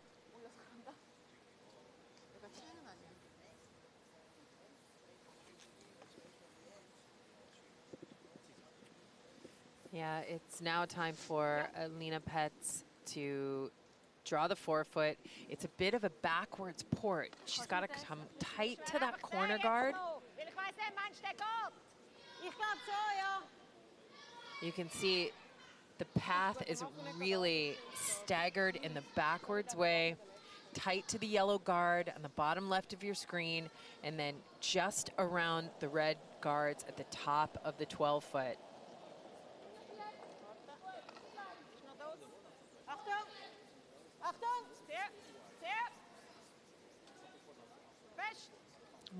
Yeah, it's now time for Alina Petz to draw the forefoot. It's a bit of a backwards port. She's got to come tight to that corner guard. You can see the path is really staggered in the backwards way, tight to the yellow guard on the bottom left of your screen, and then just around the red guards at the top of the 12-foot.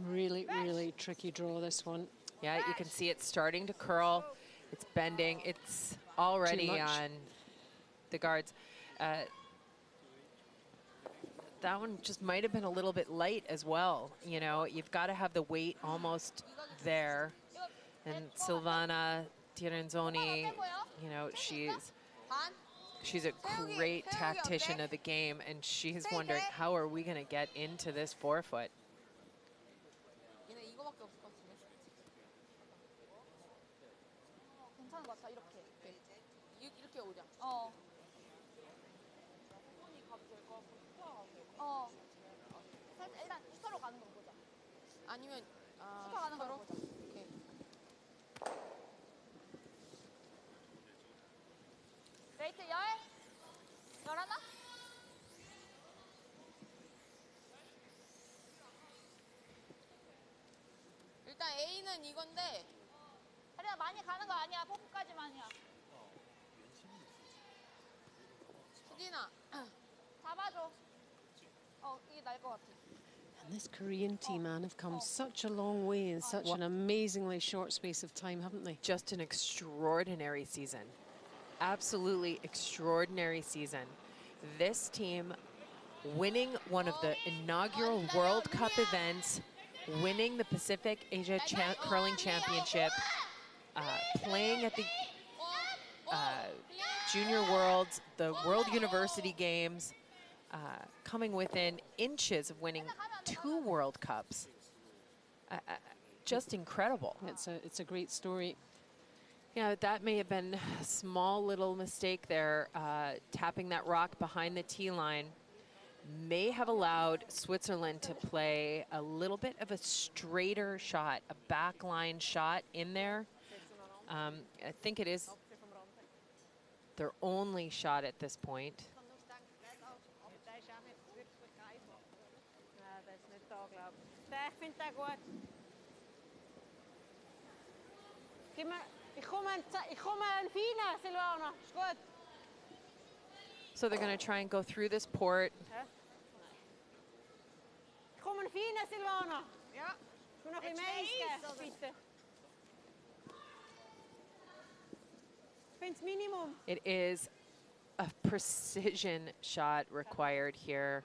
Really, really tricky draw, this one. Yeah, you can see it's starting to curl. It's bending. It's already on the guards. That one just might have been a little bit light as well. You know, you've got to have the weight almost there. And Silvana Tirenzoni, you know, she's a great tactician of the game, and she's wondering, how are we going to get into this forefoot? 괜찮은 것 같아. 이렇게 오자. 일단 슈터로 가는 거 보자. 아니면 슈터 가는 거 보자. 오케이. 레이트 11? 일단 A는 이건데 하리야 많이 가는 거 아니야. 포크까지만이야. 수진아 잡아줘. 이게 나을 것 같아. And this Korean team, Anne, have come such a long way in such an amazingly short space of time, haven't they? Just an extraordinary season. Absolutely extraordinary season. This team winning one of the inaugural World Cup events, winning the Pacific Asia Curling Championship, playing at the Junior Worlds, the World University Games, coming within inches of winning 2 World Cups. Just incredible. It's a great story. Yeah, that may have been a small little mistake there. Tapping that rock behind the tee line may have allowed Switzerland to play a little bit of a straighter shot, a backline shot in there. I think it is their only shot at this point. So they're going to try and go through this port. It is a precision shot required here.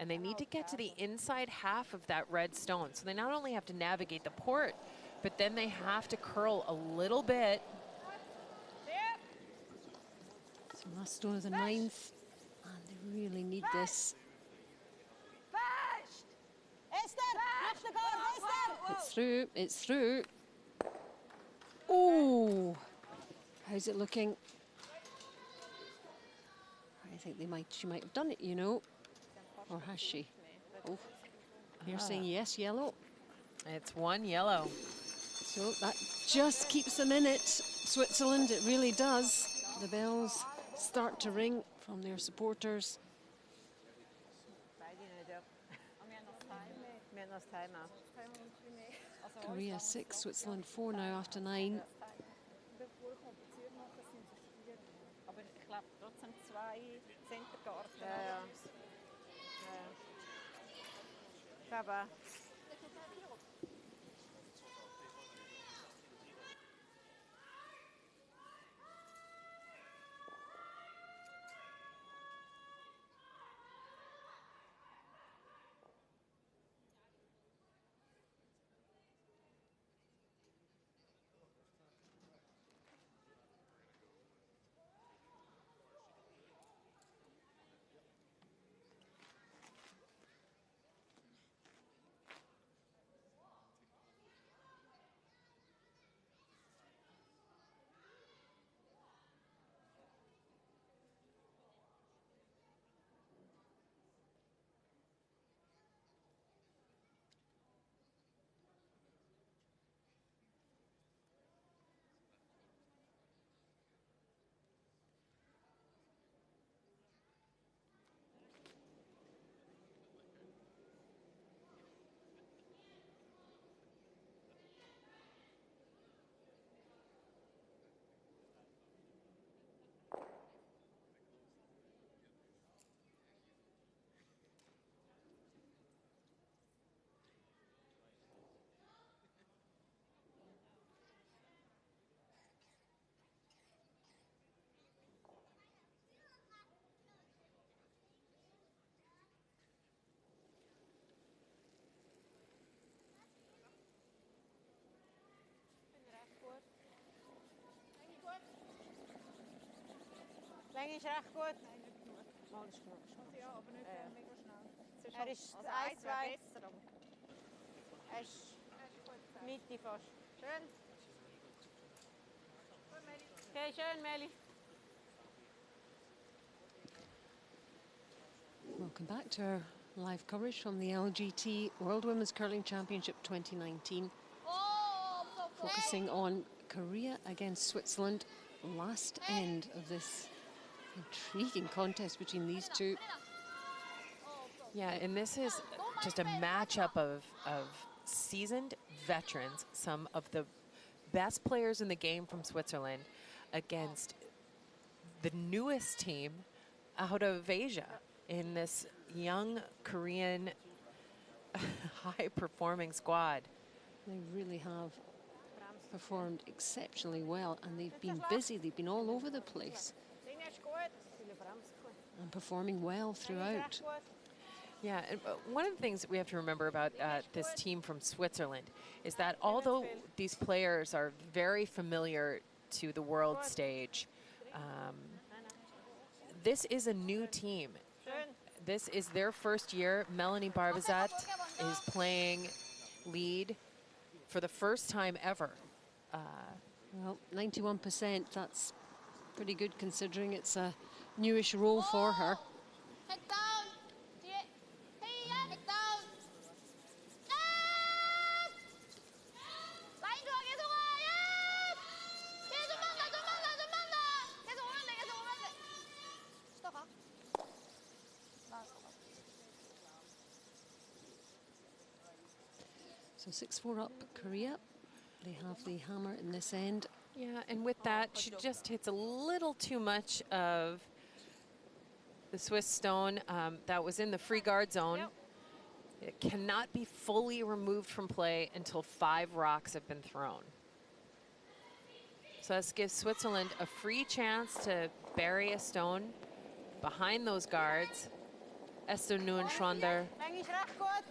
and they need to get to the inside half of that red stone. So they not only have to navigate the port, but then they have to curl a little bit. So last stone of the ninth, and they really need this. It's through, it's through. Oh, how's it looking? I think she might have done it, you know. Or has she? Oh, they're saying yes, yellow. It's 1 yellow. So that just keeps them in it. Switzerland, it really does. The bells start to ring from their supporters. Korea 6, Switzerland 4 now after 9. Länge ist recht gut. Ja, aber nicht mega schnell. Er ist 1, 2. Er ist Mitte fast. Schön. Okay, schön, Meli. Welcome back to our live coverage from the LGT World Women's Curling Championship 2019. Focusing on Korea against Switzerland. Last end of this intriguing contest between these two. Yeah, and this is just a matchup of seasoned veterans, some of the best players in the game from Switzerland against the newest team out of Asia in this young Korean high-performing squad. They really have performed exceptionally well, and they've been busy. They've been all over the place and performing well throughout. Yeah, and one of the things that we have to remember about this team from Switzerland is that although these players are very familiar to the world stage, this is a new team. This is their first year. Melanie Barbazat is playing lead for the first time ever. Well, 91%, that's pretty good considering it's a newish role for her. Head down. Head down. 라인 좋아, 계속 와. 좀만 더. 계속 오면 돼. 스톱 가. So 6-4 up Korea. They have the hammer in this end. Yeah, and with that, she just hits a little too much of the Swiss stone that was in the free guard zone. It cannot be fully removed from play until 5 rocks have been thrown. So this gives Switzerland a free chance to bury a stone behind those guards. Esther Neuenschwander. Länge ist recht gut.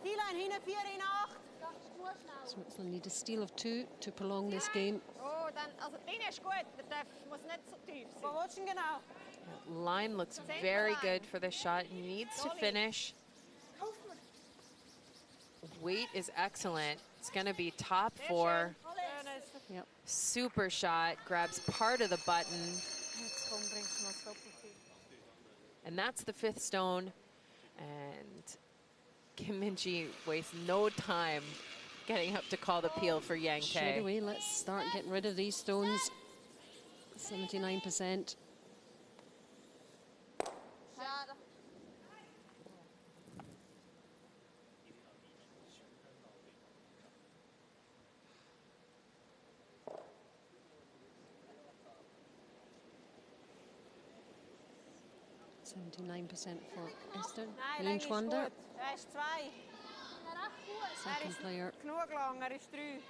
T-Line hinten, 4 in 8. Switzerland need a steal of 2 to prolong this game. Oh, dann, also die Linie ist gut. Der muss nicht so tief sein. Wo willst du denn genau? Line looks very good for the shot. Needs to finish. Weight is excellent. It's going to be top 4. Yep. Super shot. Grabs part of the button. And that's the 5th stone. And Kim Min-ji wastes no time getting up to call the peel for Yang Straight Tae. away, let's start getting rid of these stones. 79%. Schade. 79% for Esther Nein, Länge ist Neuenschwander. gut. Er ist 2. Second player. Genug lang, er ist 3.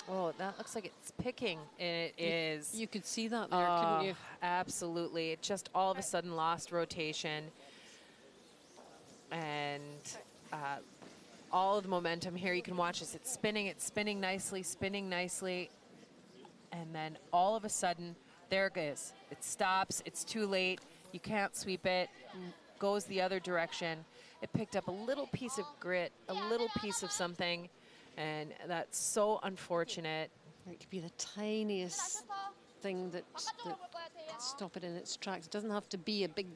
Oh, that looks like it's picking. It is. You could see that there, couldn't you? Absolutely. It just all of a sudden lost rotation. And all of the momentum here, you can watch as it's spinning nicely. And then all of a sudden, there it is. It stops, it's too late. You can't sweep it. Goes the other direction. It picked up a little piece of grit, a little piece of something. And that's so unfortunate. It could be the tiniest thing that stop it in its tracks. It doesn't have to be a big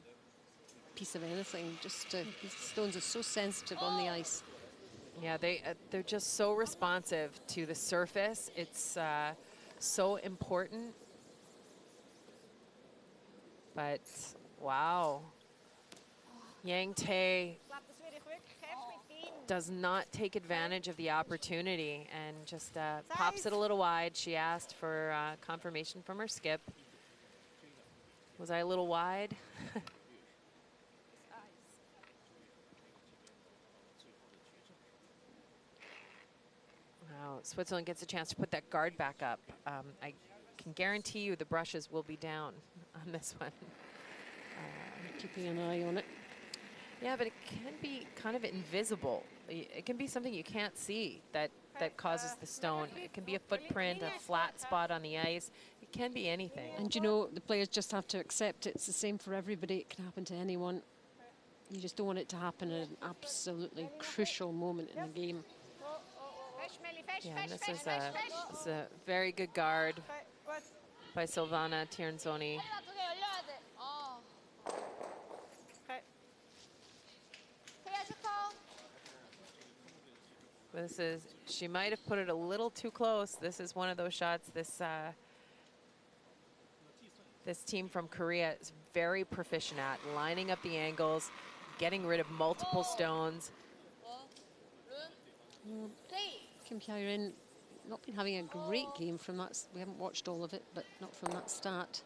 piece of anything. Just these stones are so sensitive on the ice. Yeah, they're just so responsive to the surface. It's so important. But wow, Yang Tae does not take advantage of the opportunity and just pops it a little wide. She asked for confirmation from her skip. Was I a little wide? Now Switzerland gets a chance to put that guard back up. I can guarantee you the brushes will be down on this one. Keeping an eye on it. Yeah, but it can be kind of invisible. It can be something you can't see that causes the stone. It can be a footprint, a flat spot on the ice. It can be anything. And you know, the players just have to accept it. It's the same for everybody. It can happen to anyone. You just don't want it to happen at an absolutely crucial moment in the game. Yeah, and this is a very good guard by Silvana Tiernzoni. This is, she might have put it a little too close. This is one of those shots this team from Korea is very proficient at, lining up the angles, getting rid of multiple stones. Kim Kye-rin not been having a great game from that. We haven't watched all of it, but not from that start.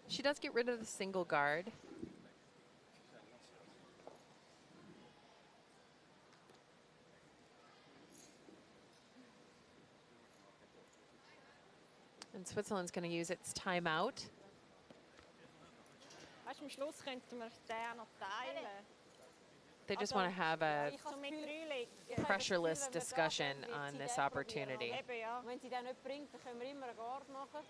She does get rid of the single guard. And Switzerland's going to use its timeout. Weißt, am Schluss könnten wir den noch teilen. They just want to have a So mit 3 legen. pressureless discussion on this opportunity. Eben, ja. Wenn sie den nicht bringt, dann können wir immer einen Guard machen.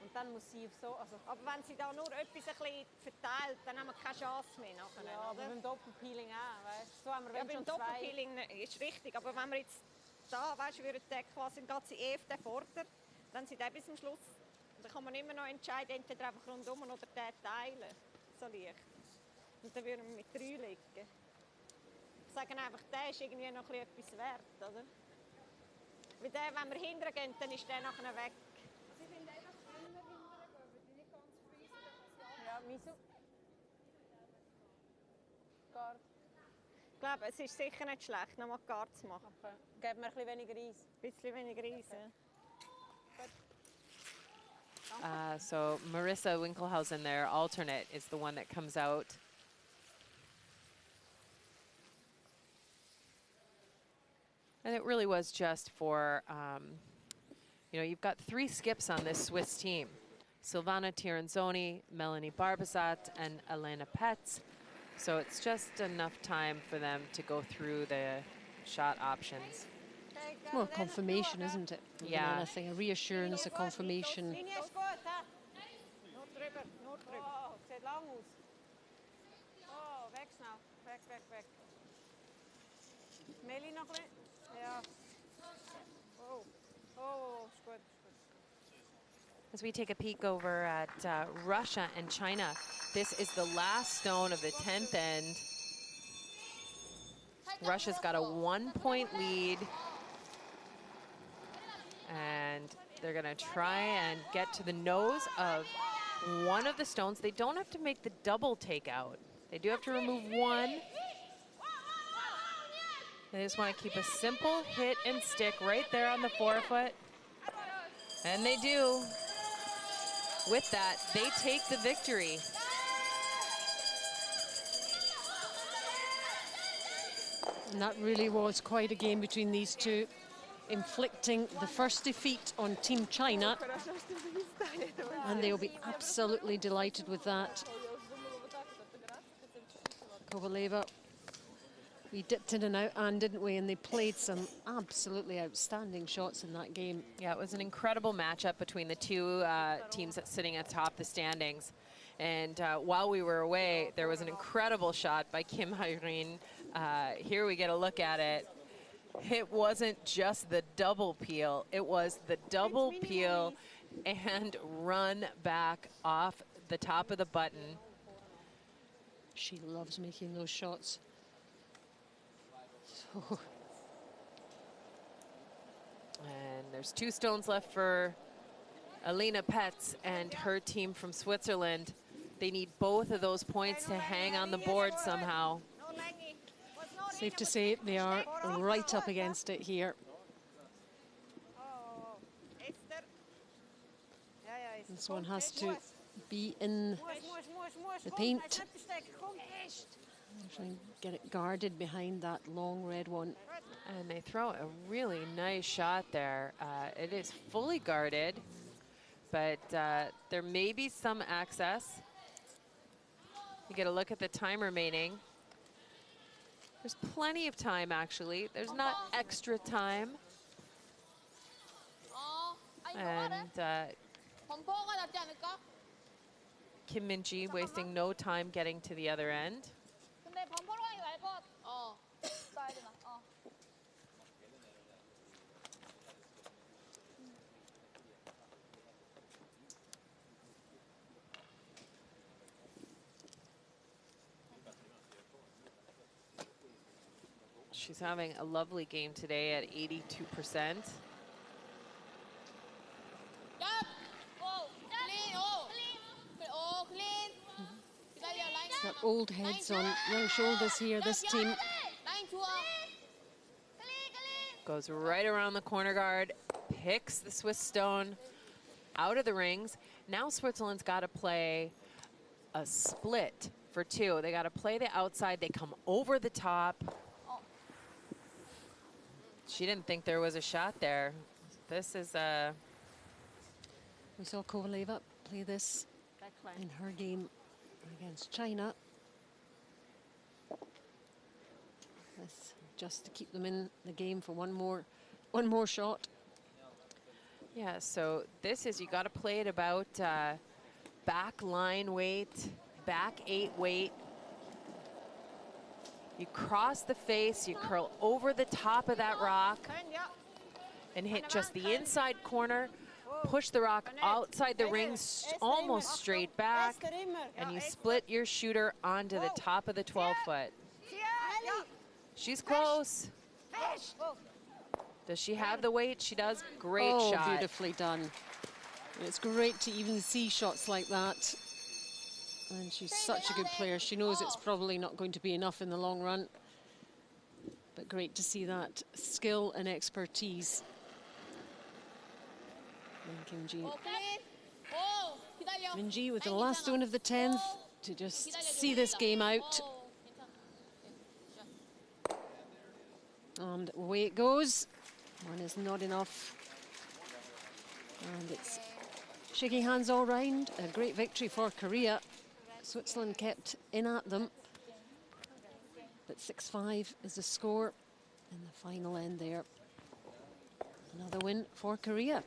Und dann muss sie auf so... Also, Aber wenn sie da nur etwas ein bisschen verteilt, dann haben wir keine Chance mehr nachher, ja, aber oder? beim Doppelpeeling auch, weißt du? So haben wir Ja, wenn beim schon 2. Doppelpeeling ist richtig, aber wenn wir jetzt da, weißt du, würden der quasi ganz EF den fordern, dann sind der bis zum Schluss, dann kann man immer noch entscheiden, entweder einfach rundum oder den teilen, so leicht. Und dann würden wir mit 3 legen. Ich sage einfach, der ist irgendwie noch ein bisschen etwas wert, oder? Weil der, wenn wir hinterher gehen, dann ist der nachher weg. Ich finde einfach immer hinterher gehen, weil die nicht ganz frei sind. Ja, Misu. Guard. Ich glaube, es ist sicher nicht schlecht, nochmal Guard zu machen. Okay. Geben wir ein bisschen weniger Eis. Ein bisschen weniger Eis. Okay. So Marissa Winkelhausen, their alternate, is the one that comes out. And it really was just for, you know, you've got 3 skips on this Swiss team. Silvana Tiranzoni, Melanie Barbazat, and Elena Petz. So it's just enough time for them to go through the shot options. It's more confirmation, isn't it? More Yeah. than anything, a reassurance, a confirmation. Oh, sieht lang aus. Oh, weg schnell. Weg, weg, weg. Meli noch ein bisschen? Ja. Oh, oh, ist gut, ist gut. As we take a peek over at Russia and China, this is the last stone of the 10th end. Russia's got a 1-point lead. And they're gonna try and get to the nose of one of the stones. They don't have to make the double takeout. They do have to remove one. They just want to keep a simple hit and stick right there on the forefoot. And they do. With that, they take the victory. And that really was quite a game between these two, inflicting the first defeat on Team China. And they'll be absolutely delighted with that. Kovaleva, we dipped in and out, Anne, didn't we? And they played some absolutely outstanding shots in that game. Yeah, it was an incredible matchup between the two teams sitting atop the standings. And while we were away, there was an incredible shot by Kim Hyrin. Here we get a look at it. It wasn't just the double peel, it was the double peel and run back off the top of the button. She loves making those shots. So. And there's 2 stones left for Elena Petz and her team from Switzerland. They need both of those points to hang on the board somehow. Safe to say they are right up against it here. This one has to be in the paint. Try and get it guarded behind that long red one. And they throw a really nice shot there. It is fully guarded, but there may be some access. You get a look at the time remaining. There's plenty of time, actually. There's not extra time. And Kim Min-ji wasting no time getting to the other end. She's having a lovely game today at 82%. Got old heads on young shoulders here, this team. Goes right around the corner guard, picks the Swiss stone out of the rings. Now Switzerland's got to play a split for 2. They got to play the outside. They come over the top. She didn't think there was a shot there. This is a... We saw Kovaleva play this in her game against China. This just to keep them in the game for one more shot. Yeah, so this is, you got to play it about back line weight, back 8 weight. You cross the face, you curl over the top of that rock and hit just the inside corner, push the rock outside the rings almost straight back, and you split your shooter onto the top of the 12-foot. She's close. Does she have the weight? She does. Great shot. Beautifully done. And it's great to even see shots like that. And she's such a good player. She knows it's probably not going to be enough in the long run. But great to see that skill and expertise. And Min-ji with the last stone of the 10th to just see this game out. And away it goes. One is not enough. And it's shaking hands all round. A great victory for Korea. Switzerland kept in at them. But 6-5 is the score in the final end there. Another win for Korea.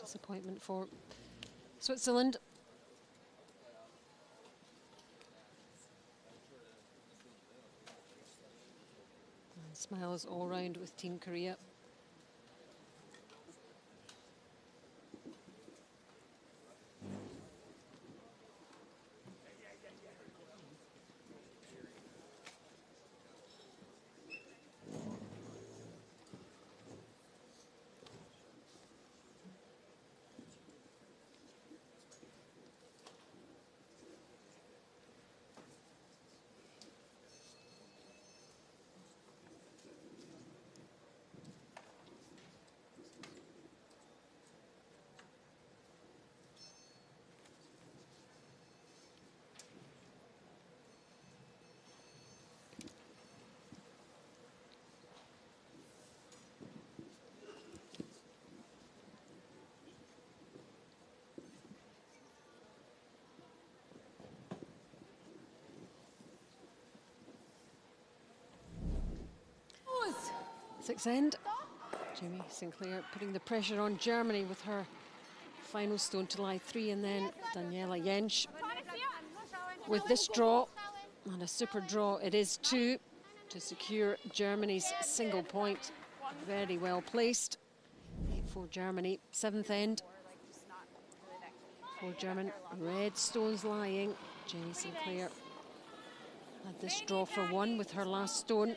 Disappointment for Switzerland. And smiles all round with Team Korea. Sixth end. Jamie Sinclair putting the pressure on Germany with her final stone to lie 3, and then Daniela Jentsch with this draw, and a super draw it is too, to secure Germany's single point. Very well placed. 8-4 Germany. Seventh end. 4 German. Red stones lying. Jamie Sinclair had this draw for 1 with her last stone.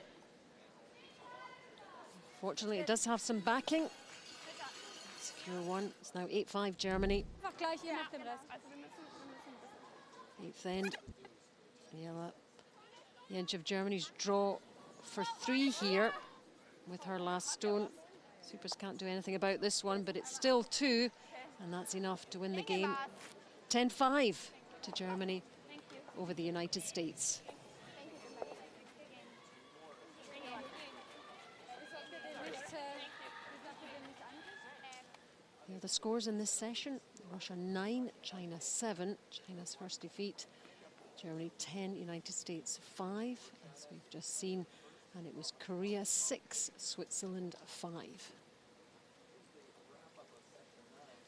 Fortunately, it does have some backing. Secure 1. It's now 8-5 Germany. Eighth end. Daniela Jentsch of Germany's draw for 3 here with her last stone. Supers can't do anything about this one, but it's still 2, and that's enough to win the game. 10-5 to Germany over the United States. Here are the scores in this session. Russia 9, China 7. China's first defeat. Germany 10, United States 5, as we've just seen. And it was Korea 6, Switzerland 5.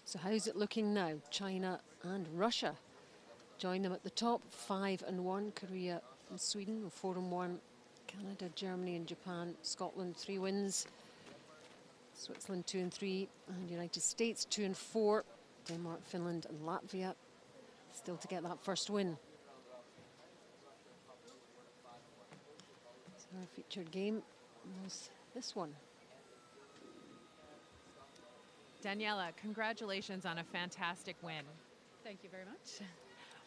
So how's it looking now? China and Russia join them at the top, 5-1. Korea and Sweden 4-1. Canada, Germany and Japan, Scotland 3 wins. Switzerland 2-3, and United States 2-4. Denmark, Finland and Latvia still to get that first win. So our featured game was this one. Daniela, congratulations on a fantastic win. Thank you very much.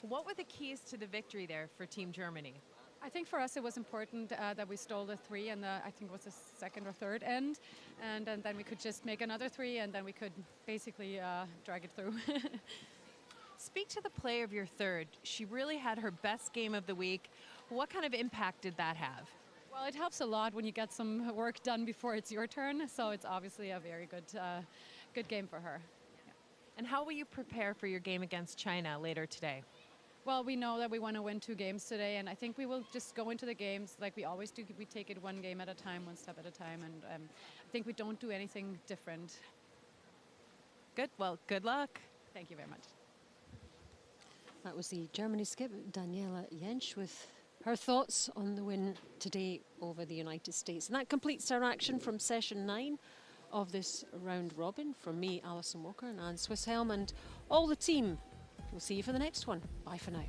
What were the keys to the victory there for Team Germany? I think for us it was important that we stole the 3 and I think it was the second or third end, and then we could just make another 3, and then we could basically drag it through. Speak to the play of your third. She really had her best game of the week. What kind of impact did that have? Well, it helps a lot when you get some work done before it's your turn, so it's obviously a very good game for her. Yeah. And how will you prepare for your game against China later today? Well, we know that we want to win 2 games today, and I think we will just go into the games like we always do. We take it 1 game at a time, 1 step at a time, and I think we don't do anything different. Good. Well, good luck. Thank you very much. That was the Germany skip, Daniela Jentsch, with her thoughts on the win today over the United States. And that completes our action from session 9 of this round robin. From me, Alison Walker, and Anne Swisshelm, and all the team. We'll see you for the next one. Bye for now.